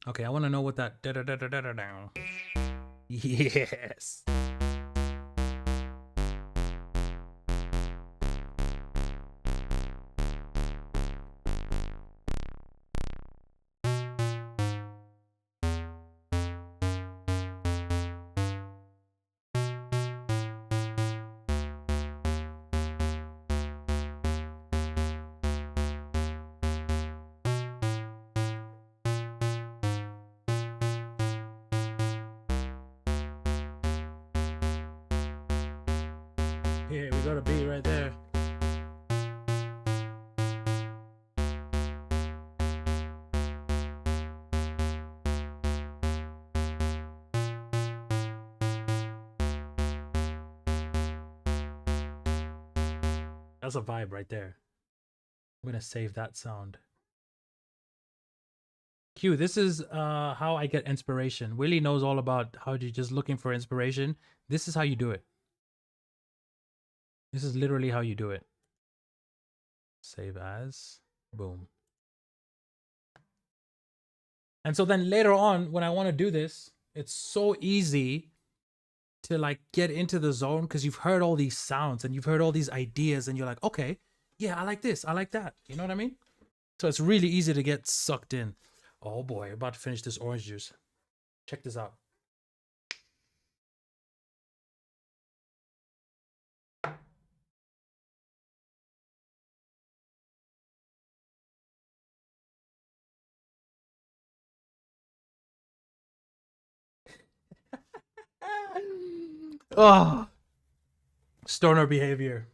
okay, I want to know what that da da da da da da da. Yes. Yeah, we got a B right there. That's a vibe right there. I'm gonna save that sound. Q, this is how I get inspiration. Willie knows all about how you just looking for inspiration. This is how you do it. This is literally how you do it. Save as. Boom. And so then later on, when I want to do this, it's so easy to like get into the zone because you've heard all these sounds and you've heard all these ideas and you're like, okay, yeah, I like this, I like that. You know what I mean? So it's really easy to get sucked in. Oh boy, I'm about to finish this orange juice. Check this out. Oh, stoner behavior.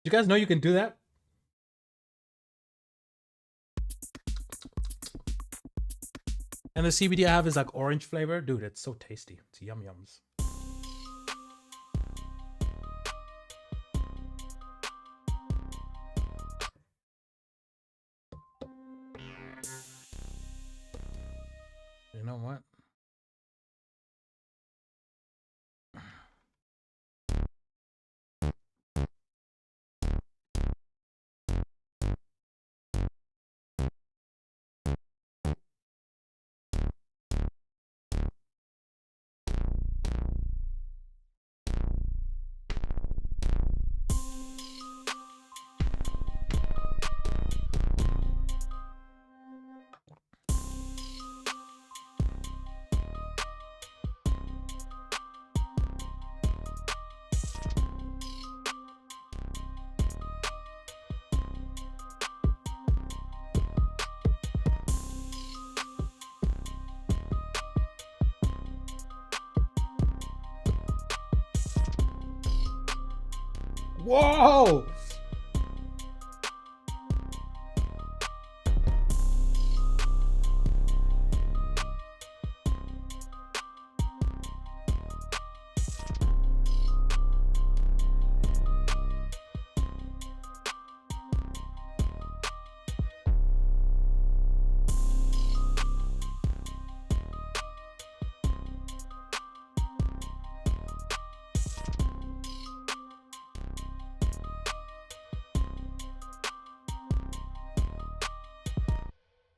You guys know you can do that? And the CBD I have is like orange flavor. Dude, it's so tasty. It's yum yums. You know what? Whoa!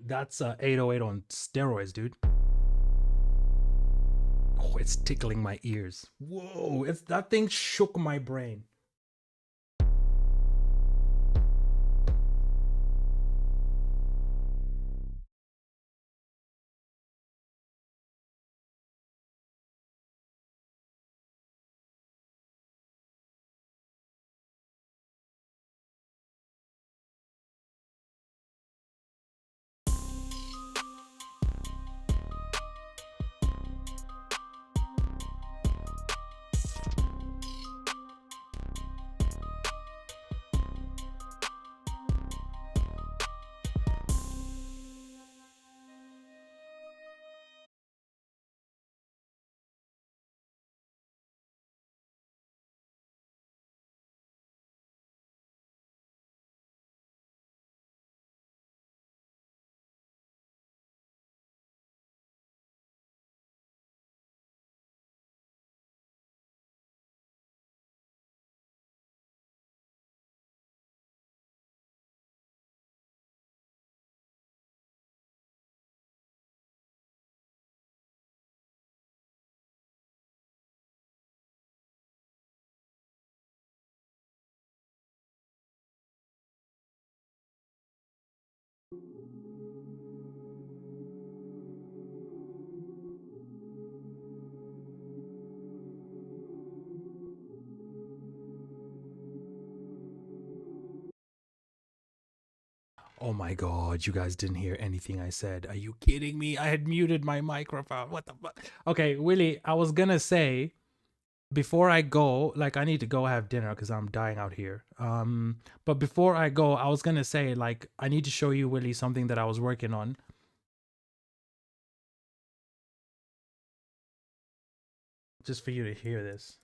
That's 808 on steroids, dude. Oh, it's tickling my ears. Whoa, it's that thing shook my brain. Oh my god, you guys didn't hear anything I said. Are you kidding me? I had muted my microphone. What the fuck? Okay, Willie, I was gonna say before I go, like I need to go have dinner because I'm dying out here. But before I go, I was gonna say, like, I need to show you, Willie, something that I was working on. Just for you to hear this.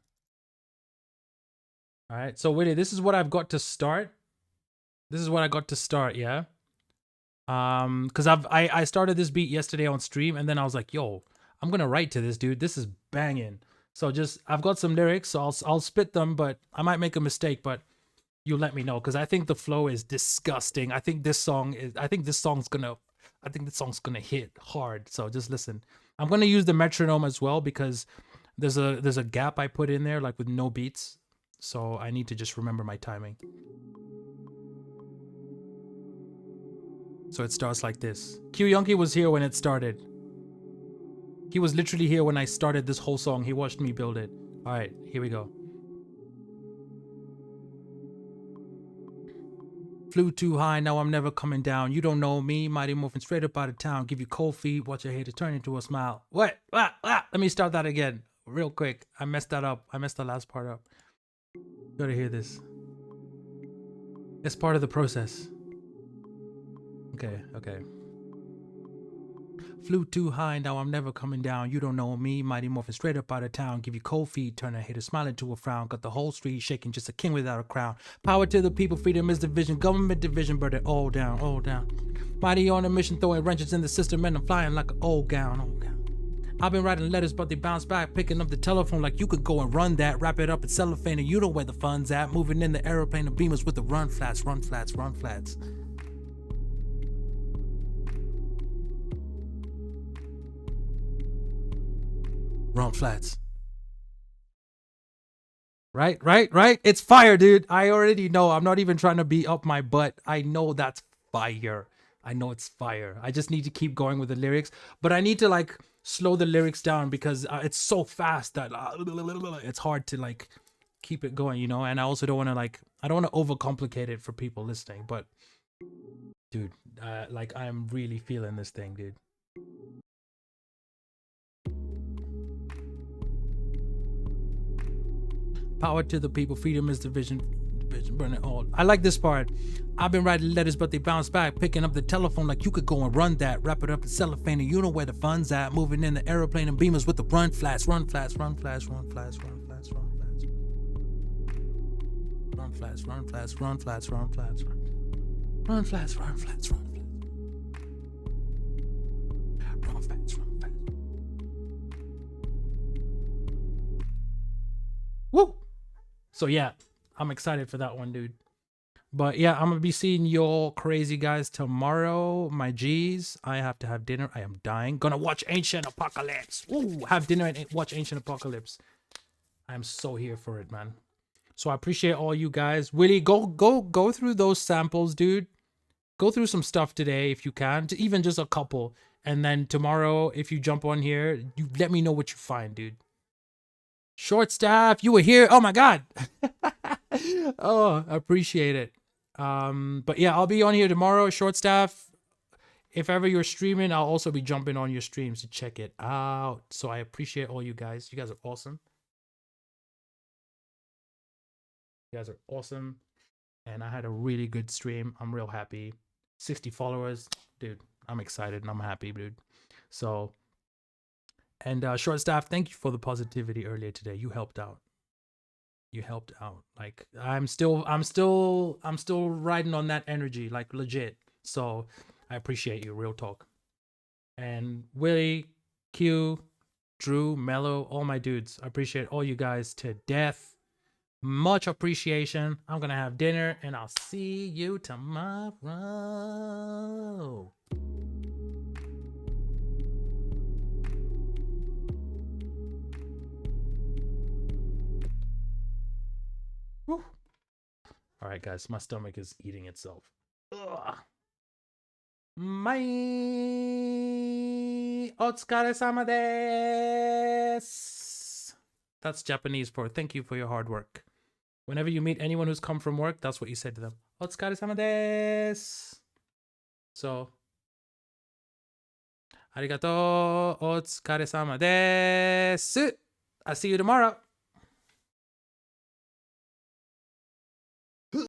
All right. So Willie, this is what I've got to start. This is what I got to start, yeah. Because I started this beat yesterday on stream, and then I was like, yo, I'm gonna write to this dude. This is banging. So just I've got some lyrics, so I'll spit them, but I might make a mistake, but you let me know because I think the flow is disgusting. I think this song's gonna hit hard. So just listen. I'm gonna use the metronome as well because there's a gap I put in there like with no beats. So I need to just remember my timing. So it starts like this. Q Yonki was here when it started. He was literally here when I started this whole song. He watched me build it. All right, here we go. Flew too high, now I'm never coming down. You don't know me, mighty moving straight up out of town. Give you cold feet, watch your hater turn into a smile. What? Let me start that again, real quick. I messed that up. I messed the last part up. You gotta hear this. It's part of the process. Okay, okay. Flew too high, now I'm never coming down. You don't know me, Mighty Morphin straight up out of town. Give you cold feet, turn a hater smile into a frown. Got the whole street shaking, just a king without a crown. Power to the people, freedom is division. Government division, burn it all down, all down. Mighty on a mission, throwing wrenches in the system, and I'm flying like an old gown, old gown. I've been writing letters, but they bounce back. Picking up the telephone like you could go and run that. Wrap it up in cellophane, and you know where the fun's at. Moving in the aeroplane of beamers with the run flats, run flats, run flats. Run flats. Right? It's fire, dude. I already know. I'm not even trying to be up my butt. I know that's fire. I know it's fire. I just need to keep going with the lyrics, but I need to like slow the lyrics down because it's so fast that it's hard to like keep it going, you know? And I also don't want to like, I don't want to overcomplicate it for people listening, but dude, like I'm really feeling this thing, dude. Power to the people, freedom is the vision, burn it all. I like this part. I've been writing letters, but they bounce back. Picking up the telephone like you could go and run that. Wrap it up in cellophane, and you know where the fun's at. Moving in the aeroplane and beamers with the run flats, run flats, run flats, run flats, run flats, run flats. Run flats, run flats, run flats, run flats, run flats, run flats, run flats. Run flats, run flats. Woo! So yeah, I'm excited for that one, dude. But yeah, I'm gonna be seeing y'all crazy guys tomorrow. My G's, I have to have dinner. I am dying. Gonna watch Ancient Apocalypse. Ooh, have dinner and watch Ancient Apocalypse. I'm so here for it, man. So I appreciate all you guys. Willie, go through those samples, dude. Go through some stuff today if you can, even just a couple. And then tomorrow, if you jump on here, you let me know what you find, dude. Short staff, you were here. Oh my god. Oh, I appreciate it. But yeah, I'll be on here tomorrow. Short staff. If ever you're streaming, I'll also be jumping on your streams to check it out. So I appreciate all you guys. You guys are awesome. You guys are awesome. And I had a really good stream. I'm real happy. 60 followers. Dude, I'm excited and I'm happy, dude. So, and short staff, thank you for the positivity earlier today. You helped out. You helped out. Like I'm still riding on that energy, like legit. So I appreciate you, real talk. And Willie, Q, Drew, Mello, all my dudes. I appreciate all you guys to death. Much appreciation. I'm gonna have dinner and I'll see you tomorrow. Woo. All right, guys, my stomach is eating itself. Ugh. My otsukaresama desu. That's Japanese for thank you for your hard work. Whenever you meet anyone who's come from work, that's what you say to them. Otsukaresama desu. So, arigato, otsukaresama desu. I'll see you tomorrow.